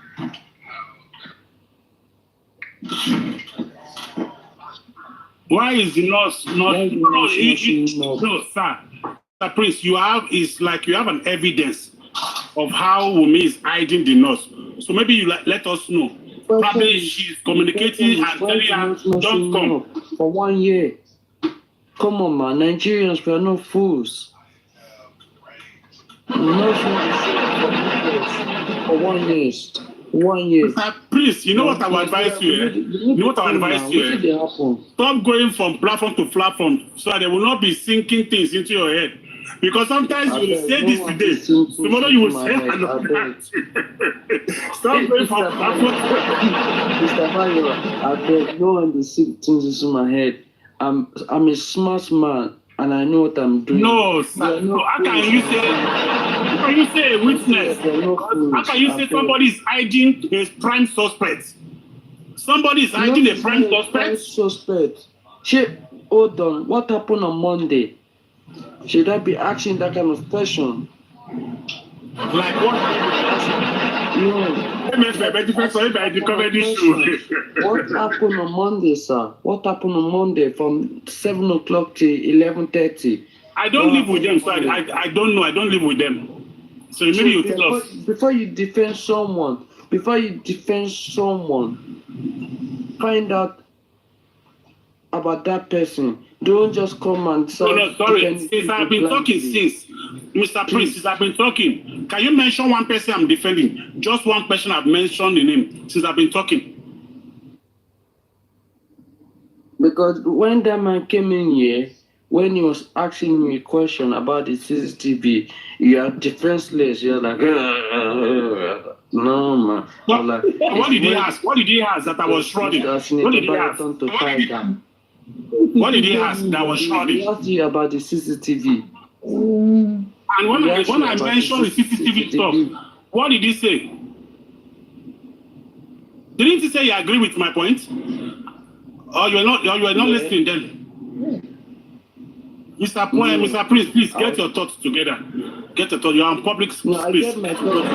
Why is the nurse not? No, sir. Mr. Prince, you have an evidence of how Wunmi is hiding the nurse. So maybe you let us know. Probably she's communicating and telling her, don't come. For 1 year. Come on, man. Nigerians, we are not fools. For 1 year. 1 year. Please, you know what I would advise you? Stop going from platform to platform so that they will not be sinking things into your head. Because sometimes you will say this today, tomorrow you will say another. Stop going from platform to Mr. Mario, I beg no one to sink things into my head. I'm a smart man and I know what I'm doing. No, sir. No, how can you say a witness? How can you say somebody is hiding a prime suspect? Somebody is hiding a prime suspect? Hold on. What happened on Monday? Should I be asking that kind of question? Like what? What happened on Monday, sir? What happened on Monday from 7 o'clock to 11:30? I don't live with them, so I don't know. I don't live with them. So maybe you tell us. Before you defend someone, find out about that person. Don't just come and say. No, sorry. Since I've been talking, Mr. Prince, since I've been talking, Can you mention one person I'm defending? Just one person I've mentioned the name since I've been talking. Because when that man came in here, when he was asking me a question about the CCTV, you are defenseless. You're like, no, man. What did he ask? What did he ask that I was frauding? What did he ask? What did he ask that I was frauding? He asked you about the CCTV. And when I mentioned the CCTV stuff, what did he say? Didn't he say you agree with my point? Or you are not listening then? Mr. Prince, please get your thoughts together. Get your thoughts. You are in public space. No, I get my thoughts.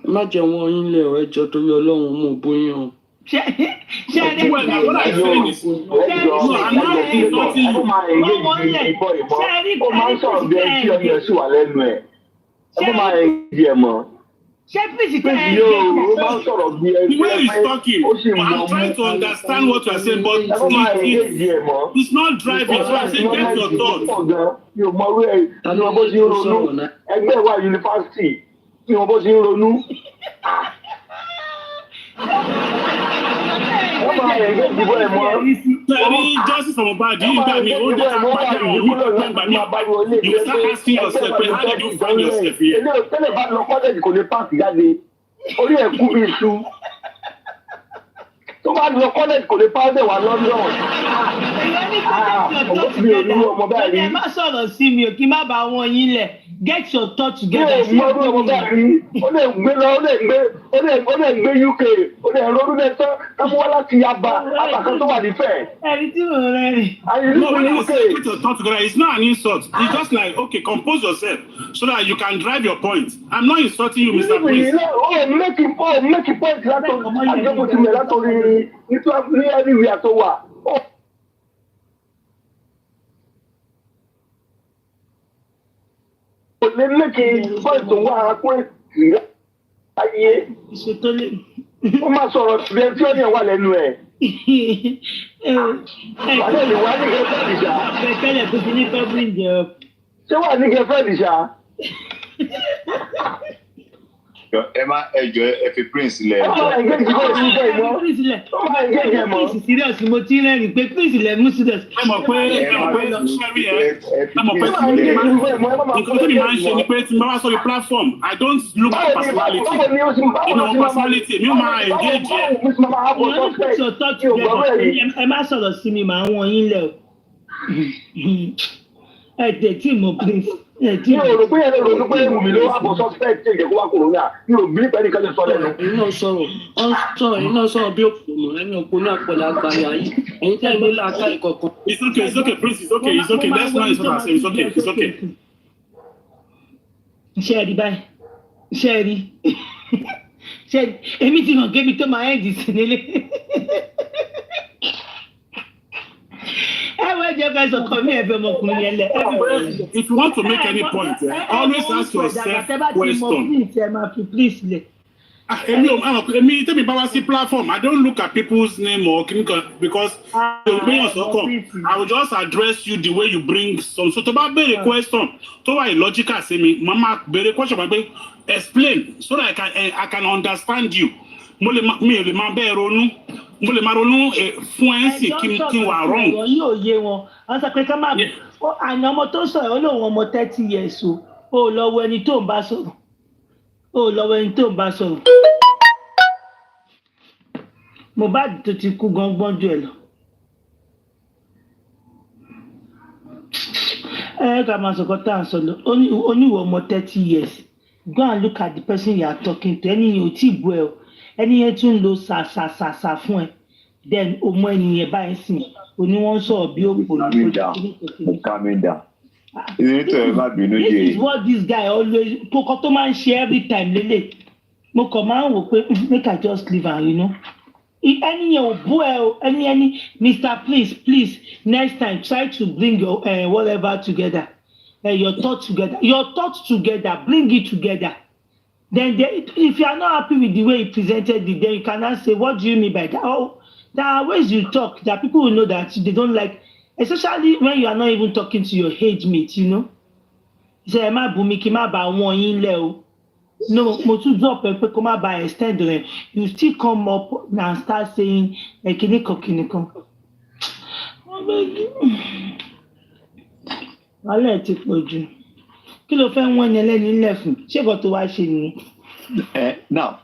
Imagine one in there, I just to your long more boy. What I'm saying is, I'm not insulting you. The way he's talking, I'm trying to understand what you're saying, but it's not driving. So I say, get your thoughts. Justice from Mohbad, you got me. You start asking yourself, how did you find yourself here? tó bá lọ college kò lè pàdé wà London. ẹ má sọ̀rọ̀ sí mi ò kí má bá wọn yín lẹ̀ get your thoughts together. ó lè gbé lọ ó lè gbé UK ó lè rọrùn lẹ́tọ́ káfíwá láti yaba àbàkan tó wà nífẹ̀ẹ́. ẹni tí mo rẹ rìn. No, when I say put your thoughts together, it's not an insult. It's just like, okay, compose yourself so that you can drive your point. I'm not insulting you, Mr. Prince. Make a point látọ̀rí nítorí ẹ̀rí àtọ̀ wà. Kò lè make point tó wà pé ìyá ayé. Ó máa sọ̀rọ̀ bẹ́ẹ̀ tí ó ní ẹ̀wà lẹ́nu ẹ̀. Wàlẹ́ ni wà ní gẹ́fẹ́ẹ̀lì ṣá. Kẹ́lẹ̀ tó ti ní fẹ́bùrì jẹ. Ṣé wà ní gẹ́fẹ́ẹ̀lì ṣá? Ẹ má ẹjọ́ ẹ fi Prince lẹ̀. Prince serious mo ti rẹ́rìn pé Prince lẹ̀ mú serious. Ẹ mọ̀ pé nǹkan tí mi máa ń ṣe ni pé tí mo bá sọ the platform, I don't look at personality. Personality mi ò máa engage ẹ. Ẹ má sọ̀rọ̀ sí mi màá wọ̀n yín lẹ̀ o. Ẹ tẹ̀ tí mo Prince. Mi ò rò pé ẹ̀rọ ronú pé Wùmí ló wà bọ̀ suspect ṣe ìjẹ̀kú wa kòrónà. Mi ò bí pẹ́ẹ́nì kan lè sọ lẹ́nu. Iná sọ̀rọ̀ bí òpònú ẹni òpònú àpọ̀lá àgbáyà yìí. Ẹ̀yin tẹ́ ilé làákà ìkọ̀kan. It's okay, Prince, it's okay. Let's not insult ourselves. It's okay. Ṣé ẹ rí báyìí? Ṣé ẹ rí? Ṣé èmi ti hàn kébi tó máa ẹ̀ jì sí nílé? If you want to make any point, always ask yourself question. Tell me about the platform. I don't look at people's name or because I will just address you the way you bring some. So to be a question, to be logical, say me, Mama, be a question, explain so that I can understand you. Mo lè máa ronú fún ẹ̀sìn kí n wà wrong. Yóò yé wọn wọ́n sọ pé ká má bẹ̀ àná ọmọ tó sọ̀rọ̀ ó lóun ọmọ 30 years o ò lọ́wọ́ ẹni tó ń bá sọ̀rọ̀ Mohbad tó ti kú gangan jù ẹ lọ. Ká máa sọ̀kọ́ tá à ń sọ lọ oníwọ̀ ọmọ 30 years go and look at the person you are talking to ẹni yẹn ò tí ì bú ẹ o. Ẹni yẹn tún lo sàṣàṣàṣà fún ẹ then ọmọ ènìyàn báyìí sìn oní wọn sọ bí ó pò ní this is what this guy always kókó tó máa ń ṣe every time lélẹ̀ mo kàn máa ń wò pé make I just leave am ẹni yẹn ò bú ẹ o ẹni Mr. please next time try to bring your whatever together your thoughts together bring it together. Then if you are not happy with the way he presented it, then you cannot say, what do you mean by that? Oh, there are ways you talk that people will know that they don't like Especially when you are not even talking to your age mate, you know. Say, "Ema bumi ki ma ba won yin le o." No, mo tún drop ẹ pé kó má ba extend rẹ̀. You still come up and start saying kìnìkan kìnìkan. Wàhálà ẹ̀ ti pọ̀ jù. Kí ló fẹ́ wọ́n ní ẹlẹ́ni ńlẹ̀ fún? Ṣé ìbọn tó wá ṣe nìyẹn? Now,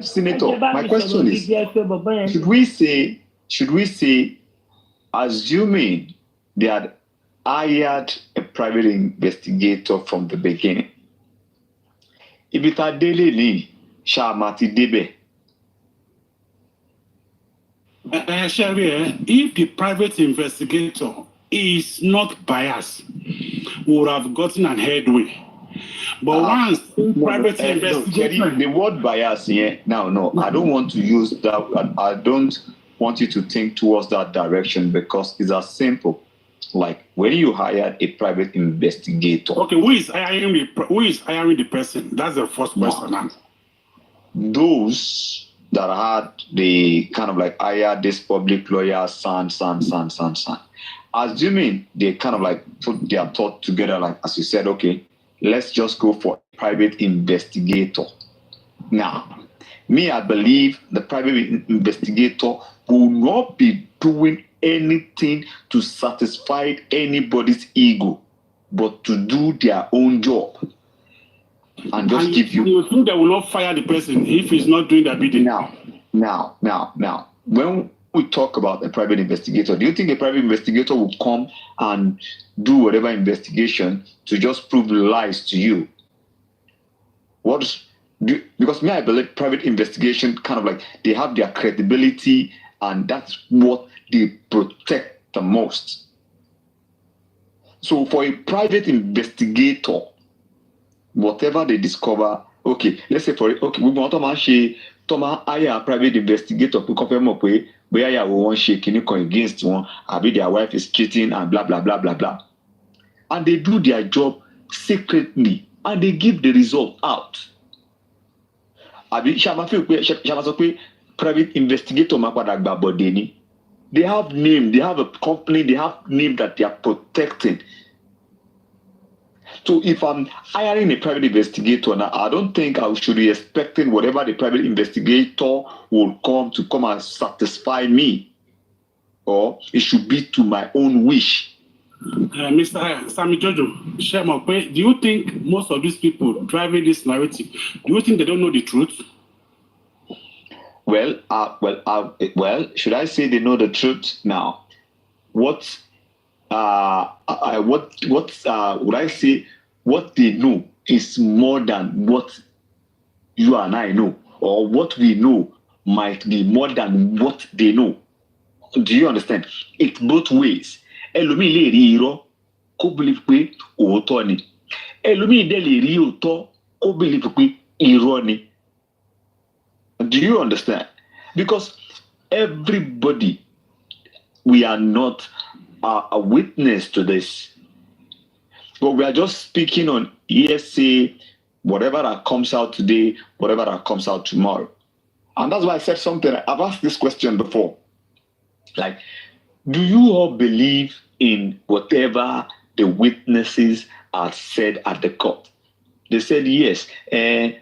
Senator, my question is, should we say, assuming they had hired a private investigator from the beginning, Ibita Dele ni Shamati Debe. Sherry, if the private investigator is not biased, we would have gotten an headway. But once private investigation, the word bias here, no, I don't want to use that. I don't want you to think towards that direction because it's as simple. Like when you hire a private investigator. Okay, who is hiring the person? That's the first question. Those that had the kind of like hire this public lawyer, son. Assuming they kind of like put their thought together, like as you said, okay, let's just go for a private investigator. Now, I believe the private investigator will not be doing anything to satisfy anybody's ego, but to do their own job and just give you. You think they will not fire the person if he's not doing their bidding? Now, when we talk about a private investigator, do you think a private investigator will come and do whatever investigation to just prove lies to you? Because I believe private investigation kind of like they have their credibility and that's what they protect the most. So for a private investigator, whatever they discover, okay, let's say we want to hire a private investigator to confirm where you want shaking against one, their wife is cheating and blah blah blah blah blah. And they do their job secretly and they give the result out. Private investigator they have name, they have a company, they have name that they are protecting. So if I'm hiring a private investigator now, I don't think I should be expecting whatever the private investigator will come and satisfy me, or it should be to my own wish. Mr. Sammy Jojo, do you think most of these people driving this narrative, do you think they don't know the truth? Well, should I say they know the truth now? What would I say? What they know is more than what you and I know, or what we know might be more than what they know. Do you understand? It's both ways. Ẹlòmíì lè rí irọ́ kó believe pé òótọ́ ni. Ẹlòmíì dẹ̀ lè rí òótọ́ kó believe pé irọ́ ni. Do you understand? Because everybody, we are not a witness to this. But we are just speaking on hearsay, whatever that comes out today, whatever that comes out tomorrow. And that's why I said something. I've asked this question before. Like, do you all believe in whatever the witnesses are said at the court? They said yes,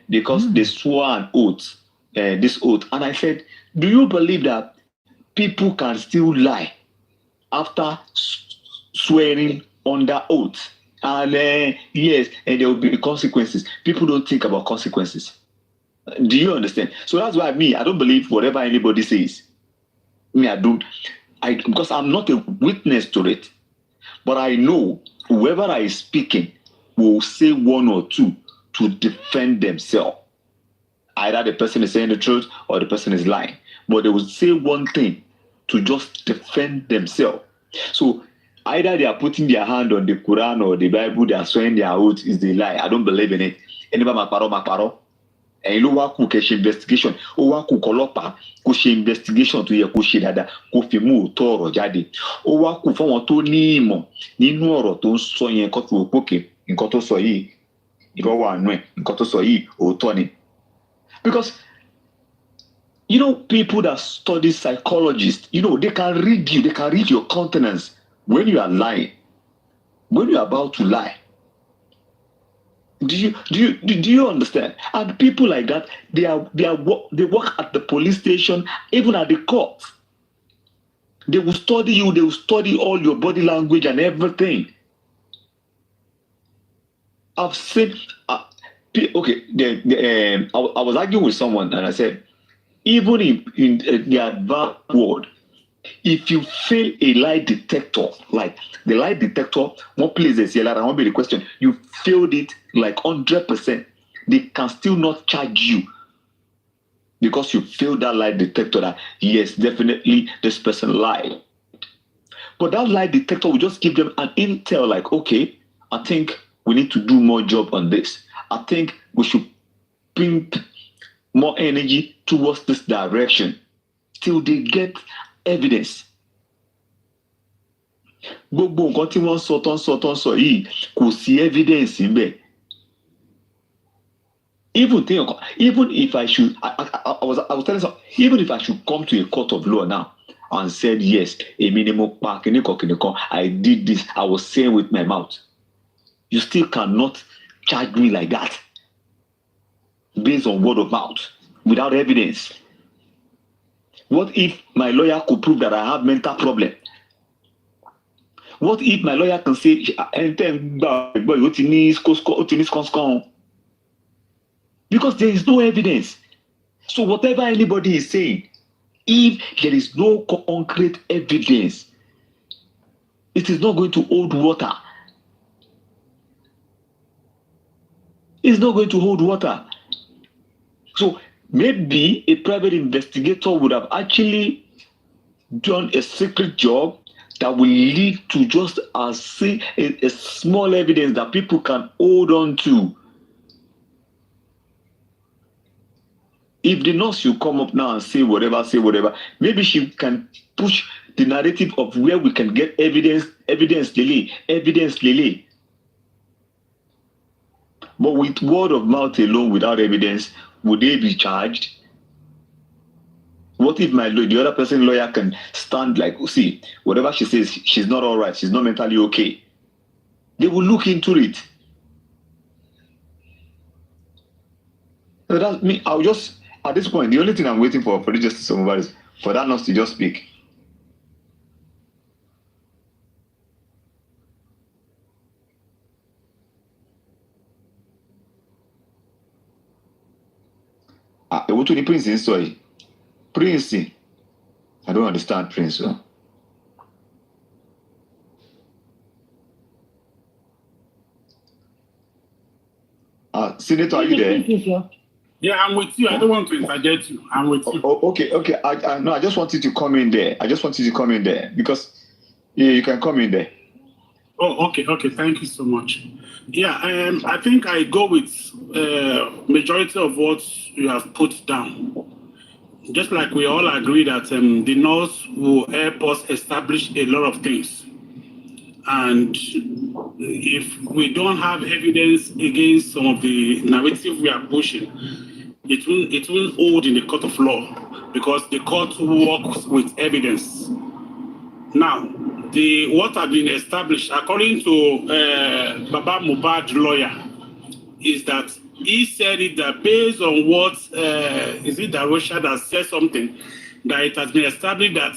because they swore an oath, this oath. And I said, do you believe that people can still lie after swearing under oath? And yes, and there will be consequences. People don't think about consequences. Do you understand? So that's why I don't believe whatever anybody says. Because I'm not a witness to it. But I know whoever is speaking will say one or two to defend themselves. Either the person is saying the truth or the person is lying. But they will say one thing to just defend themselves. So either they are putting their hand on the Quran or the Bible, they are swearing their oath is the lie. I don't believe in it. Anybody makparo. And you know what? Investigation. Investigation to your dada. Fimu toro jadi. Owa ku fawon to ni imo nínú ọ̀rọ̀ tó ń sọ yẹn ko tu opoke nǹkan tó sọ yìí irọ́ wà nú ẹ̀ nǹkan tó sọ yìí òótọ́ ni. Because people that study psychologists, they can read you, they can read your countenance when you are lying, when you are about to lie, do you understand? And people like that, they work at the police station, even at the court. They will study you. They will study all your body language and everything. I've seen. Okay, I was arguing with someone, and I said, even in the advanced world, if you fail a lie detector, like the lie detector, one place is here, I won't be the question. You failed it like 100%. They can still not charge you because you failed that lie detector. That yes, definitely this person lied. But that lie detector will just give them an intel, like, okay, I think we need to do more job on this. I think we should bring more energy towards this direction till they get evidence. Gbogbo nǹkan tí wọ́n sọ yìí kò sí evidence níbẹ̀. Even if I should, I was telling some, even if I should come to a court of law now and said yes, a minimum park, I did this, I was saying with my mouth, you still cannot charge me like that based on word of mouth without evidence. What if my lawyer could prove that I have mental problem? What if my lawyer can say, because there is no evidence. So whatever anybody is saying, if there is no concrete evidence, it is not going to hold water. It's not going to hold water. So maybe a private investigator would have actually done a secret job that will lead to just a small evidence that people can hold on to. If the nurse should come up now and say whatever, maybe she can push the narrative of where we can get evidence, Lily. But with word of mouth alone, without evidence, would they be charged? What if the other person lawyer can stand like, see, whatever she says, she's not all right, she's not mentally okay. They will look into it. So that's me. I'll just, at this point, the only thing I'm waiting for the Justice Omowummi is for that nurse to just speak. What to the Prince in story? Prince, I don't understand Prince. Senator, are you there? Yeah, I'm with you. I don't want to interject you. I'm with you. Okay. I just want you to come in there. Because you can come in there. Oh, okay. Thank you so much. Yeah, I think I go with majority of what you have put down. Just like we all agree that the nurse will help us establish a lot of things. And if we don't have evidence against some of the narrative we are pushing, it won't hold in the court of law because the court works with evidence. Now, what has been established, according to Baba Mohbad lawyer, is that he said it that based on what is it that Russia that said something, that it has been established that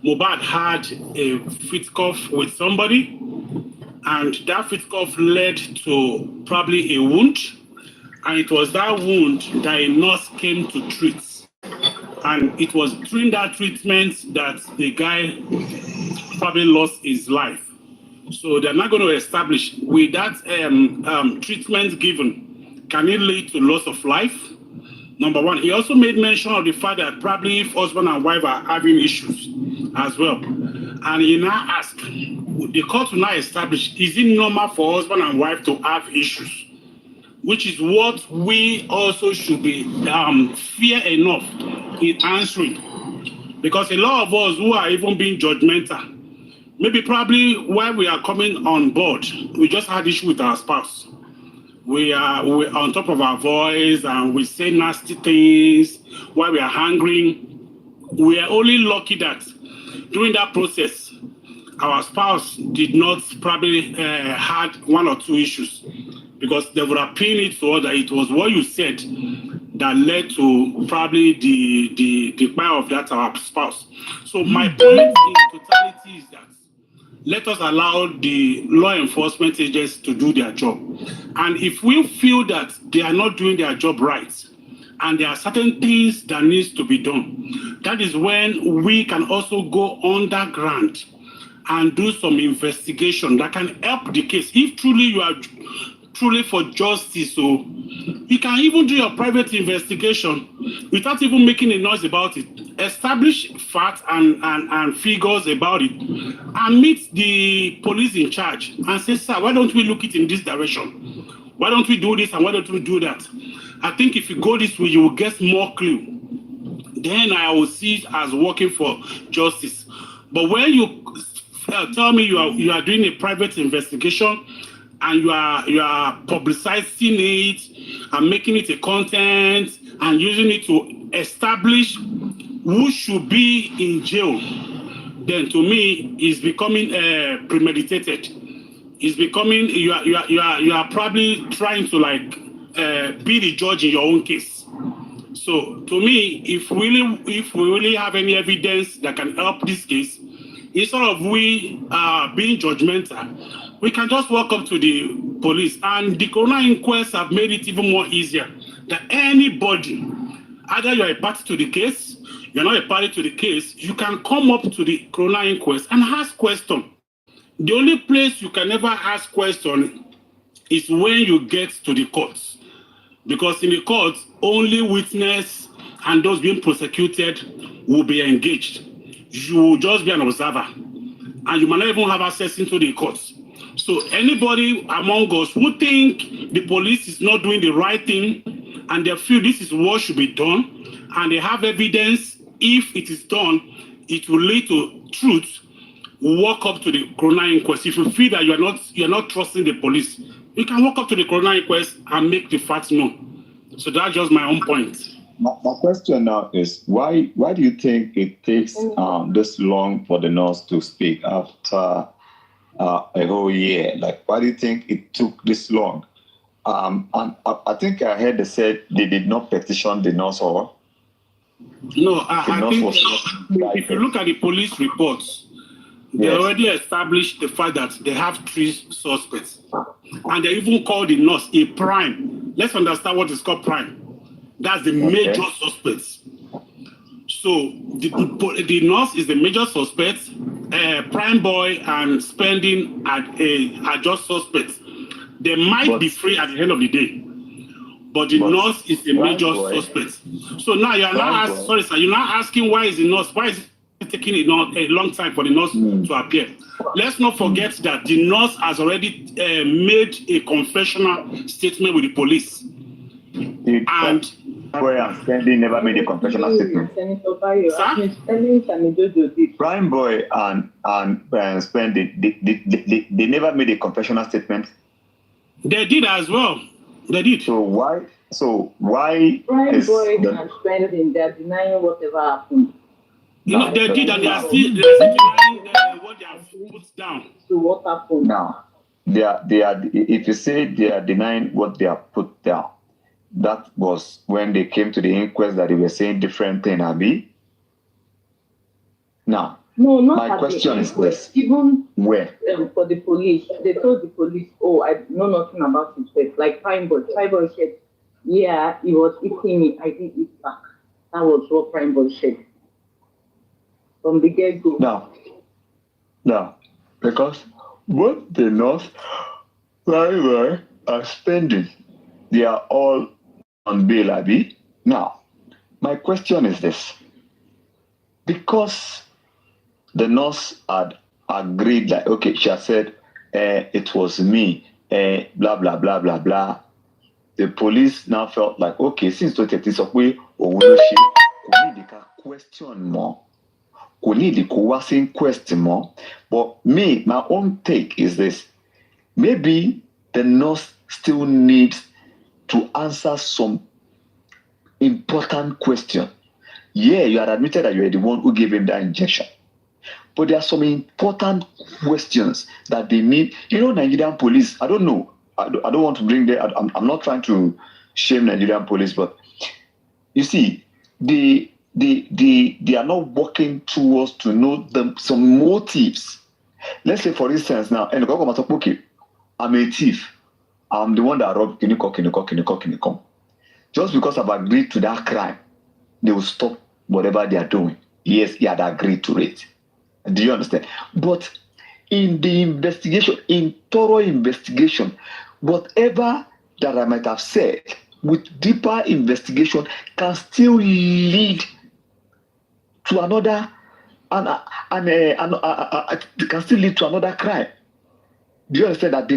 Mohbad had a fit cuff with somebody, and that fit cuff led to probably a wound, and it was that wound that a nurse came to treat. And it was during that treatment that the guy probably lost his life. So they're not going to establish with that treatment given, can it lead to loss of life? Number one, he also made mention of the fact that probably if husband and wife are having issues as well. And he now asked, the court will now establish, is it normal for husband and wife to have issues? Which is what we also should be fair enough in answering. Because a lot of us who are even being judgmental, maybe probably while we are coming on board, we just had issue with our spouse. We're on top of our voice and we say nasty things while we are hungry. We are only lucky that during that process, our spouse did not probably had one or two issues, because they would have pinned it to that it was what you said that led to probably the death of that our spouse. So my point in totality is that let us allow the law enforcement agents to do their job. And if we feel that they are not doing their job right, and there are certain things that needs to be done, that is when we can also go underground and do some investigation that can help the case. If truly you are truly for justice, so you can even do your private investigation without even making a noise about it. Establish facts and figures about it, and meet the police in charge and say, sir, why don't we look it in this direction? Why don't we do this and why don't we do that? I think if you go this way, you will get more clue. Then I will see it as working for justice. But when you tell me you are doing a private investigation and you are publicizing it and making it a content and using it to establish who should be in jail, then to me it's becoming premeditated. It's becoming you are probably trying to like be the judge in your own case. So to me, if we really have any evidence that can help this case, instead of we being judgmental, we can just walk up to the police. And the coroner inquests have made it even more easier that anybody, either you're a party to the case, you're not a party to the case, you can come up to the coroner inquest and ask questions. The only place you can never ask questions is when you get to the courts. Because in the courts, only witness and those being prosecuted will be engaged. You will just be an observer. And you might not even have access into the courts. So anybody among us who think the police is not doing the right thing and they feel this is what should be done, and they have evidence, if it is done, it will lead to truth, walk up to the coroner inquest. If you feel that you're not trusting the police, you can walk up to the coroner inquest and make the facts known. So that's just my own point. My question now is why do you think it takes this long for the nurse to speak after a whole year? Like, why do you think it took this long? And I think I heard they said they did not petition the nurse or no. I think if you look at the police reports, they already established the fact that they have 3 suspects. And they even call the nurse a prime. Let's understand what is called prime. That's the major suspects. So the nurse is the major suspect. Prime boy and spending are just suspects. They might be free at the end of the day. But the nurse is the major suspect. So now you're not you're not asking why is the nurse, why is it taking a long time for the nurse to appear? Let's not forget that the nurse has already made a confessional statement with the police. And Sandy never made a confessional statement. Prime Boy and Spendy, they never made a confessional statement. They did as well. They did. So why Prime Boy and Spendy, they're denying whatever happened. They did, and they are still denying what they have put down. So what happened? Now, they are. If you say they are denying what they have put down, that was when they came to the inquest that they were saying different things, Abi. Now, no, not my question is this: even where for the police, they told the police, "Oh, I know nothing about his face." Like Prime Boy said, "Yeah, he was eating me. I didn't eat back." That was what Prime Boy said from the get-go. No, because both the nurse, Prime Boy, are spending. They are all on bail, Abi. Now, my question is this: because the nurse had agreed that, okay, she had said, it was me, blah, blah, blah, blah, blah. The police now felt like, okay, since 20 of we need to question more. We need to question more. But me, my own take is this: maybe the nurse still needs to answer some important question. Yeah, you had admitted that you were the one who gave him that injection. But there are some important questions that they need. You know, Nigerian police, I don't know. I don't want to bring there. I'm not trying to shame Nigerian police, but you see, they are not working towards to know some motives. Let's say, for instance, now, and okay, I'm a thief. I'm the one that robbed Kiniko. Just because I've agreed to that crime, they will stop whatever they are doing. Yes, he had agreed to it. Do you understand? But in the investigation, in thorough investigation, whatever that I might have said, with deeper investigation, can still lead to another, can still lead to another crime. Do you understand that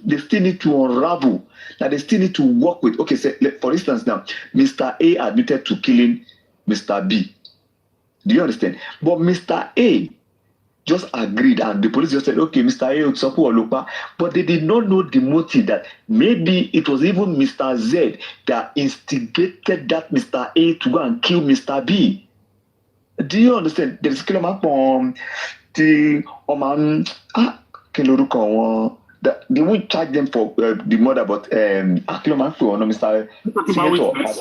they still need to unravel, that they still need to work with? Okay, so for instance now, Mr. A admitted to killing Mr. B. Do you understand? But Mr. A just agreed, and the police just said, okay, Mr. A, Otsoku, but they did not know the motive, that maybe it was even Mr. Z that instigated that Mr. A to go and kill Mr. B. Do you understand? There is they won't charge them for the murder, but Mr. Witness.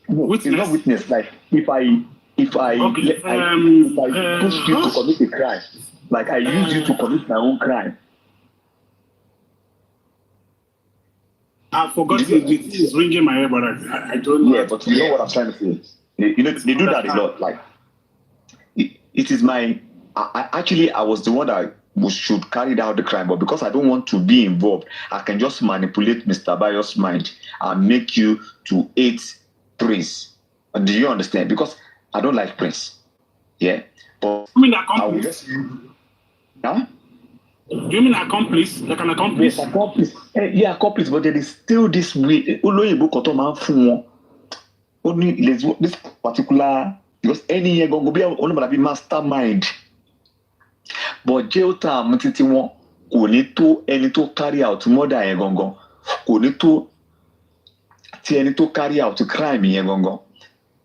It's not witness. Like if I push you to commit a crime, like I use you to commit my own crime. I forgot it is ringing my head, but I don't know. Yeah, but you know what I'm trying to say. You know, they do that a lot. Like it is my. I was the one that should carry out the crime, but because I don't want to be involved, I can just manipulate Mr. Bayo's mind and make you to hate Prince. Do you understand? Because I don't like Prince. Yeah. But you mean accomplice? Huh? Do you mean accomplice? Like an accomplice? Yes, accomplice. Yeah, accomplice, but there is still this way. Only this particular, because any year going to be only be mastermind. But jail time, kò ní tó ẹni tó carry out murder yẹn gangan, kò ní tó ti ẹni tó carry out crime yẹn gangan.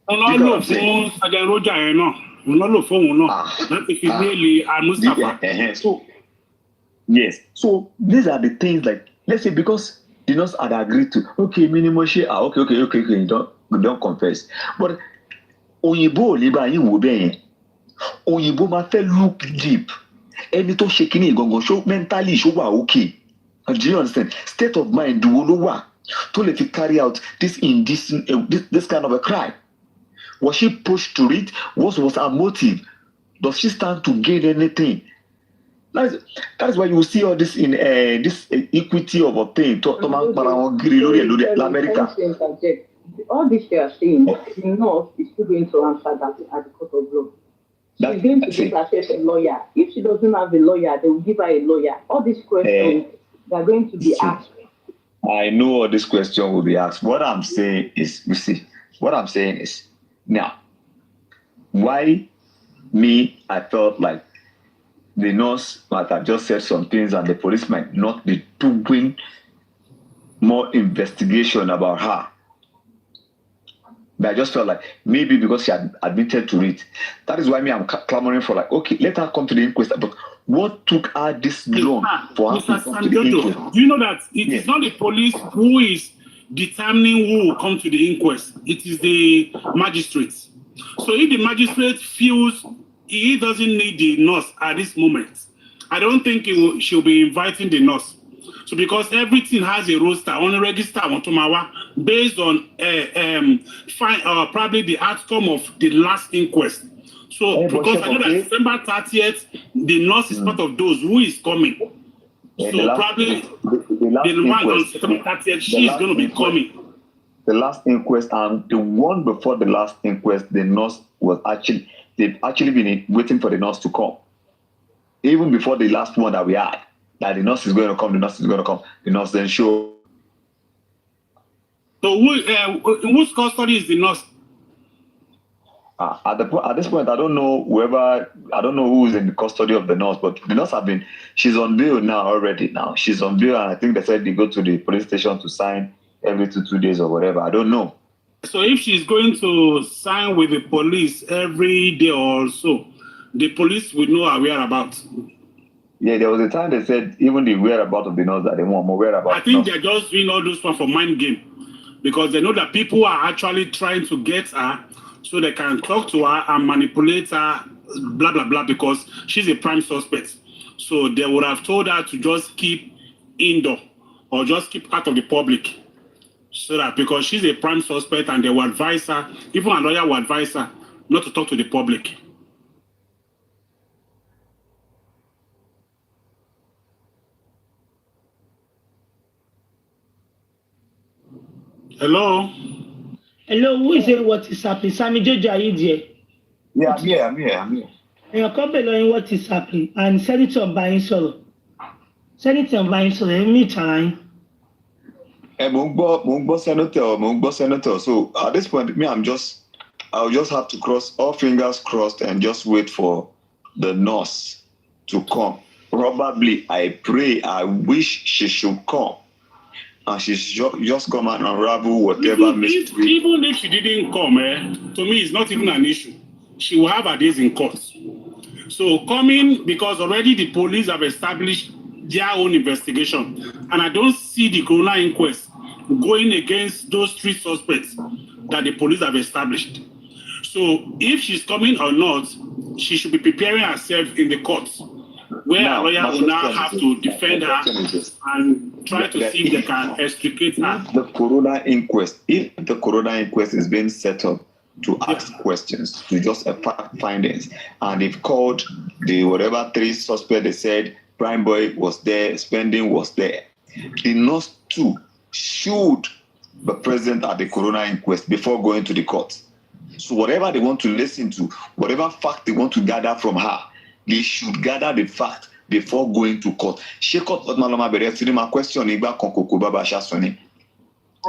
Ọlọ́ lò fún Sergeant Roger yẹn náà, ọlọ́ lò fún òun náà, láti fi wéèlì Mustapha. So, yes, so these are the things, like, let's say because the nurse had agreed to, okay, minimum share, okay, you don't confess. But Òyìnbó ò lè bá yín wò bẹ́ẹ̀ yẹn. Òyìnbó máa fẹ́ look deep. Ẹni tó ṣe kíní ìgangan ṣó mentally ṣó wà okay. Do you understand? State of mind wo ló wà tó lè fi carry out this kind of a crime? Was she pushed to it? What was her motive? Does she stand to gain anything? That is why you see all this in this equity of a thing. All this you are saying, the nurse is still going to answer that at the court of law. She's going to give herself a lawyer. If she doesn't have a lawyer, they will give her a lawyer. All these questions they are going to be asked. I know all these questions will be asked. What I'm saying is, now, why me, I felt like the nurse might have just said some things and the police might not be doing more investigation about her. But I just felt like maybe because she had admitted to it. That is why I'm clamoring for, like, okay, let her come to the inquest. But what took her this long for her to come to the inquest? Do you know that it is not the police who is determining who will come to the inquest? It is the magistrates. So if the magistrate feels he doesn't need the nurse at this moment, I don't think she'll be inviting the nurse. So because everything has a roster on a register on Tomawa based on probably the outcome of the last inquest. So because I know that December 30th, the nurse is part of those who is coming. So probably the one on September 30th, she is going to be coming. The last inquest and the one before the last inquest, the nurse was they've actually been waiting for the nurse to come. Even before the last one that we had. That the nurse is going to come, the nurse then show. So in whose custody is the nurse? At this point, I don't know who is in the custody of the nurse, but the nurse she's on bail now already. Now she's on bail, and I think they said they go to the police station to sign every 2 days or whatever. I don't know. So if she's going to sign with the police every day or so, the police will know our whereabouts. Yeah, there was a time they said even the whereabouts of the nurse that they want more whereabouts. I think they're just doing all those ones for mind game because they know that people are actually trying to get her so they can talk to her and manipulate her, blah, blah, blah, because she's a prime suspect. So they would have told her to just keep indoor or just keep out of the public. So that because she's a prime suspect and they will advise her, even a lawyer will advise her not to talk to the public. Hello? Hello, who is saying what is happening? Sammy Jojo, are you there? Yeah, I'm here. You're coming what is happening. And Senator buying solo. Senator buying solo, me time. Senator. So at this point, I'll just have to cross all fingers crossed and just wait for the nurse to come. Probably, I wish she should come. And she should just come and unravel whatever mystery. Even if she didn't come, to me, it's not even an issue. She will have her days in court. So coming, because already the police have established their own investigation. And I don't see the coroner inquest going against those 3 suspects that the police have established. So if she's coming or not, she should be preparing herself in the courts, where a lawyer will now have to defend her and try to see if they can extricate her. If the coroner inquest is being set up to ask questions, to just fact findings, and they've called the whatever 3 suspects, they said Prime Boy was there, Spending was there. The nurse too should be present at the coroner inquest before going to the court. So whatever they want to listen to, whatever fact they want to gather from her, they should gather the fact before going to court. My question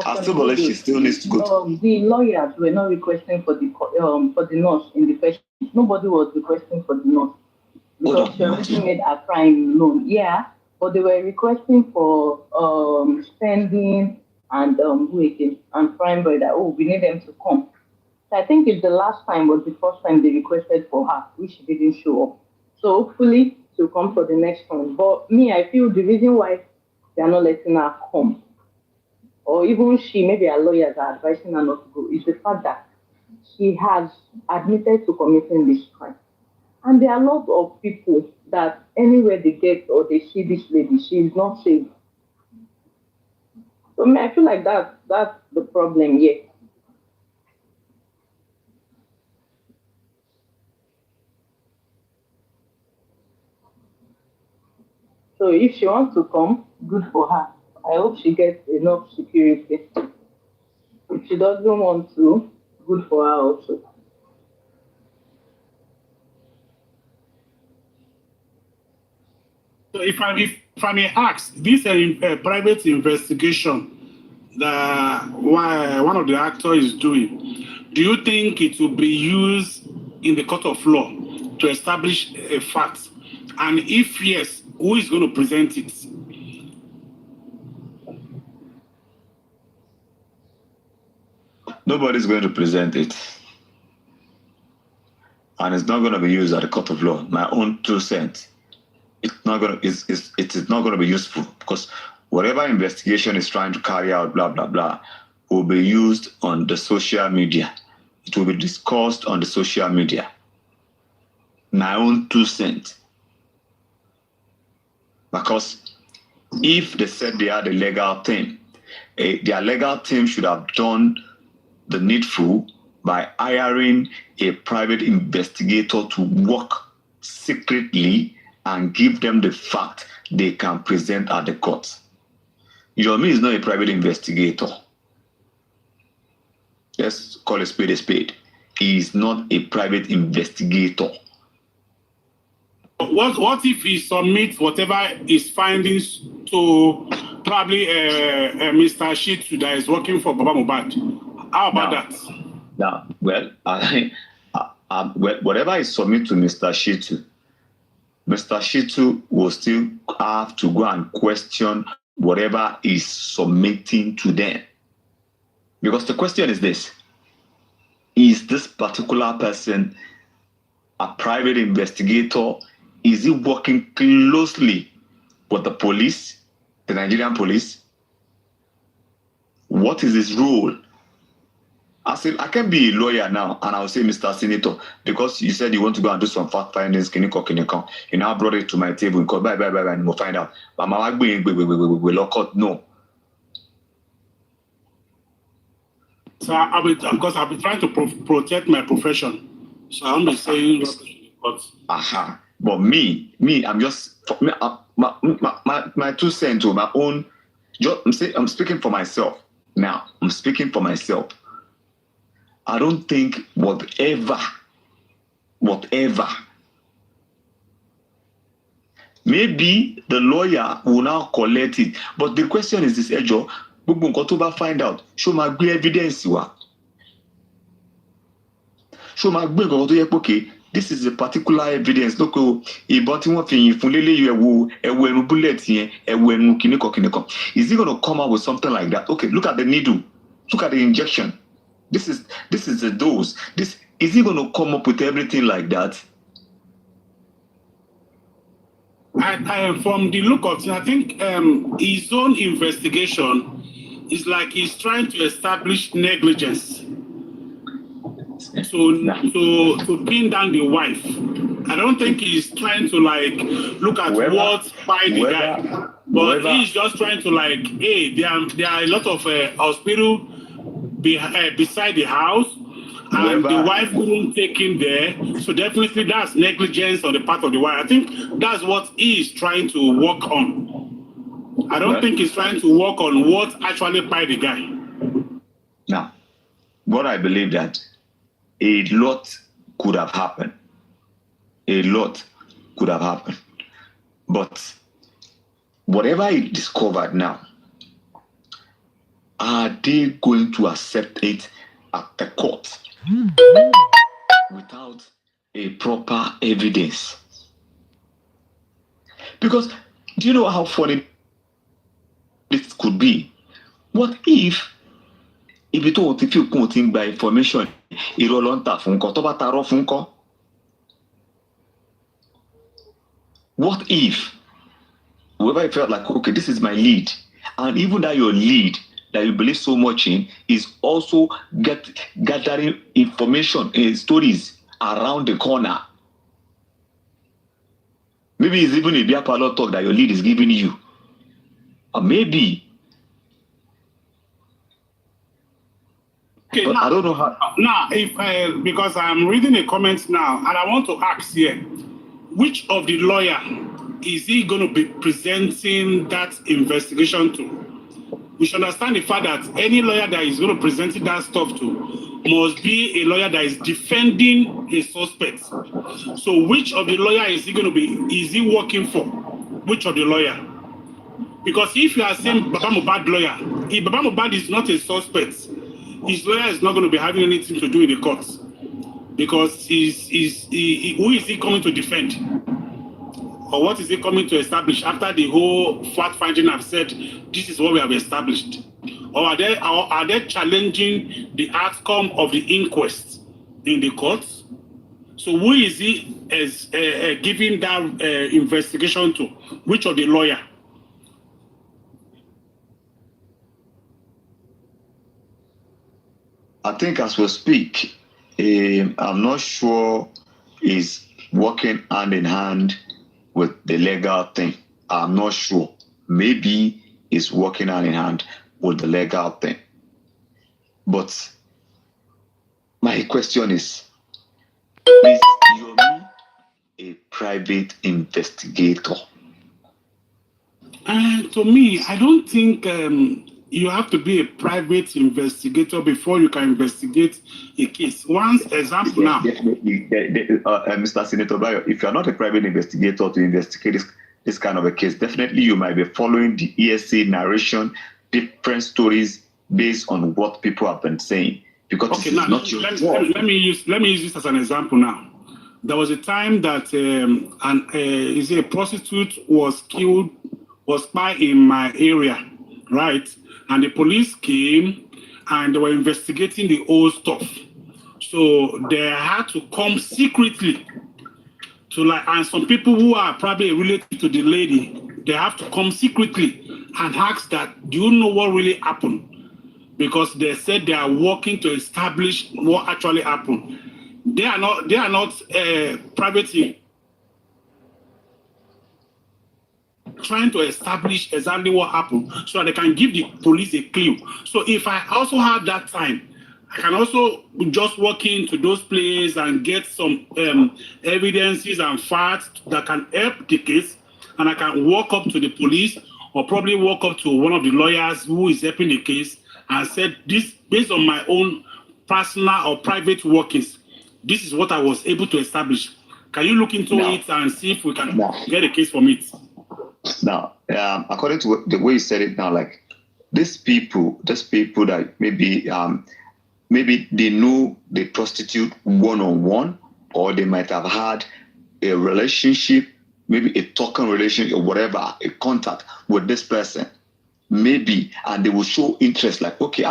I still believe she still needs to go to. The lawyers were not requesting for the nurse in the first place. Nobody was requesting for the nurse because she already made a crime known. Yeah, but they were requesting for Spending and and Prime Boy that we need them to come. So I think if the last time was the first time they requested for her, which she didn't show up. So hopefully she'll come for the next one. But me, I feel the reason why they are not letting her come, or even maybe her lawyers are advising her not to go, is the fact that she has admitted to committing this crime. And there are a lot of people that anywhere they get or they see this lady, she is not safe. So I feel like that's the problem here. So if she wants to come, good for her. I hope she gets enough security. If she doesn't want to, good for her also. So if I may ask, this private investigation that one of the actors is doing, do you think it will be used in the court of law to establish a fact? And if yes, who is going to present it? Nobody's going to present it. And it's not going to be used at the court of law. My own 2 cents. It is not going to be useful because whatever investigation is trying to carry out, blah, blah, blah, will be used on the social media. It will be discussed on the social media. My own 2 cents. Because if they said they had a legal team, their legal team should have done the needful by hiring a private investigator to work secretly and give them the fact they can present at the court. Ińjüryý is not a private investigator. Let's call a spade a spade. He is not a private investigator. What if he submits whatever his findings to probably Mr. Shitu that is working for Baba Mohbad? How about that? Now, well, whatever is submitted to Mr. Shitu will still have to go and question whatever is submitting to them. Because the question is this: is this particular person a private investigator? Is he working closely with the police, the Nigerian police? What is his role? I said, I can be a lawyer now, and I'll say, Mr. Senator, because you said you want to go and do some fact findings, you now brought it to my table and called, bye, and we'll find out. But we lock out. No. So because I've been trying to protect my profession. So I'm not saying but But me, I'm just my 2 cents or my own. I'm speaking for myself now. I'm speaking for myself. I don't think whatever, maybe the lawyer will now collect it. But the question is this, Ejo, find out, show my evidence. Show my okay, this is a particular evidence. Look, is he going to come out with something like that? Okay, look at the needle, look at the injection. This is the dose. Is he going to come up with everything like that? From the look of it, I think his own investigation is like he's trying to establish negligence. To pin down the wife. I don't think he's trying to look at what's by the guy, but he's just trying to hey, there are a lot of hospital beside the house, and the wife couldn't take him there. So definitely that's negligence on the part of the wife. I think that's what he is trying to work on. I don't think he's trying to work on what actually by the guy. Now, what I believe that a lot could have happened. But whatever he discovered now, are they going to accept it at the court without a proper evidence? Because do you know how funny this could be? What if you don't feel contained by information? What if whoever felt like, okay, this is my lead, and even that your lead that you believe so much in is also gathering information and stories around the corner? Maybe it's even a beer parlor talk that your lead is giving you, or maybe. Okay, but now, I don't know how. Now, because I'm reading the comments now, and I want to ask here, which of the lawyer is he going to be presenting that investigation to? We should understand the fact that any lawyer that is going to present that stuff to must be a lawyer that is defending a suspect. So which of the lawyer is he going to be? Is he working for? Which of the lawyer? Because if you are saying Baba Mohbad lawyer, if Baba Mohbad is not a suspect, his lawyer is not going to be having anything to do in the courts, because who is he coming to defend, or what is he coming to establish after the whole fact finding have said this is what we have established? Or are they challenging the outcome of the inquest in the courts? So who is he as giving that investigation to? Which of the lawyer? I think as we speak, I'm not sure he's working hand in hand with the legal thing. I'm not sure. Maybe he's working hand in hand with the legal thing. But my question is Yomi a private investigator? To me, I don't think you have to be a private investigator before you can investigate a case. One example now. Definitely, Mr. Senator Bayo, if you're not a private investigator to investigate this kind of a case, definitely you might be following the ESA narration, different stories based on what people have been saying. Because okay, now let me use this as an example now. There was a time that a prostitute was killed, was spied in my area, right? And the police came and they were investigating the old stuff. So they had to come secretly to like, and some people who are probably related to the lady, they have to come secretly and ask that, do you know what really happened? Because they said they are working to establish what actually happened. They are not private trying to establish exactly what happened so that they can give the police a clue. So if I also have that time, I can also just walk into those places and get some evidences and facts that can help the case, and I can walk up to the police or probably walk up to one of the lawyers who is helping the case and said, this, based on my own personal or private workings, this is what I was able to establish. Can you look into it and see if we can get a case from it? Now, according to the way you said it now, like these people that maybe they know the prostitute one-on-one, or they might have had a relationship, maybe a token relationship or whatever, a contact with this person, maybe, and they will show interest, like, okay,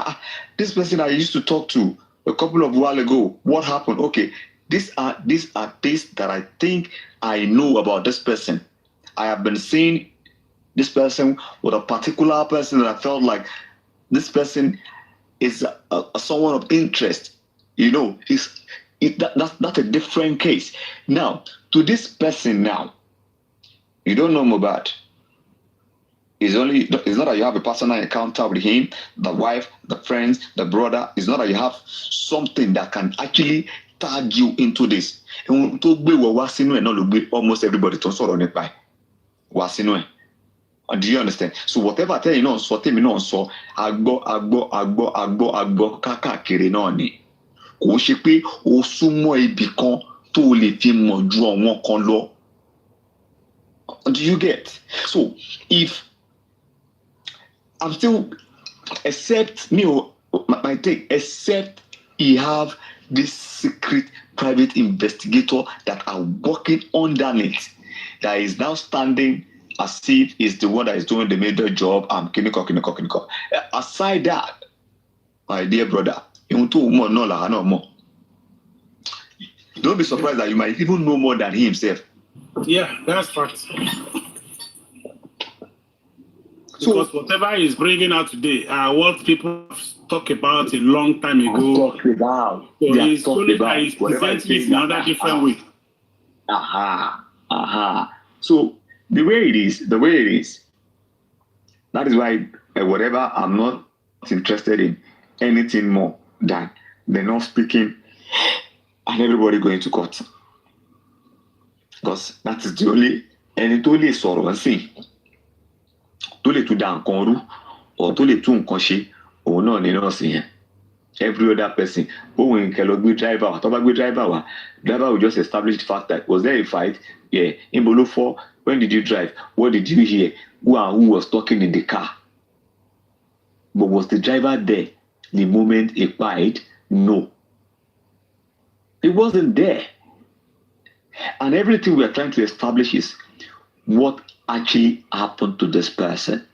this person I used to talk to a couple of while ago, what happened? Okay, these are things that I think I know about this person. I have been seeing this person with a particular person that I felt like this person is someone of interest. You know, that's a different case. Now, to this person now, you don't know Mohbad. It's not that you have a personal encounter with him, the wife, the friends, the brother. It's not that you have something that can actually tag you into this. Almost everybody to sort on it by. Do you understand? So whatever I tell you, so agbo kákàkiri náà ni. Kò ṣe pé o súnmọ́ ibì kan tó lè fi mọ̀ ju àwọn kan lọ. Do you get? So if I'm still, except my take, except he have this secret private investigator that are working underneath, that is now standing as if he's the one that is doing the major job. Aside that, my dear brother, don't be surprised that you might even know more than he himself. Yeah, that's fact. Because whatever he's bringing out today are what people talk about a long time ago. So he's presenting it in another different way. So the way it is, that is why whatever, I'm not interested in anything more than they're not speaking and everybody going to court. Because that is the only, and it only is sort of a thing. To le tu da nkan ru or to le tu nkan ṣe òun náà ni nọ́ọ̀sì yẹn. Every other person, when driver will just establish the fact that was there a fight? Yeah. In Bolo 4, when did you drive? What did you hear? Who was talking in the car? But was the driver there the moment he fight? No. He wasn't there. And everything we are trying to establish is what actually happened to this person.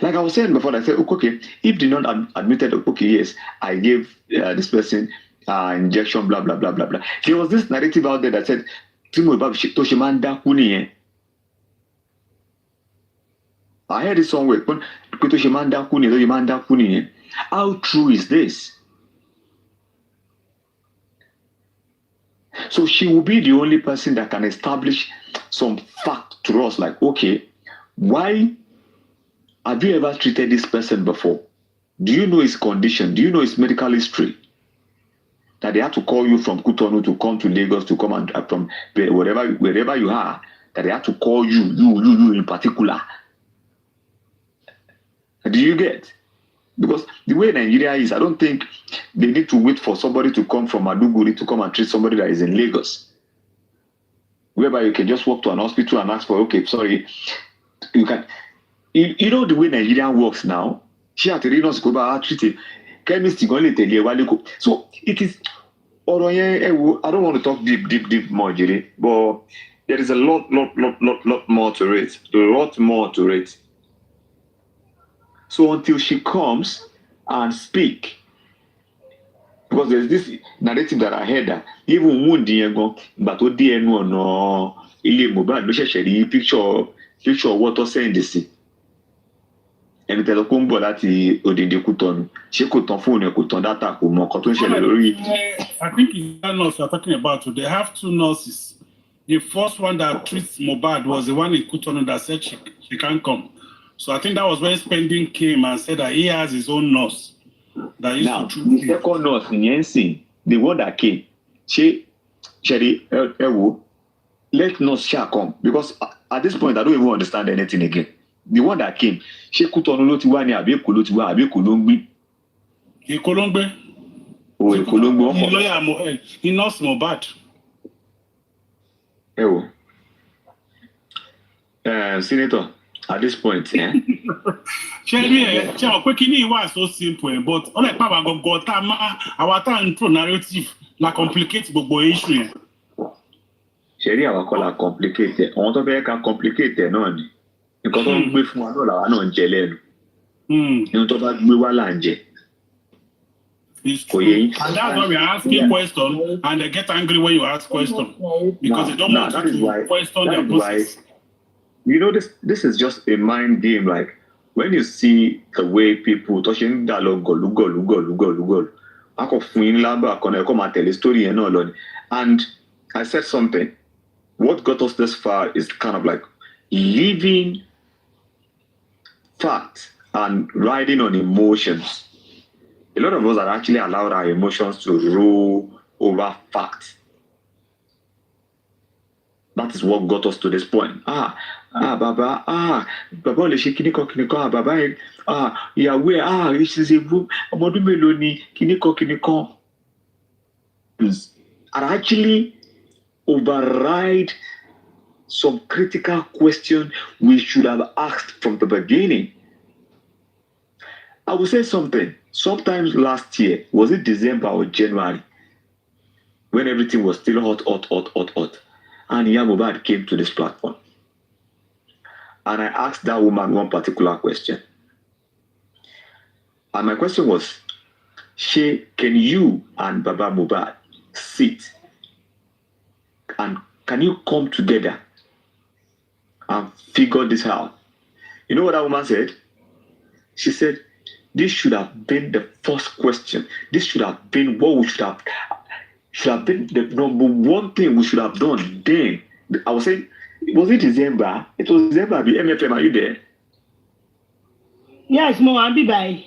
Like I was saying before, I said, okay, if they not admitted, okay, yes, I gave this person injection, blah, blah, blah, blah, blah. There was this narrative out there that said, I heard it somewhere. How true is this? So she will be the only person that can establish some fact to us, like, okay, why have you ever treated this person before? Do you know his condition? Do you know his medical history? That they have to call you from Cotonou to come to Lagos to come and from wherever you are, that they have to call you in particular. Do you get? Because the way Nigeria is, I don't think they need to wait for somebody to come from Maduguri to come and treat somebody that is in Lagos. Whereby you can just walk to an hospital and ask for, okay, sorry, you can. You know the way Nigeria works now. So it is. I don't want to talk deep more, Jerry, but there is a lot more to it. A lot more to it. So until she comes and speak, because there's this narrative that I heard that even wound yẹn gan ìgbà tó dé ẹnu ọ̀nà ilé Mohbad ló ṣẹ̀ṣẹ̀ rí picture owó tó send sí ẹni tẹ́lẹ̀ kó ń bọ̀ láti òdìdí Kútọ́nù ṣé kò tán fóònù ẹ̀ kò tán dátà kò mọ ọkọ tó ń ṣẹlẹ̀ lórí. I think it's that nurse you're talking about. They have two nurses. The first one that treats Mohbad was the one in Kútọ́nù that said she can't come. So I think that was when Spending came and said that he has his own nurse. That used Now, to the second nurse in Yensin, the one that came, let nurse shall come. Because at this point, I don't even understand anything again. The one that came, she Kútọ́nù ló ti wá ní àbí Èkó ló ti wá àbí Èkó ló ń gbé. Èkó ló ń gbé. Oh, Èkó ló ń gbé. He knows Mohbad. Senator, at this point, Quickly was so simple, but all like Papa got our time through narrative la complicate gbogbo issue. Sherry, our call are complicated. On top of that, complicated, no. Because on gbé fún wa náà làwa náà ń jẹ lẹ́nu. Ní tó bá gbé wá là ń jẹ. And that's why we are asking questions, and they get angry when you ask questions because they don't want to question their process. You know, this is just a mind game. Like when you see the way people touching dialogue, and I said something. What got us this far is kind of like living fact and riding on emotions. A lot of us are actually allowed our emotions to rule over fact. That is what got us to this point. Baba, le ṣe kiniko, Baba, Yahweh, this is a book, ọmọdún mélòó ni kiniko. And actually override some critical question we should have asked from the beginning. I will say something. Sometimes last year, was it December or January, when everything was still hot, and Mohbad came to this platform. And I asked that woman one particular question. And my question was, can you and Baba Mohbad sit and can you come together and figure this out? You know what that woman said? She said, this should have been the first question. This should have been what we should have been the number one thing we should have done then. I was saying, was it December? It was December. The MFM, are you there? Yes, Mo, I'll be by.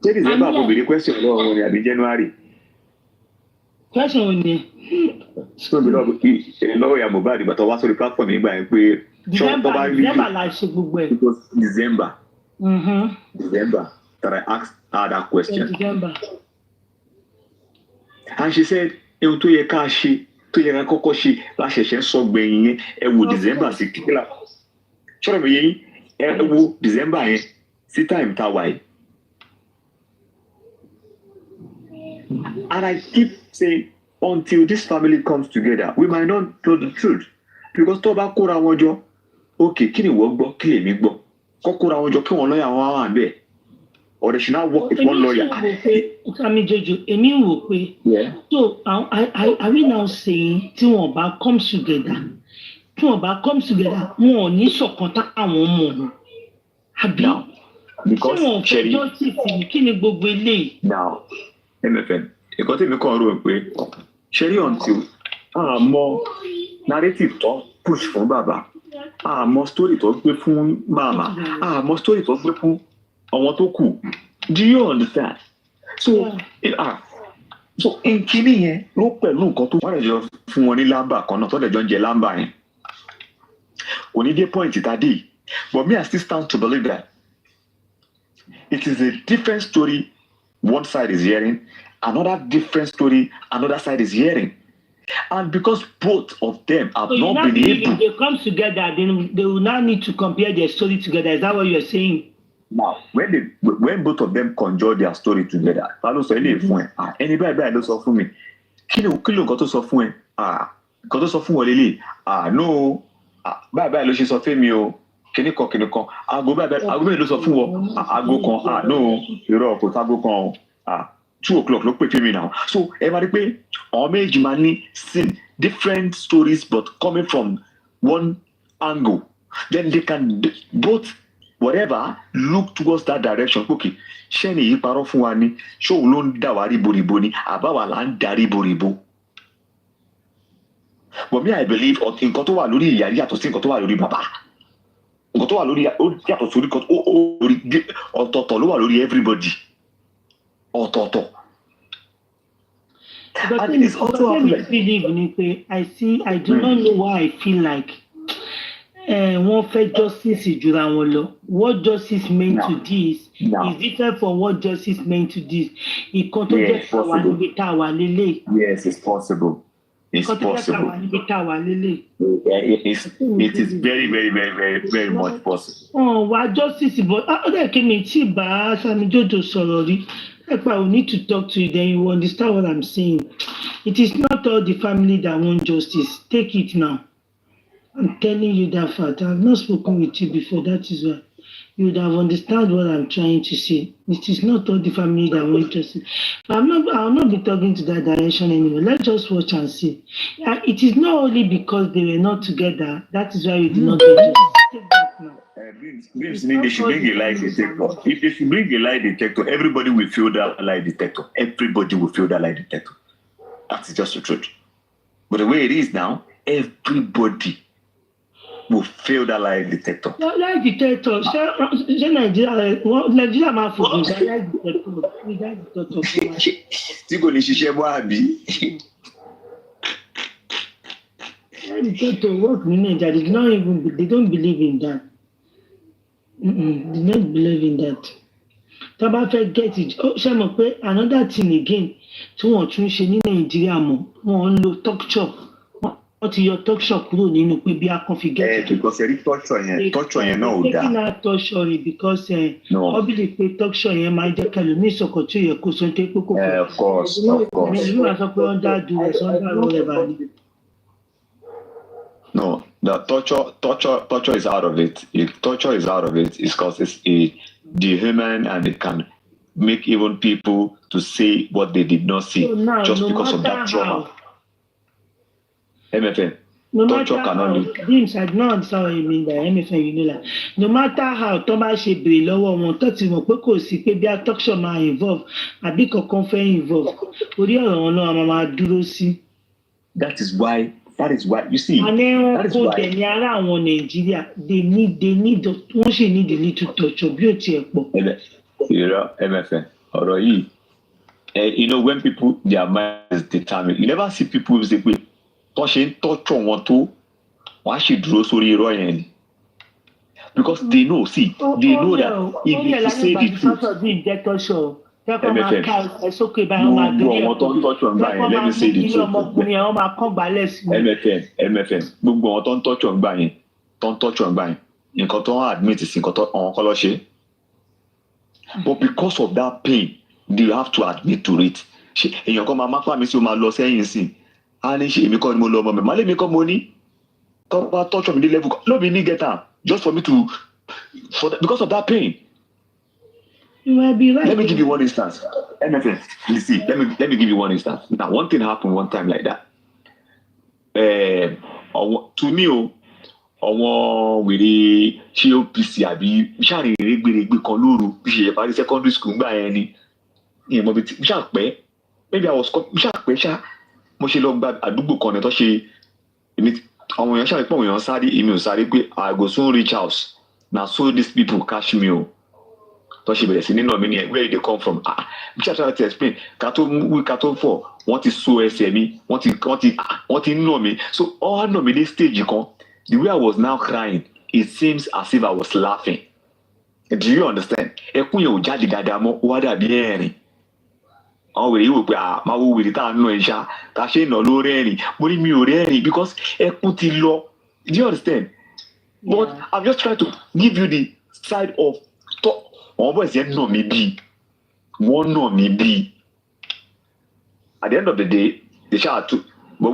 December will be the question. It'll be January. Question on me. So, lawyer Mohbad, but also the platform December, like it was December. December that I asked her that question. December. And she said, to ye kashi, to ye kokoshi, la sheshe so gbeyin e wo December si kila. Choro me yin e wo December yen si time ta wa. And I keep saying, until this family comes together, we might not know the truth. Because to ba kora won jo, okay, kini wo gbo, ki lemi gbo. Ko kora won jo ki won lawyer won wa nbe. Or they should not work with one lawyer. Yeah. So are we now saying Tiwonba comes together? More ni sokota awon mo. Now, because Cherry. Now, MFN. Because if you call room, Cherry until more narrative to push from Baba. More story to gbé fún Mama. More story to gbé fún àwọn tó kù. Do you understand? So, so in kini yẹn ló pẹ̀lú nǹkan tó wọ́n lè jọ fún wọn ní lámbà kan náà tó lè jọ ń jẹ lámbà yẹn. Kò ní dé point ìtàdé. But me, I still stand to believe that it is a different story one side is hearing, another different story another side is hearing. And because both of them have not been able... If they come together, then they will now need to compare their story together. Is that what you're saying? Now, when both of them conjure their story together, anybody ló sọ fún mi. Kí ló nǹkan tó sọ fún ẹ? Nǹkan tó sọ fún wọn lélẹ̀. No. Báyìí ló ṣe sọ fún mi o. Kíní kan. Aago báyìí ló sọ fún wọn. Aago kan. No. Irọ́ kò ságo kan o. 2 o'clock ló pè fún mi now. So ẹ máa rí pé àwọn méjì máa ní different stories but coming from one angle. Then they can both whatever look towards that direction. Okay, ṣé ni yìí parọ́ fún wa ni? Ṣé òun ló ń dà wá ríboríbo ni? Àbáwá là ń dà ríboríbo. But me, I believe nǹkan tó wà lórí ìyá yàtọ̀ sí nǹkan tó wà lórí bàbá. Nǹkan tó wà lórí yàtọ̀ sórí ọ̀tọ̀ọ̀tọ̀ ló wà lórí everybody. Ọ̀tọ̀ọ̀tọ̀. But then it's also I do not know why I feel like one fair justice is what justice meant to this is different from what justice meant to this. Yes, possible. Yes, it's possible. It's possible. It is very, very, very, very, very much possible. Oh, what justice? But I will need to talk to you, then you will understand what I'm saying. It is not all the family that want justice. Take it now. I'm telling you that fact. I've not spoken with you before. That is why you would have understood what I'm trying to say. It is not all the family that want justice. But I'll not be talking to that direction anymore. Let's just watch and see. It is not only because they were not together. That is why you did not get justice. Take that now. They should bring a lie detector. If they should bring a lie detector, everybody will feel that lie detector. Everybody will feel that lie detector. That's just the truth. But the way it is now, everybody will fail that lie detector. Lie detector. Nigeria man for lie detector. Tí kò ní ṣiṣẹ́ mọ́ àbí. Lie detector work in Nigeria. They don't believe in that. They don't believe in that. Taba fẹ́ get it. Ṣé mo pé another thing again tí wọ́n tún ṣe ní Nàìjíríà mọ́ wọ́n ń lo talk shop. Wọ́n ti yọ talk shop kúrò nínú pé bí a kan fi get it. Because ẹ̀rí torture yẹn náà ò dáa. Taking out torture because obviously pé talk shop yẹn máa jẹ́ kẹlò ní ìsọ̀kọ̀ tí ó yẹ kó sọ pé kókó. Of course. Ìlú wa sọ pé under duress under whatever. No, the torture is out of it. If torture is out of it, it's because it's dehuman and it can make even people to say what they did not see just because of that trauma. MFN. No matter how, James, I don't understand what you mean by MFN, you know that. No matter how, Thomas ṣe bèrè lọ́wọ́ wọn, tó ti mọ̀ pé kò sí pé bí a talk show máa involve, àbí kankan fẹ́ involve. Orí ọ̀rọ̀ wọn náà máa dúró sí. That is why, you see, that is why. Ní ara àwọn Nàìjíríà, they need, wọ́n ṣe need a little torture bí ó tiẹ̀ pọ̀. You know, MFN, ọ̀rọ̀ yìí, you know, when people, their mind is determined, you never see people say, wait, tó ṣe ń torture wọn tó wọ́n á ṣe dúró sórí irọ́ yẹn ni because they know that if you say the truth gbogbo àwọn tó ń torture ń gbà yẹn let me say the truth MFN gbogbo àwọn tó ń torture ń gbà yẹn nǹkan tó ń admit sí nǹkan tó àwọn kọ́ lọ ṣe but because of that pain they have to admit to it èèyàn kan máa má pàmì sí o máa lọ sẹ́yìn sí i ní ṣe èmi kọ́ ni mo lọ ọmọ mi má lè mi kọ́ mo ní tó bá touch me the level no be me get am just for me to because of that pain. You might be right. Let me give you one instance. MFN, you see, let me give you one instance. Now, one thing happened one time like that. To me, ọwọ́ wèrè ṣé OPC àbí ṣàrìn rẹ́gbẹ̀rẹ́gbẹ̀ kan lóru bí ṣe parí secondary school gbà yẹn ni ìmọ̀ bí ṣàpẹ́ maybe I was ṣàpẹ́ ṣá mo ṣe lọ gba àdúgbò kan ní tó ṣe àwọn èèyàn ṣàpẹ́ pọ̀ èèyàn sáré èmi ò sáré pé I go soon reach house na so these people catch me o tó ṣe bẹ̀rẹ̀ sí nínú ọ̀mí ni where they come from bí ṣàtúnṣe ti explain ká tó wí ká tó fọ̀ wọ́n ti so ẹsẹ̀ mi wọ́n ti nù mí so all nù mí dé stage kan. The way I was now crying, it seems as if I was laughing. Do you understand? Ẹkún yẹn ò jáde dáadáa mọ́, ó wá dàbí ẹ̀rín. Àwọn wèrè yìí wò pé máa wo wèrè tá à ń nù ẹ̀ ṣá, tá a ṣe ń nà ló rẹ́rìn. Mo ní mi ò rẹ́rìn because ẹkún ti lọ. Do you understand? But I'm just trying to give you the side of talk. Àwọn boys yẹn nà mí bí. Wọ́n nà mí bí. At the end of the day, they shall took. But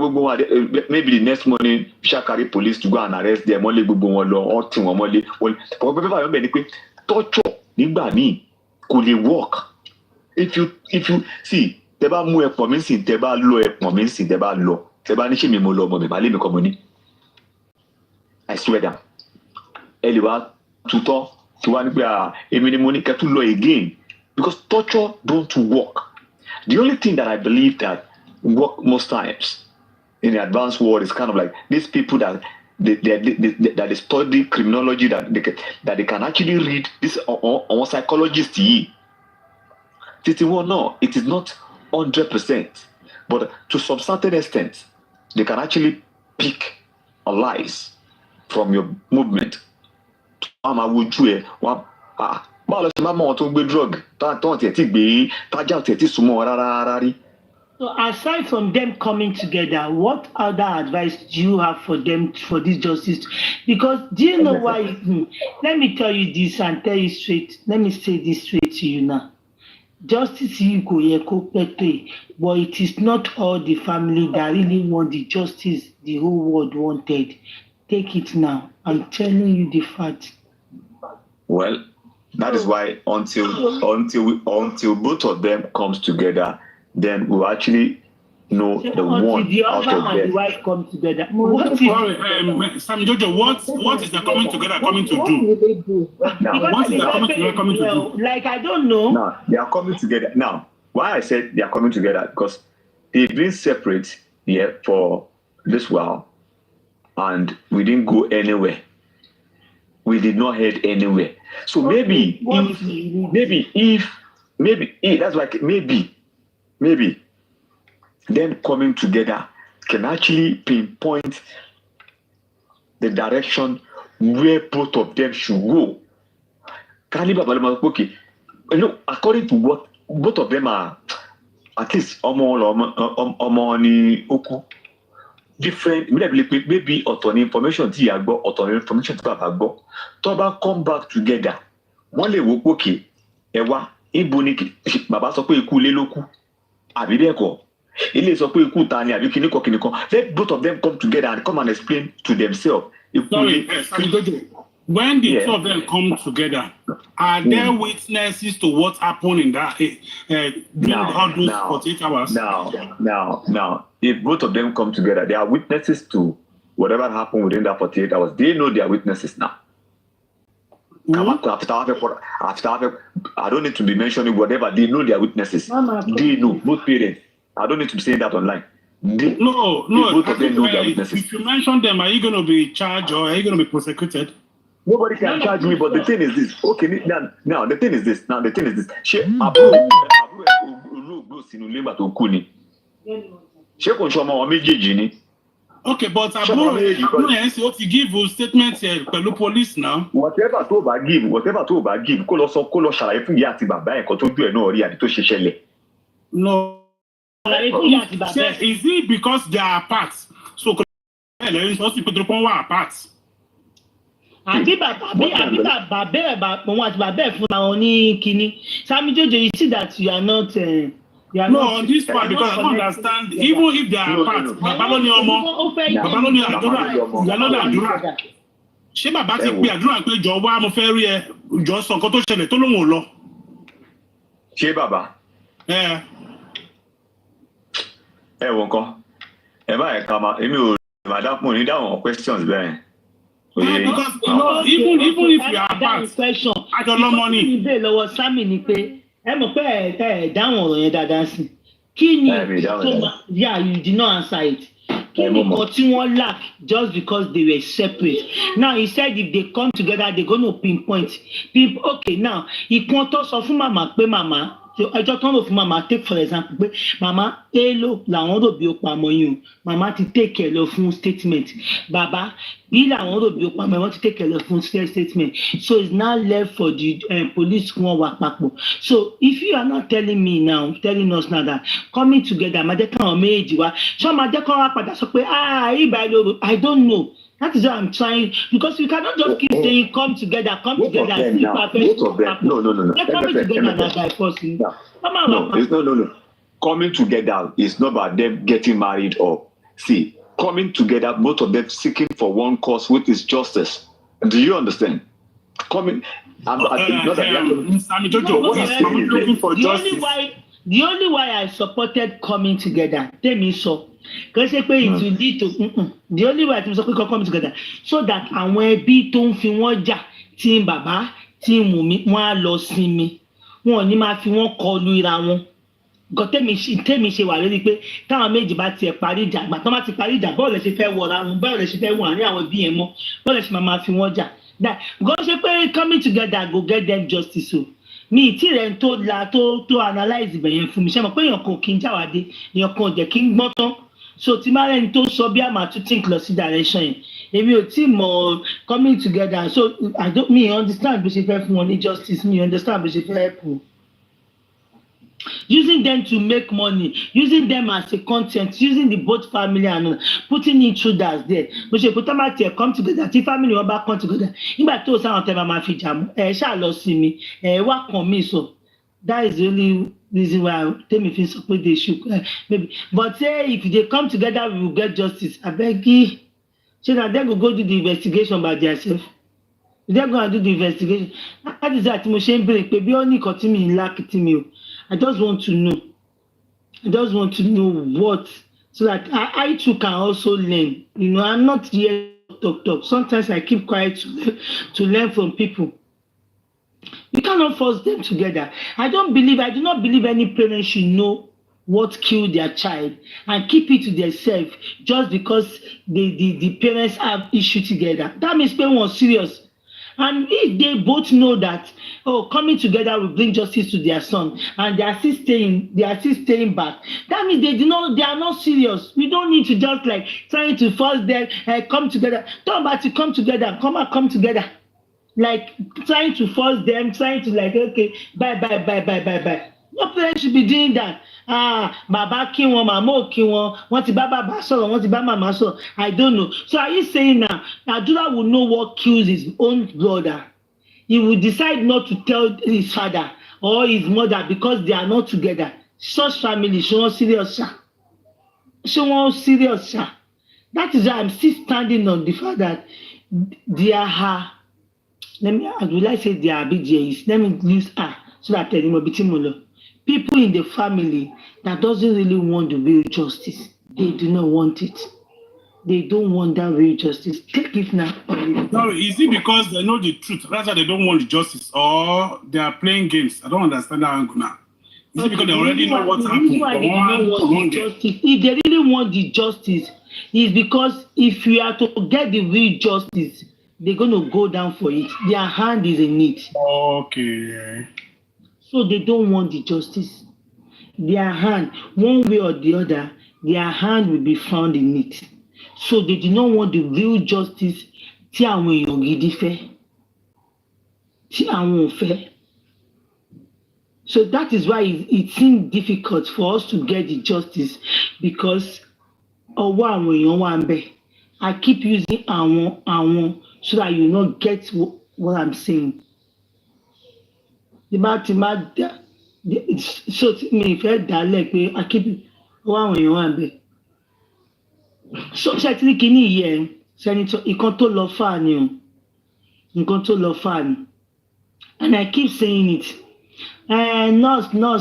maybe the next morning we shall carry police to go and arrest them only gbogbo wọn lọ or tí wọn mọ́lé but pẹpẹ fàyọ bẹ ni pé torture nígbà míì kò lè work if you see, tẹ́ bá mú ẹ̀pọ̀n mi sìn, tẹ́ bá lọ ẹ̀pọ̀n mi sìn, tẹ́ bá lọ, tẹ́ bá ní ṣé mi mo lọ ọmọ mi, màá lé mi kọ́ mo ní. I swear down. Ẹ lè wá tutọ́ tí wá ní pé èmi ni mo ní kẹ́ tún lọ again, because torture don't work. The only thing that I believe that work most times in the advanced world is kind of like these people that they study criminology, that they can actually read this on psychologists. No, it is not 100%, but to some certain extent, they can actually pick a lies from your movement. So aside from them coming together, what other advice do you have for them for this justice? Because do you know why? Let me tell you this and tell you straight. Let me say this straight to you now. Justice you go but it is not all the family that really want the justice the whole world wanted. Take it now. I'm telling you the fact. Well, that is why until both of them comes together, then we'll actually know the one the out husband of and the them. wife come together. Sam Jojo, what is the coming together coming to do? Now, What is the coming together coming to do? Like, I don't know. Now, they are coming together. Now, why I said they are coming together, because they've been separate here for this while, and we didn't go anywhere. We did not head anywhere. So maybe that's like maybe them coming together can actually pinpoint the direction where both of them should go. Okay, you know, according to what both of them are, at least different, maybe autonomy information autonomy information come back together. One lè wò pókè ẹwà ibo ni bàbá sọ pé ikú ilé ló kú àbí bẹ́ẹ̀ kọ́ ilé sọ pé ikú ta ni àbí kíníkan. Let both of them come together and come and explain to themselves. Sorry, when the two of them come together, are there witnesses to what happened in that during all those 48 hours? Now, if both of them come together, they are witnesses to whatever happened within that 48 hours. They know they are witnesses now. After I don't need to be mentioning whatever. They know they are witnesses. They know, both parents. I don't need to be saying that online. No. Both of them know they are witnesses. If you mention them, are you going to be charged or are you going to be prosecuted? Nobody can charge me, but the thing is this. Okay, now the thing is this. Okay, but Aburo give a statement pẹ̀lú police now. Whatever to give, kó lọ ṣàlàyé fún ìyá àti bàbá ẹ̀ kan tó ju ẹ̀ náà rí àti tó ṣe ṣẹlẹ̀. No. Is it because they are apart? So ẹlẹ́rìí sọ sí pé tó pọ́n wà apart. Àbí bàbá òun àti bàbá ẹ̀ fúnra wọn ní kinní. Sami Jojo, you see that you are not. No, on this part, because I don't understand, even if they are apart, Baba ló ní ọmọ, Baba ló ní àdúrà, ìyá ló ní àdúrà. Ṣé bàbá ti pe àdúrà pé jọ wá mo fẹ́ rí ẹ, jọ sọ nǹkan tó ṣẹlẹ̀ tó lóun ò lọ? Ṣé bàbá? Wọ́n kọ́, bá ẹ̀ka ma, èmi ò mo ní dáhùn questions bẹ́ẹ̀. Because even if you are apart, I don't know money. Ìbéèrè lọ́wọ́ Sami ni pé ẹ mọ̀ pé ẹ dáhùn ọ̀rọ̀ yẹn dáadáa sí. Kí ni you did not answer it. Kí ni nǹkan tí wọ́n lack just because they were separate. Now he said if they come together they gonna pinpoint. Okay, now ìkan tó sọ fún màmá pé màmá ẹjọ́ tó ń lò fún màmá take for example pé màmá èèlò làwọn rò bí ó pamọ́ yín o màmá ti take ẹ̀ lọ fún statement bàbá bí làwọn rò bí ó pamọ́ wọ́n ti take ẹ̀ lọ fún statement so it's now left for the police wọn wà papọ̀ so if you are not telling us now that coming together máa jẹ́ káwọn méjì wá ṣé máa jẹ́ kọ́ wá padà sọ pé ibà lóru I don't know. That is what I'm trying, because we cannot just keep saying come together, see perfect. No. They're coming together now by force. No. Coming together is not about them getting married or see, coming together, both of them seeking for one cause, which is justice. Do you understand? coming. I'm not Sammy Jojo, he's looking for justice. The only why I supported coming together, tèmi sọ, kò ṣe pé it will lead to the only why tèmi sọ pé coming together so that àwọn ẹbí tó ń fi wọ́n jà tí bàbá tí Wùnmí wọ́n á lọ sinmi wọn ò ní máa fi wọ́n kọlu ira wọn. Nǹkan tèmi ṣe wà lórí pé táwọn méjì bá tiẹ̀ parí ìjà àgbà tó bá ti parí ìjà bọ́ọ̀lù ṣe fẹ́ wọra wọn bọ́ọ̀lù ṣe fẹ́ wọ àárín àwọn ẹbí yẹn mọ́ bọ́ọ̀lù ṣe máa fi wọ́n jà. Kò ṣe pé coming together go get them justice o. Mi tí rẹ̀ tó la tó analyse ibẹ̀ yẹn fún mi ṣe mọ̀ pé èèyàn kan kì í jáwádé èèyàn kan jẹ́ kí n gbọ́n tán so tí máa rẹ́ni tó sọ bí àmà tó think lọ sí direction yẹn èmi ò tí mọ̀ coming together so me understand bó ṣe fẹ́ fún wọn ní justice me understand bó ṣe fẹ́ help wọn. Using them to make money, using them as a content, using the both family and putting intruders there. But she put them at come together. The family will back come together. If to sound them my future, shall love see me. What on me so? That is the only reason why I tell me things support they should maybe. But say if they come together, we will get justice. I beg you. So that they will go do the investigation by themselves. They're going to do the investigation. That is that motion break. Maybe only continue in lack to me. I just want to know. I just want to know what, so that I too can also learn. You know, I'm not here to talk. Sometimes I keep quiet to learn from people. You cannot force them together. I do not believe any parent should know what killed their child and keep it to themselves just because the parents have issue together. That means parents were serious. And if they both know that, coming together will bring justice to their son, and they are still staying back, that means they are not serious. We don't need to just like trying to force them come together. Talk about to come together, come together. Like trying to force them, trying to like, okay, bye. No parent should be doing that. Baba kí wọn, mama ò kí wọn, wọ́n ti bá bàbá sọ̀rọ̀, wọ́n ti bá mama sọ̀rọ̀. I don't know. So are you saying now, Adura will know what kills his own brother? He will decide not to tell his father or his mother because they are not together. Such family, she won't serious. That is why I'm still standing on the fact that they are her. Let me use her so that people in the family that doesn't really want the real justice, they do not want it. They don't want that real justice. Take it now. Sorry, is it because they know the truth? That's why they don't want the justice, or they are playing games? I don't understand that angle now. Is it because they already know what's happening? If they really want the justice, it's because if you are to get the real justice, they're going to go down for it. Their hand is in it. Okay. So they don't want the justice. Their hand, one way or the other, their hand will be found in it. So they do not want the real justice. So that is why it seemed difficult for us to get the justice because I keep using àwọn so that you not get what I'm saying. So me if I keep so actually kini here senator nǹkan tó lọ far ni o nǹkan tó lọ far ni and I keep saying it nurse mo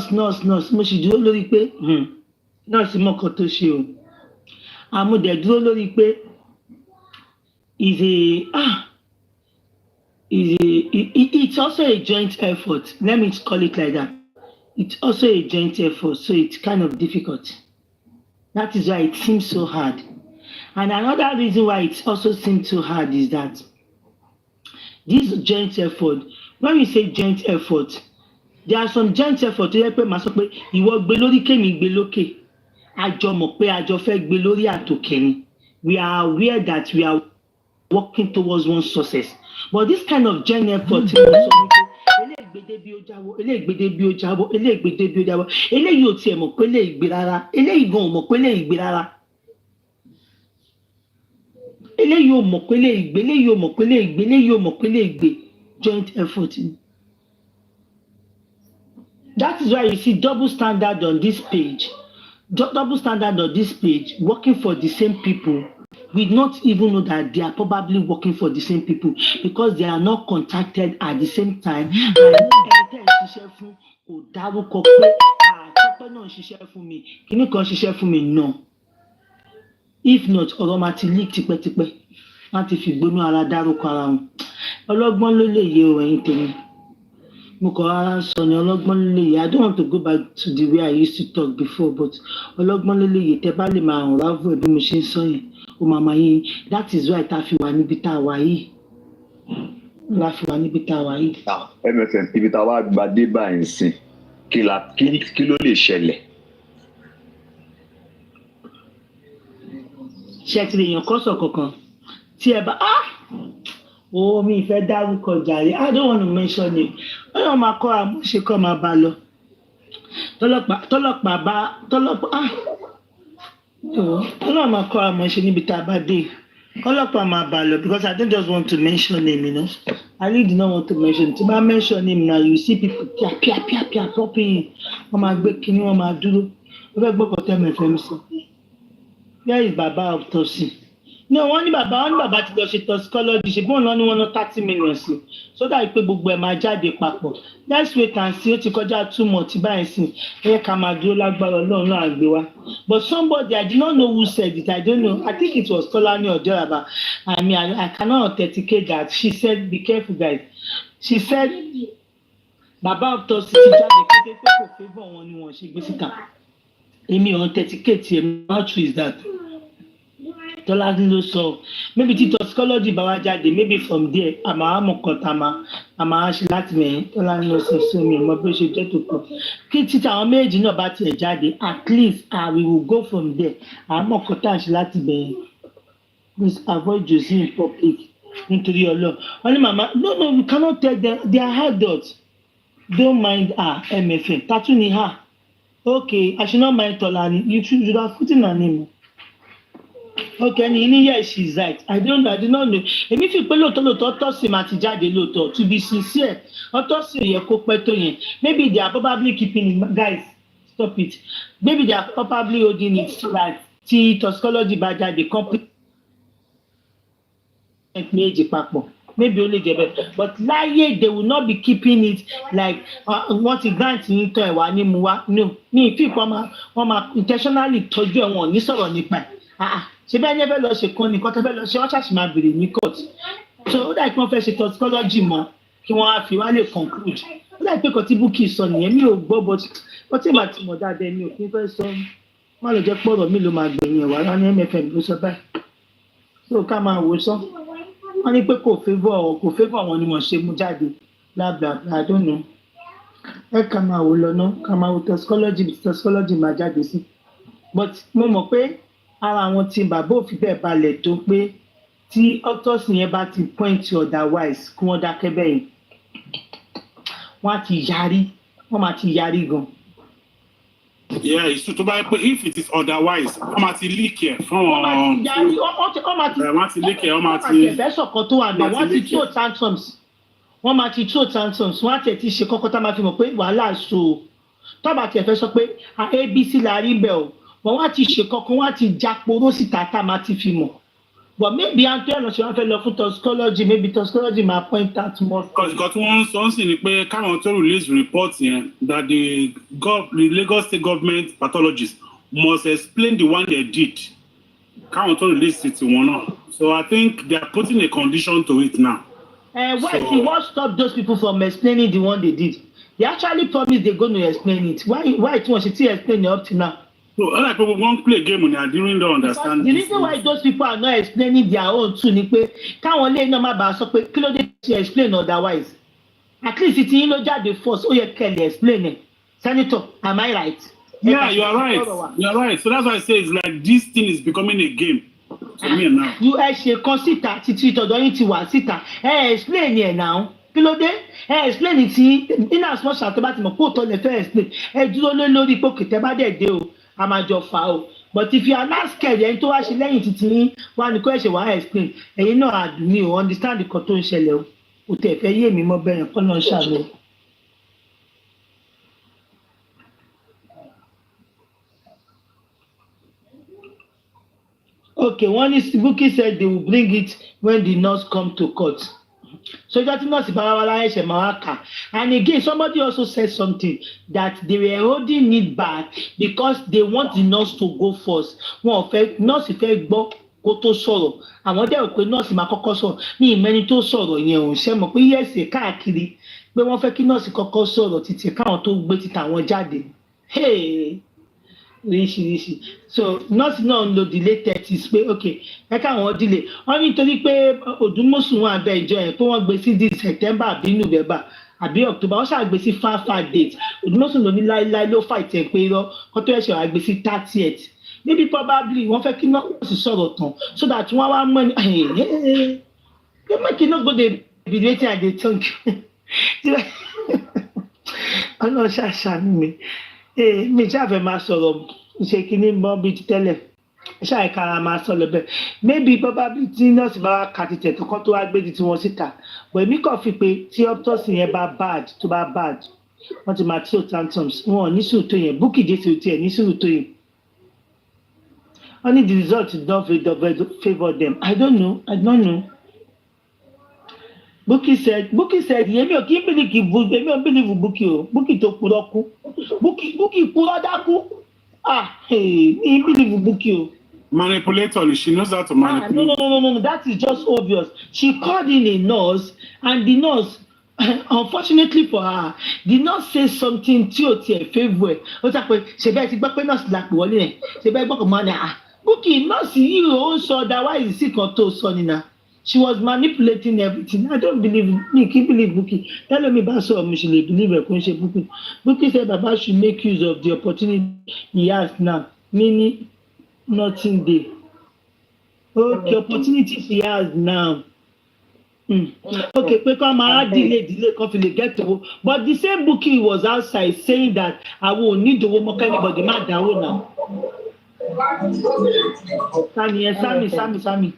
sì dúró lórí pé nurse mọ kan tó ṣe o àmúdẹ dúró lórí pé it's also a joint effort. Let me call it like that. It's also a joint effort, so it's kind of difficult. That is why it seems so hard. And another reason why it also seems so hard is that this joint effort, when we say joint effort, there are some joint effort tó yẹ pé màá sọ pé ìwọ gbé lórí kémi gbé lókè àjọ mọ̀ pé àjọ fẹ́ gbé lórí àtòkè ni. We are aware that we are working towards one success. But this kind of joint effort, joint effort. That is why you see double standard on this page. Double standard on this page, working for the same people, we not even know that they are probably working for the same people because they are not contacted at the same time. And ẹni ṣiṣẹ́ fún kò dárúkọ pé àtọ́pẹ́ náà ṣiṣẹ́ fún mi kíní kan ṣiṣẹ́ fún mi náà. If not, ọ̀rọ̀ máa ti leak tipẹ́tipẹ́ wọ́n ti fi gbóná ara dárúkọ ara wọn. Ọlọ́gbọ́n ló lè yé o ẹ̀yin tèmi. Mo kàn rárá sọ ni ọlọ́gbọ́n ló lè yé. I don't want to go back to the way I used to talk before, but ọlọ́gbọ́n ló lè yé. Tẹ́ bá lè máa hàn ráfù ẹ̀ bí mo ṣe ń sọ yẹn. Ó máa máa yé. That is why tá a fi wà níbi tá a wà yìí. La fi wà níbi tá a wà yìí. MFM ibi tá a wá gba dé báyìí sìn kí ló lè ṣẹlẹ̀. Ṣé ti lè yàn kọ́sọ̀ kankan tí ẹ bá mi ìfẹ́ dárúkọ jàre I don't want to mention it. Ọlọ́run máa kọ́ àmúṣe kọ́ máa bá lọ. Tọ́lọ́pàá máa kọ́ àmúṣe níbi tá a bá dé. Ọlọ́pàá máa bá lọ because I don't just want to mention him, you know. I really do not want to mention. Tí bá mention him now, you see people pia popping. Wọ́n máa gbé kíní, wọ́n máa dúró. Wọ́n fẹ́ gbọ́kọ̀ tẹ́ MFM sọ. Where is Baba autopsy? No, wọ́n ní bàbá ti lọ ṣe toxicology ṣe bí wọ́n ní wọ́n ná 30 million sí. So that pé gbogbo ẹ̀ máa jáde papọ̀. Let's wait and see. Ó ti kọjá 2 months báyìí sí. Ká máa dúró lágbára Ọlọ́run náà àgbé wa. But somebody, I did not know who said it. I don't know. I think it was Tolani or Joraba. I mean, I cannot authenticate that. She said, be careful guys. She said, Baba autopsy ti jáde kété pé kò favour wọn ni wọ́n ṣe gbé síta. Èmi authenticate ẹ̀ how true is that? Tọ́ládé ló sọ maybe tí toxicology bá wá jáde maybe from there àmà àmọ̀kan àmà ṣe láti mẹ́rin Tọ́ládé ló sọ sí mi mọ bí ó ṣe jẹ́ tó kọ kí títí àwọn méjì náà bá tiẹ̀ jáde at least we will go from there àmọ̀kan tá à ń ṣe láti bẹ̀rẹ̀ please avoid using in public nítorí Ọlọ́run wọ́n ní màmá no we cannot tell them they are adults don't mind her MFM tatu ni her okay I should not mind Tọ́lání you should have put in her name. Okay, yes, she's right. I do not know. Èmi fi pé lóòótọ́ autopsy máa ti jáde lóòótọ́. To be sincere, autopsy yẹ kó pẹ́ tó yẹn. Maybe they are probably keeping it. Guys, stop it. Maybe they are probably holding it like tí toxicology bá jáde complete méjì papọ̀. Maybe only jẹ bẹ́ẹ̀. But láyé they will not be keeping it like wọ́n ti grant yín tán ẹ̀wà ní mu wá. No, mi ìfi wọ́n máa intentionally tọ́jú ẹ̀wọ̀n ní sọ̀rọ̀ nípa ẹ̀. Ṣé bẹ́ẹ̀ ni ẹ fẹ́ lọ ṣe kan nìkan tẹ́ fẹ́ lọ ṣe wọ́n ṣàṣì máa bèrè ní court. So ó dà kí wọ́n fẹ́ ṣe toxicology mọ́ kí wọ́n á fi wá lè conclude. Ó dà pé kan tí Bukky sọ nìyẹn mi ò gbọ́ but wọ́n tí màá ti mọ̀ dáadáa mi ò kí n fẹ́ sọ má lọ jẹ́ pọ̀rọ̀ mi ló máa gbẹ̀yìn ẹ̀wà rán ní MFM ló sọ báyìí. So ká máa wò sán. Wọ́n ní pé kò favour wọn ni wọ́n ṣe mú jáde lábàbà I don't know. Ẹ ká máa wò lọ ná ká máa wò toxicology máa jáde sí. But mo mọ̀ pé ara àwọn tí bàbá òfin bẹ́ẹ̀ balẹ̀ tó pé tí autopsy yẹn bá ti point otherwise kí wọ́n dákẹ́ bẹ́ẹ̀ yẹn wọ́n á ti yarí wọ́n máa ti yarí gan. Yeah, it's true. If it is otherwise, wọ́n máa ti leak ẹ̀ fún wọ́n máa ti yarí wọ́n ti leak ẹ̀ wọ́n máa ti ẹ̀fẹ́ sọ̀kan tó wà bẹ́ẹ̀ wọ́n ti throw tantrums wọ́n máa ti throw tantrums wọ́n á tẹ̀ ti ṣe kọ́kọ́ tá máa fi mọ̀ pé wàhálà so tọ́ba tiẹ̀ fẹ́ sọ pé ABC la rí bẹ́ẹ̀ o. But wọ́n ti ṣe kankan wọ́n ti jáporó síta tá a máa ti fi mọ̀. But maybe Antoine ṣe wọ́n fẹ́ lọ fún toxicology maybe toxicology máa point out more. Nǹkan tí wọ́n ń sọ sí ni pé káwọn tó release report yẹn that the Lagos State government pathologists must explain the one they did. Káwọn tó release it wọn náà. So I think they are putting a condition to it now. What stopped those people from explaining the one they did? They actually promised they're going to explain it. Why tí wọ́n ṣe ti explain it up to now? So other people won't play game when they are doing don't understand. The reason why those people are not explaining their own too ni pé káwọn lè náà má bàa sọ pé kí ló dé to explain otherwise. At least it's yín ló jáde first ó yẹ kẹ́lẹ̀ explain it. Senator, am I right? Yeah, you are right. You are right. So that's why I say it's like this thing is becoming a game to me now. You ṣe kan síta títí tọ̀dọ̀ yín ti wà síta. Explain it now. Kí ló dé? Explain it in as much as tẹ́ bá ti mọ̀ pé òótọ́ lè fẹ́ explain. Dúró lórí pé òkè tẹ́ bá dẹ̀ dé o. A máa jọ fà o but if you are not scared ẹni tó wá ṣe lẹ́yìn títí yín wá ní kó ẹ̀ṣẹ̀ wá explain ẹ̀yin náà àdùnní o understand nǹkan tó ń ṣẹlẹ̀ o kò tẹ̀ fẹ́ yé mi mọ́ bẹ́ẹ̀ kọ́ náà ṣàlọ́. Okay, one is Bukky said they will bring it when the nurse come to court. So that nurse and again, somebody also said something that they were holding it back because they want the nurse to go first. One of nurse fẹ́ gbọ́ kó tó sọ̀rọ̀. Àwọn dẹ̀ rò pé nurse máa kọ́kọ́ sọ̀rọ̀. Ní ìmẹ́ni tó sọ̀rọ̀ yẹn ò ṣe mọ̀ pé yẹ̀sẹ̀ káàkiri pé wọ́n fẹ́ kí nurse kọ́kọ́ sọ̀rọ̀ títí káwọn tó gbé títà wọn jáde. Hey. Ríṣiríṣi so nurse náà ń lo delay 30s pé ok ẹ káwọn delay wọn nítorí pé Odùmọ̀ṣù wọn abẹ ìjọ ẹ pé wọn gbé sí di September àbí November àbí October wọn ṣàgbé sí far date Odùmọ̀ṣù ló ní láíláí ló fà ìtẹ̀ pé irọ́ kó tó ẹ̀ṣẹ̀ wá gbé sí 30th maybe probably wọ́n fẹ́ kí nurse sọ̀rọ̀ tán so that wọ́n wá mọ́ ẹni ẹ make no go dey be wetin I dey talk ọlọ́run ṣàṣàánú mi. Mi ṣàfẹ́ máa sọ̀rọ̀ ṣe kíní mọ́ bíi ti tẹ́lẹ̀ ṣàìkára máa sọ̀rọ̀ bẹ́ẹ̀ maybe probably tí nọ́ọ̀sì bá wá ka títẹ̀ tó kọ́ tó wá gbé ti wọn síta but èmi kàn fi pé tí autopsy yẹn bá bad tó bá bad wọ́n ti máa tí ò tantrums wọn ò ní sùúrù tó yẹn Bukky jẹ́ ti ẹ̀ ní sùúrù tó yẹn only the result did not favour them I don't know. Bukky said èmi ò kí n believe èmi ò believe Bukky o Bukky tó purọ́ kú Bukky purọ́ dákú mi believe Bukky o. Manipulator, she knows how to manipulate. No, that is just obvious. She called in a nurse and the nurse unfortunately for her the nurse say something tí o tiẹ̀ favour ẹ̀ ó sọ pé ṣe bẹ́ẹ̀ ti gbọ́ pé nurse la pè wọlé yẹn ṣe bẹ́ẹ̀ gbọ́ kò máa ní Bukky nurse yìí ó ń sọ otherwise sí kan tó sọ nínú. She was manipulating everything. I don't believe me. Keep believe Bukky. Tell me about so much. She believe her. Bukky. Bukky said Baba should make use of the opportunity he has now. Meaning nothing there. Okay, opportunity he has now. Okay, because my delay, can't really get to. But the same Bukky was outside saying that I will need to work anybody. Man, down now. Sammy.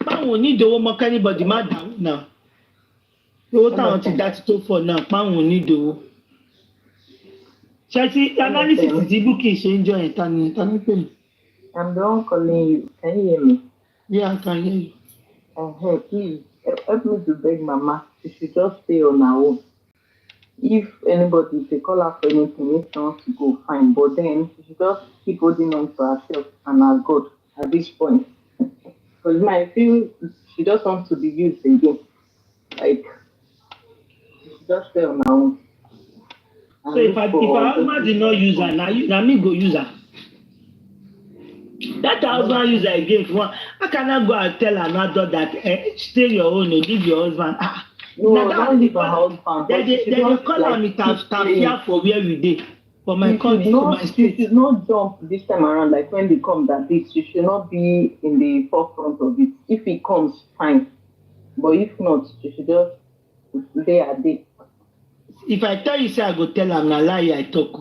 Páwọn onídòwò mọ kẹ́nìbọ̀dì má dáhùn náà owó táwọn ti dá ti tó fọ náà páwọn onídòwò ṣe ti analysis tí Bukky ṣe ń jọ ẹ̀ ta ni pè mí. I'm the one calling you. Can you hear me? Yeah, I can hear you. Hey, please help me to beg Mama. She should just stay on her own. If anybody, if they call her for anything, if she wants to go, fine. But then she should just keep holding on to herself and her God at this point. Because I feel she just wants to be used again. Like, she should just stay on her own. So if her husband did not use her, now me go use her. That husband use her again. How can I go and tell another that stay your own or leave your husband? No, don't leave her husband. They call her me tafia for where we did. For my country, for my state. She should not jump this time around like when they come that day. She should not be in the forefront of it. If it comes, fine. But if not, she should just stay at day. If I tell you, say I go tell her, na lie I talk.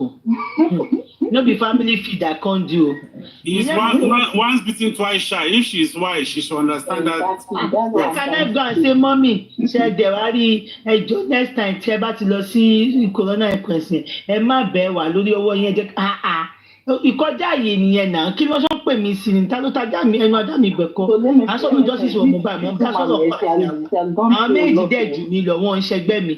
No be family feed I can't do. It's once bitten, twice shy. If she's wise, she should understand that. How can I go and say, Mommy, said the worry, next time, tí ẹ bá ti lọ sí corona question, ẹ má bẹ̀ wá lórí owó yẹn jẹ́ ìkọjá ààyè nìyẹn náà kí ló sọ pé mi sí ni ta ló tajà mi ẹnu ajá mi gbẹ̀kọ́ aṣọ́nù justice wọ̀ Mohbad mọ́ dá sọ̀rọ̀ pàṣẹ àwọn méjì dẹ̀ jù mí lọ wọ́n ń ṣẹgbẹ́ mi.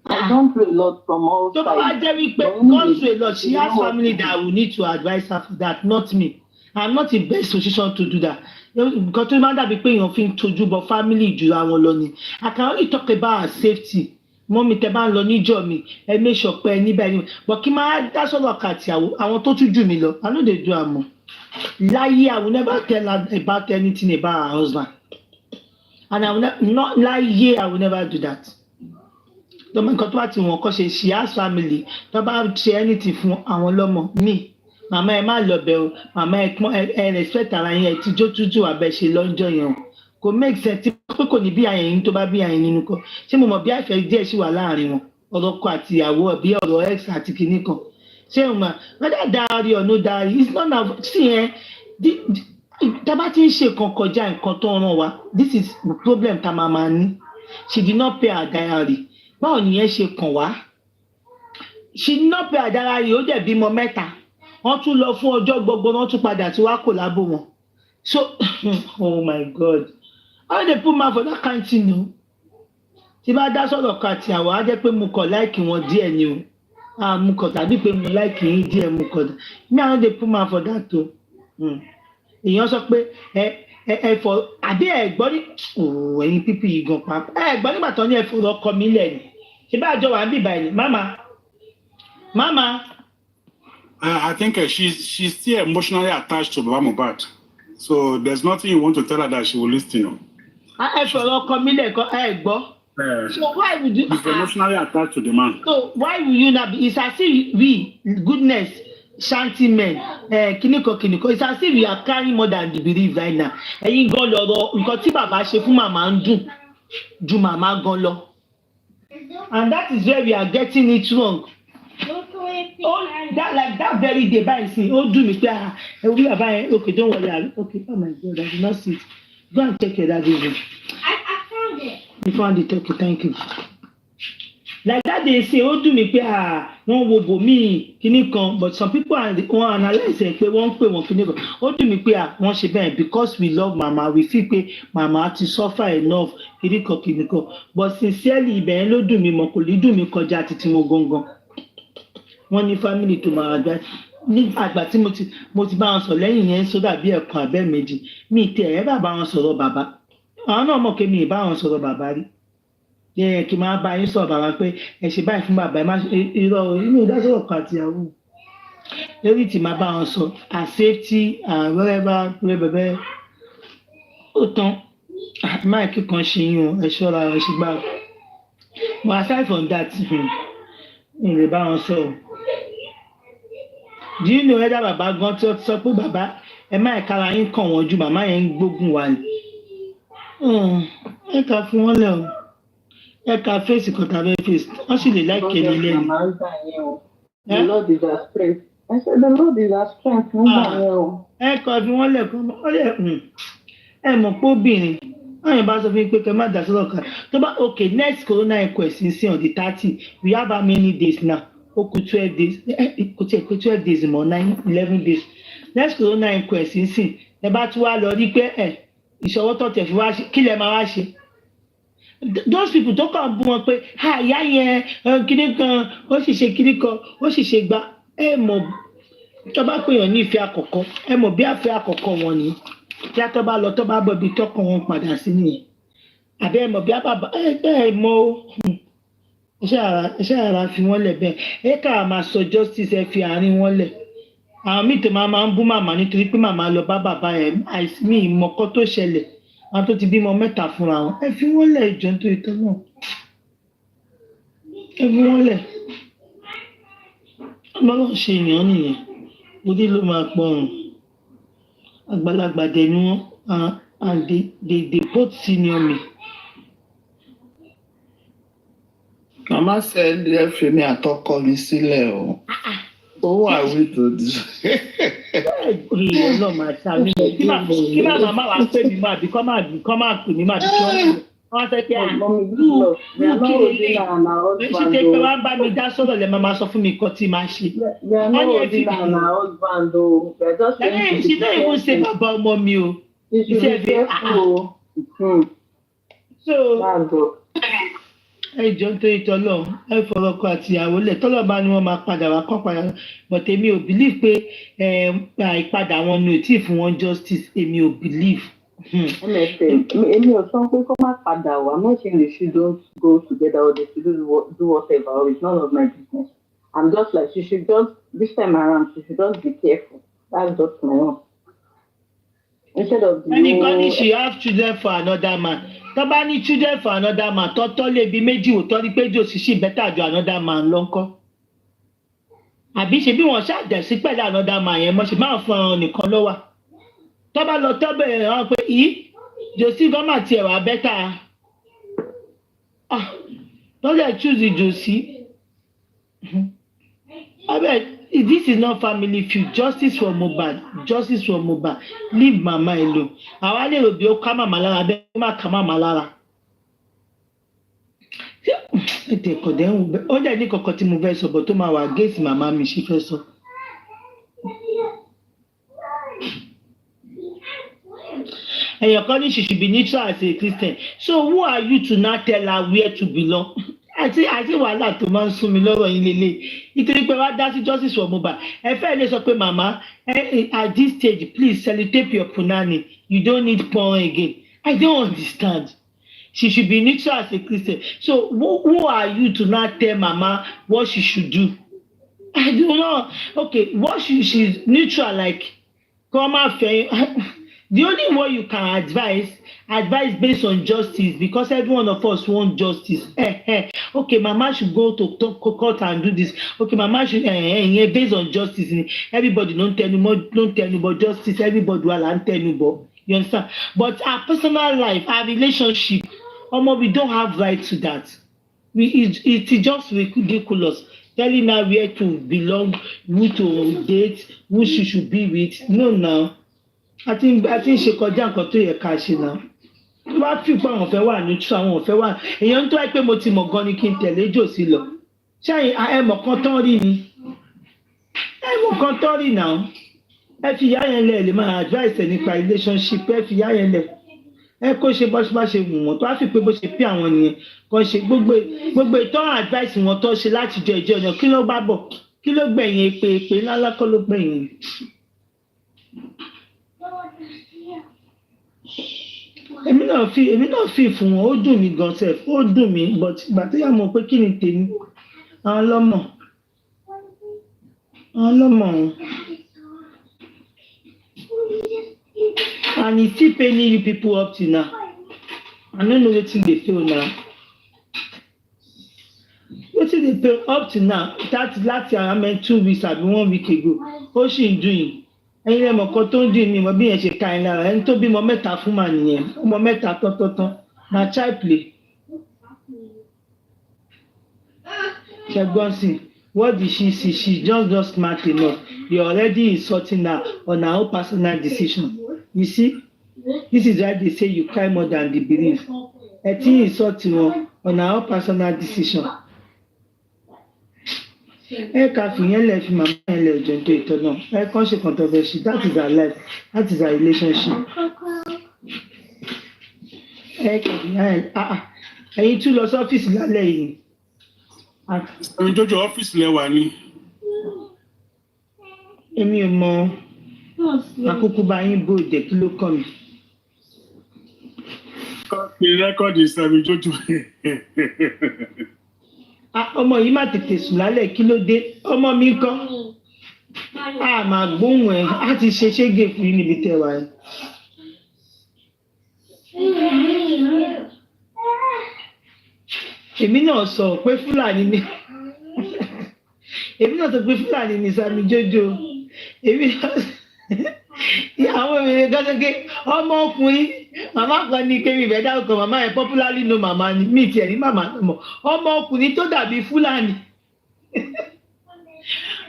I don't pray a lot from all sides. So gone through a lot. She has family that will need to advise her for that, not me. I'm not in best position to do that. Because to man that be paying your thing to do, but family do our learning. I can only talk about her safety. Mommy te ban lo ni jo mi, e make sure pe anybody. But kí máa dá sọ̀rọ̀ kàtì àwọn tó tún jù mí lọ. I know they do am. Lie, I will never tell her about anything about her husband. And I will not lie, I will never do that. Don't make cut what you want because she has family. Don't about say anything fún àwọn lọ́mọ me. Mama ẹ má lọ bẹ̀ o. Mama ẹ respect ara yín ẹ ti jó tútù abẹ ṣe lọ́jọ́ yẹn o. Kò make sense pé kò ní bí àyẹ̀yìn tó bá bí àyẹ̀yìn nínú kọ́. Ṣé mo mọ̀ bí àìfẹ́ díẹ̀ sí wà láàrin wọn? Ọ̀rọ̀ ọkọ àti ìyàwó bí ọ̀rọ̀ ex àti kìíní kan. Ṣé o mọ̀ whether dowry or no dowry it's not now see tá bá ti ń ṣe kan kọjá nǹkan tó ràn wá this is the problem tá máa ní. She did not pay her dowry. Báwo nìyẹn ṣe kàn wá? She did not pay her dowry ó dẹ̀ bímọ mẹ́ta. Wọ́n tún lọ fún ọjọ́ gbogbo wọ́n tún padà tí wá kò lábò wọn. So, oh my God. How they put mouth for that kind of thing, no? Tí bá dá sọ̀rọ̀ kan àti àwọn á jẹ́ pé mo kàn láìkì wọn díẹ̀ ni o. Mo kàn tàbí pé mo láìkì yín díẹ̀ mo kàn. Me I no dey put mouth for that o. Èèyàn sọ pé ẹ fọ àbí ẹ gbọ́ ní ẹ̀yin pípì yìí gan pàápàá. Ẹ gbọ́ nígbà tó ní ẹ fọ̀rọ̀ ọkọ mi lẹ̀ ni. Ṣé bá àjọ wà ń bì báyìí ni? Mama. I think she's still emotionally attached to Baba Mohbad. So there's nothing you want to tell her that she will listen. Ẹ fọ̀rọ̀ ọkọ mi lẹ̀ kan ẹ gbọ́. So why would you? She's emotionally attached to the man. So why will you not be? It's as if we, goodness, shanty men, kiniko. It's as if we are carrying more than the belief right now. Ẹ̀yin gan lọ́rọ̀ nǹkan tí bàbá ṣe fún màmá ń dùn ju màmá gan lọ. And that is where we are getting it wrong. That very day by saying, oh, do me, we are buying. Okay, don't worry. Okay, oh my God, I did not see it. Go and check your daddy. I found it. You found it, okay, thank you. Like that, they say, oh, do me, one will bo me, kinikan. But some people won't analyze it, won't pay one kinikan. Oh, do me, one she bang because we love Mama, we feel pay Mama to suffer enough, kinikan. But sincerely, ben lo do me, mokoli do me koja titi mo gongon. Wọ́n ní family tó máa gbá ní àgbà tí mo ti bá wọn sọ lẹ́yìn yẹn sọ dàbí ẹ̀kan abẹ́ méjì mi tẹ̀ ẹ́ bá wọn sọ̀rọ̀ bàbá àwọn náà mọ̀ pé mi ì bá wọn sọ̀rọ̀ bàbá rí kí n máa bá yín sọ̀rọ̀ bàbá pé ẹ ṣe báyìí fún bàbá ẹ má irọ́ inú ìdásọ̀rọ̀ kan àti ìyàwó lórí tí máa bá wọn sọ and safety and wherever bẹ́ẹ̀ ó tán máìkì kan ṣe yín o ẹ ṣọ́ra ẹ ṣe gbà but aside from that mi lè bá wọn sọ̀rọ̀. Do you know whether bàbá gan tí ó sọ pé bàbá ẹ má ìkara yín kàn wọ́n ju màmá yẹn ń gbógun wà ní. Ẹ kà fún wọn lẹ o ẹ kà fèsì kọta bẹ fèsì wọ́n sì lè láìké ní lẹ́nu. The Lord is our strength. I said the Lord is our strength. Ẹ kà fún wọn lẹ kàn wọ́n lẹ ẹ mọ̀ pé obìnrin wọ́n yẹn bá sọ fún mi pé kẹ́ má dà sọ́dọ̀ kan tó bá okay next corona inquest sí on the 30 we have how many days now? Ó kù 12 days kò tiẹ̀ pé 12 days mọ́ 11 days next corona inquest sí ẹ bá tún wá lọ rí pé ìṣọwọ́ tó tẹ̀ fi wá ṣe kí lẹ máa wá ṣe. Those people tó kàn bú wọn pé ìyá yẹn kíní kan ó sì ṣe kíní kan ó sì ṣe gba ẹ mọ̀ tó bá pèèyàn ní ìfẹ́ àkọ́kọ́ ẹ mọ̀ bí àfẹ́ àkọ́kọ́ wọn ni kí á tó bá lọ tó bá bọ̀ bí tọkàn wọn padà sí nìyẹn àbí ẹ mọ̀ bí àbàbà ẹ mọ̀ ó iṣẹ́ ara fi wọ́n lẹ̀ bẹ́ẹ̀ ẹ ká máa sọ justice ẹ fi àárín wọn lẹ̀ àwọn míì tó máa ń bú màmá nítorí pé màmá lọ bá bàbá ẹ àìsí ìmọ̀kọ́ tó ṣẹlẹ̀ àwọn tó ti bímọ 3 fúnra wọn ẹ fi wọ́n lẹ̀ ìjọ nítorí tó náà ẹ fi wọ́n lẹ̀ ọlọ́run ṣe èèyàn nìyẹn orí ló máa pọ̀rùn àgbàlagbà dẹ̀ ni wọ́n and they both senior me. Mama said LÜF3 mi àtọkọ mi sílẹ̀ o. Ó wà wíìtò dì. Ọlọ́run máa ṣàánú mi. Kí màmá má wàá pè mí máa bí kọ́ máa pè mí máa bí kí wọ́n sọ pé ṣé pé wọ́n bá mi dá sọ́dọ̀ lẹ́ máa sọ fún mi kọ́ tí máa ṣe. Wọ́n ní ẹ̀fí mi. She don't even say bàbá ọmọ mi o. Iṣẹ́ fi so ẹ jọ ń tó ìtọ́lọ̀ ẹ fọ̀rọ̀ ọkọ àti ìyàwó lẹ̀ tọ́lọ̀ bá ní wọ́n máa padà wá kọ́ padà but èmi ò believe pé ìpadà wọn ni ò tí ì fún wọn justice èmi ò believe. Èmi ò sọ pé kó má padà wá I'm not saying they should don't go together or they should do whatever or it's none of my business. I'm just like she should just this time around she should just be careful. That's just my own. Instead of anybody she have children for another man. Tó bá ní children for another man tọ́tọ́ lè bí méjì ò tọ́ ní pé jòsìsì better ju another man lọ́kọ́. Àbí ṣe bí wọ́n ṣàdẹ̀sí pẹ̀lú another man yẹn mọ́ ṣe máa fún ọ̀run nìkan lọ́wọ́. Tó bá lọ tọ́ bẹ̀rẹ̀ wọn pé jòsì gọ́mà tiẹ̀ wà better. Lọ́dẹ̀ choose jòsì. This is not family feud. Justice for Mohbad. Justice for Mohbad. Leave mama alone. Àwa lè rò bí ó ká màmá lára bẹ́ẹ̀ má ká màmá lára. Ètò ẹ̀kọ́ dẹ́hùn bẹ́ẹ̀. Ó dẹ̀ ní kọ̀ọ̀kan tí mo fẹ́ sọ bọ̀ tó máa wà géètì màmá mi ṣe fẹ́ sọ. And your calling she should be neutral as a Christian. So who are you to not tell her where to belong? I think wàhálà tó máa ń sún mi lọ́rọ̀ yín lélẹ̀. Nítorí pé wá dá sí justice for Mohbad. Ẹ fẹ́ lè sọ pé màmá at this stage please sellotape your punani. You don't need porn again. I don't understand. She should be neutral as a Christian. So who are you to not tell mama what she should do? I don't know. Okay, what she's neutral like come out. The only way you can advise based on justice, because every one of us want justice. Okay, mama should go to court and do this. Okay, mama should based on justice. Everybody don't tell you about justice. Everybody will tell you about. You understand? But our personal life, our relationship, we don't have right to that. It's just ridiculous. Telling her where to belong, who to date, who she should be with. No, now. I think ṣe kọjá nǹkan tó yẹ ká ṣe náà. Tó bá fi pé àwọn fẹ́ wà neutral, àwọn fẹ́ wà. Èèyàn tó wáyé pé mo ti mọ̀ gan ni kí n tẹ̀lé jò sí lọ. Ṣé ẹmọ̀ kan tán rí ni? Ẹmọ̀ kan tán rí náà. Ẹ fi ìyá yẹn lẹ̀ lè máa advice ẹ̀ nípa relationship. Ẹ fi ìyá yẹn lẹ̀. Ẹ kó ṣe bó ṣe wù wọ́n. Tó bá fi pé bó ṣe pé àwọn nìyẹn. Kò ṣe gbogbo ìtọ́ advice wọn tó ṣe láti jọ ìjọ ọ̀nà. Kí ló bá bọ̀? Kí ló gbẹ̀yìn èpè ńlá kọ́ ló gbẹ̀yìn? Èmi náà fi fún wọn, ó dùn mí gan sef, ó dùn mí, but ìgbà tó yà mọ̀ pé kí ni tèmi, àwọn lọ́mọ. And it's still paying you people up to now. I don't know wetin dey feel now. Wetin dey pay up to now? That last year I meant 2 weeks abi 1 week ago. Ó ṣì ń dùn yìí. Ẹyin lẹ́mọ̀ kan tó ń dùn mí mọ̀ bí yẹn ṣe ka ẹ̀ lára ẹni tó bímọ mẹ́ta fún màá nìyẹn ọmọ mẹ́ta tọ́tọ́tán na child play. Ṣẹ́gbọ́n sí what did she see? She just smart enough. You're already insulting her on her own personal decision. You see, this is why they say you cry more than the belief. Ẹ ti insult wọn on her own personal decision. Ẹ ká fi yẹn lẹ fi màmá yẹn lẹ ọjọ́ tó ìtọ́ náà. Ẹ kàn ṣe controversy. That is her life. That is her relationship. Ẹ kà fi yẹn ẹ̀yin tún lọ sí ọ́fíìsì lálẹ́ yìí. Ẹ̀yin tó jọ ọ́fíìsì lẹ́wà ni. Èmi ò mọ àkókò bá yín bó ìdè kí ló kàn mí. Kọ́pì rẹ́kọ̀dì ìsàmì jójó. Ọmọ yìí má tètè sùn lálẹ́ kí ló dé? Ọmọ mi kọ́. Màá gbóhùn ẹ̀ á ti ṣe ṣége fún yín níbi tẹ́wà ẹ̀. Èmi náà sọ pé Fúlàní ni. Èmi náà sọ pé Fúlàní ni Sàmì Jójó. Èmi náà àwọn ènìyàn gángan ọmọ ọkùnrin màmá kan ní kéwì ìbẹ́ dárúkọ màmá yẹn popularly know màmá ni mí tiẹ̀ ní màmá mọ̀ ọmọ ọkùnrin tó dàbí Fúlàní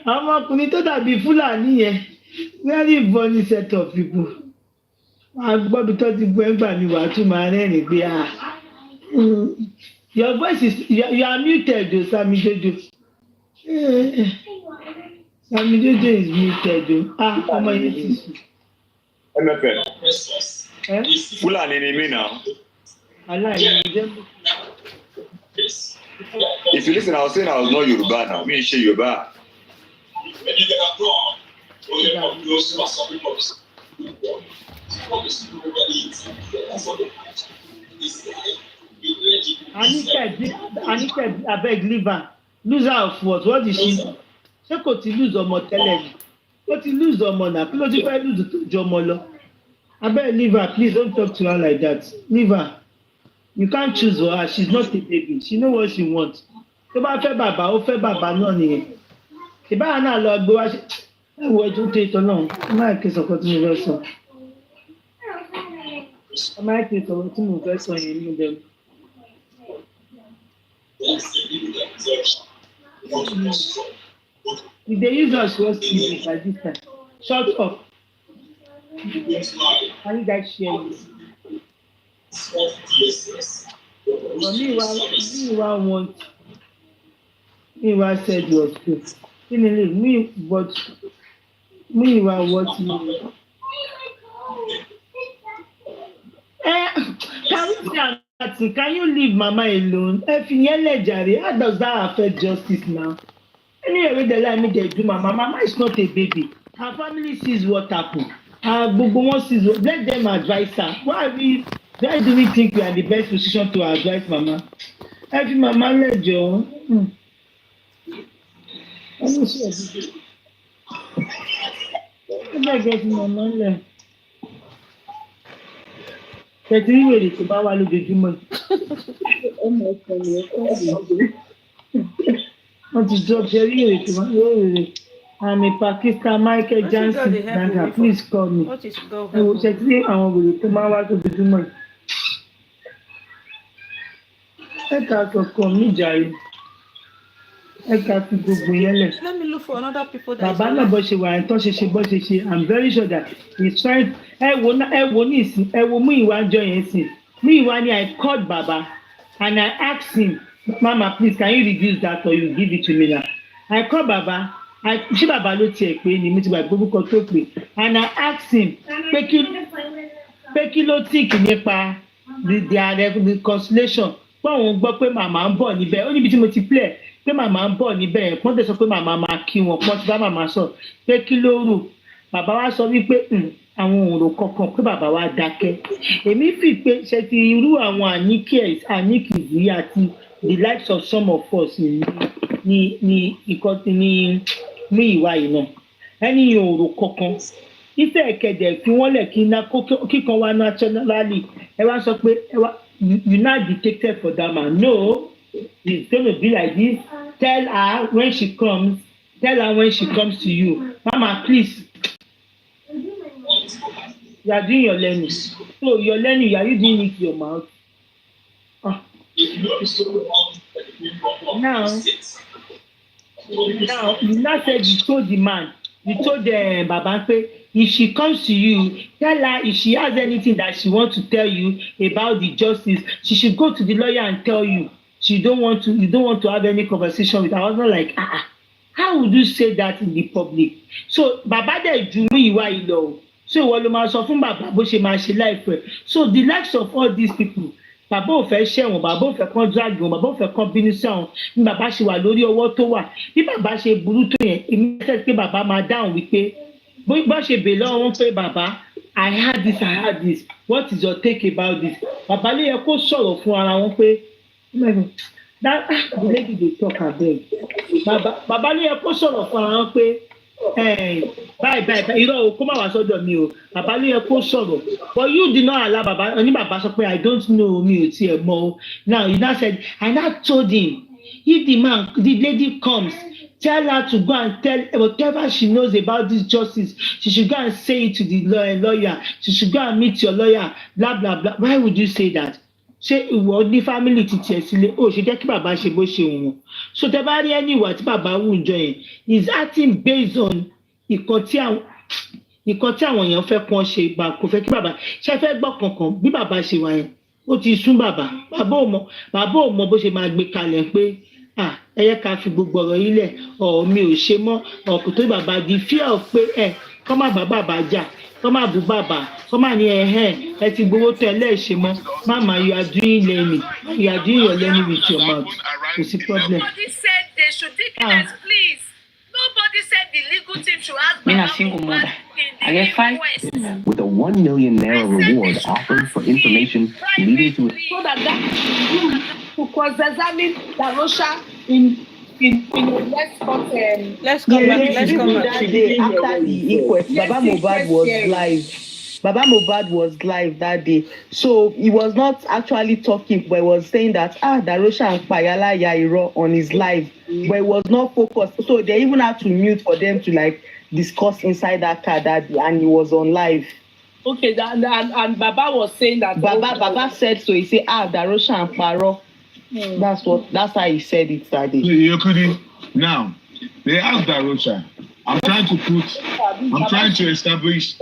ọmọ ọkùnrin tó dàbí Fúlàní yẹn very funny set of people. Agbọ́bi tó ti gbọ́ ẹgbàá mi wà tún máa rẹ́rìn gbé your voice is you are muted o Sàmì Jójó. Sàmì Jójó is muted o. Ọmọ yẹn ti sùn. MFN. Fúlàní ni mí now. If you listen, I was saying I was not Yoruba now. Me ṣe Yoruba. Anike abeg leave her. Lose her of what? What did she do? Ṣé kò ti lose ọmọ tẹ́lẹ̀ ni? Ó ti lose ọmọ náà. Kí ló ti fẹ́ lose tó ju ọmọ lọ? Abeg leave her, please don't talk to her like that. Leave her. You can't choose for her. She's not a baby. She know what she wants. Tó bá fẹ́ bàbá, ó fẹ́ bàbá náà nìyẹn. Ìbára náà lọ gbé wá ẹ wo ẹjọ́ tó ìtọ́ náà. Ẹ má kí sọ̀kọ́ tí mo fẹ́ sọ. Ẹ má kí sọ̀kọ́ tí mo fẹ́ sọ yẹn nínú bẹ́ẹ̀. If they use us to TV like this time, shut up. Can you guys share this? But me said was good. Me what Can you leave Mama alone? How does that affect justice now? Anyway, they let me do Mama is not a baby. Her family sees what happened. Let them advise her. Why do we think we are in the best position to advise Mama? Every Mama let you. Mama let. Wèrè tó bá wà lójoojúmọ́. Wọ́n ti jọ jẹ́rí wèrè tó bá wèrè. I'm a Pakistan Michael Johnson. Nana, please call me. Ẹ wò ṣe tí àwọn wèrè tó máa wá lójoojúmọ́. Ẹ ká sọ̀kan mí jàre. Ẹ ká fi gbogbo yẹn lẹ̀. Let me look for another people that Bàbá náà bó ṣe wà ẹ̀ tán ṣe bó ṣe ṣe. I'm very sure that he's trying. Ẹ wo ní ìsìn, ẹ wo Múyìwá jọ yẹn sìn. Múyìwá ni I called Baba and I asked him, Mama, please, can you reduce that or you give it to me now? I called Baba. Ṣé Baba ló tiẹ̀ pé ni mo ti gbàgbé orúkọ tó pè. And I asked him pé kí ló tíìkì nípa the reconciliation. Pé àwọn gbọ́ pé màmá ń bọ̀ níbẹ̀. Ó níbi tí mo ti play pé màmá ń bọ̀ níbẹ̀. Pọ́n tẹ̀ sọ pé màmá máa kí wọn. Pọ́n ti bá màmá sọ pé kí ló rò. Bàbá wa sọ wípé àwọn òrò kankan pé bàbá wa dákẹ́. Èmi fi pé ṣe ti irú àwọn àníkìzí àti the likes of some of us ní Múyìwá yìí náà. Ẹni òrò kankan. Ìfẹ́ ẹ̀kẹ̀dẹ̀ fi wọ́n lẹ̀ kíkan wá naturally. Ẹ wá sọ pé you not dictated for that man. No, it's going to be like this. Tell her when she comes to you. Mama, please. You are doing your learning. So your learning, are you doing it with your mouth? Now, you now said you told the man, you told Baba, if she comes to you, tell her if she has anything that she wants to tell you about the justice, she should go to the lawyer and tell you. You don't want to have any conversation with her. I was not like, how would you say that in the public? So Baba de ju Múyìwá yìí lọ. So ìwọ ló máa sọ fún Baba bó ṣe máa ṣe láìpẹ́. So the likes of all these people, Baba ò fẹ́ ṣẹ̀wọ̀n, Baba ò fẹ́ kán drag wọn, Baba ò fẹ́ kán bínú sí àwọn ní Baba ṣe wà lórí ọwọ́ tó wà. Bí Baba ṣe burú tó yẹn, èmi fẹ́ pé Baba máa dáhùn wípé bó ṣe bèè lọ́wọ́ wọn pé Baba, I had this. What is your take about this? Baba ló yẹ kó sọ̀rọ̀ fún ara wọn pé that the lady dey talk abeg. Baba ló yẹ kó sọ̀rọ̀ fún ara wọn pé báyìí irọ́ o kó má wá sọ́dọ̀ mi o. Baba ló yẹ kó sọ̀rọ̀. But you did not allow Baba. Ní Baba sọ pé I don't know mi ò tiẹ̀ mọ̀ o. Now you now said, I now told him, if the lady comes, tell her to go and tell whatever she knows about this justice. She should go and say it to the lawyer. She should go and meet your lawyer. Blah blah blah. Why would you say that? Ṣé ìwọ ní family ti tiẹ̀ sílé ó ṣe jẹ́ kí bàbá ṣe bó ṣe wọn. So tẹ bá rí ẹni ìwà tí bàbá wù jọ yẹn is acting based on ìkan tí àwọn èèyàn fẹ́ kàn ṣe kò fẹ́ kí bàbá ṣe fẹ́ gbọ́ kankan bí bàbá ṣe wà yẹn ó ti sún bàbá ò mọ bó ṣe máa gbé kalẹ̀ pé ẹ yẹ ká fi gbogbo ọ̀rọ̀ yìí lẹ̀ mi ò ṣe mọ́ kò tó bàbá di fear of pé kọ́ má bá bàbá jà kọ́ má bú bàbá kọ́ má ní ẹ ti gbowó tó ẹ lẹ́ẹ̀ṣẹ̀ mọ́ Mama, you are doing your learning with your mouth. Kò sí problem. Nobody said they should take it, please. Nobody said the legal team should ask Me a single mother. I get 5 with a 1 million naira reward offered for information leading to so that to cross-examine Darosha in let's come back. That day after the inquest, Baba Mohbad was live. Baba Mohbad was live that day. So he was not actually talking, but he was saying that Darosha and Payala Yairo on his live, but he was not focused. So they even had to mute for them to discuss inside that car that day, and he was on live. Okay, and Baba was saying that Baba said so. He said, Darosha and Paro. That's how he said it that day. You couldn't. Now, they asked Darosha. I'm trying to establish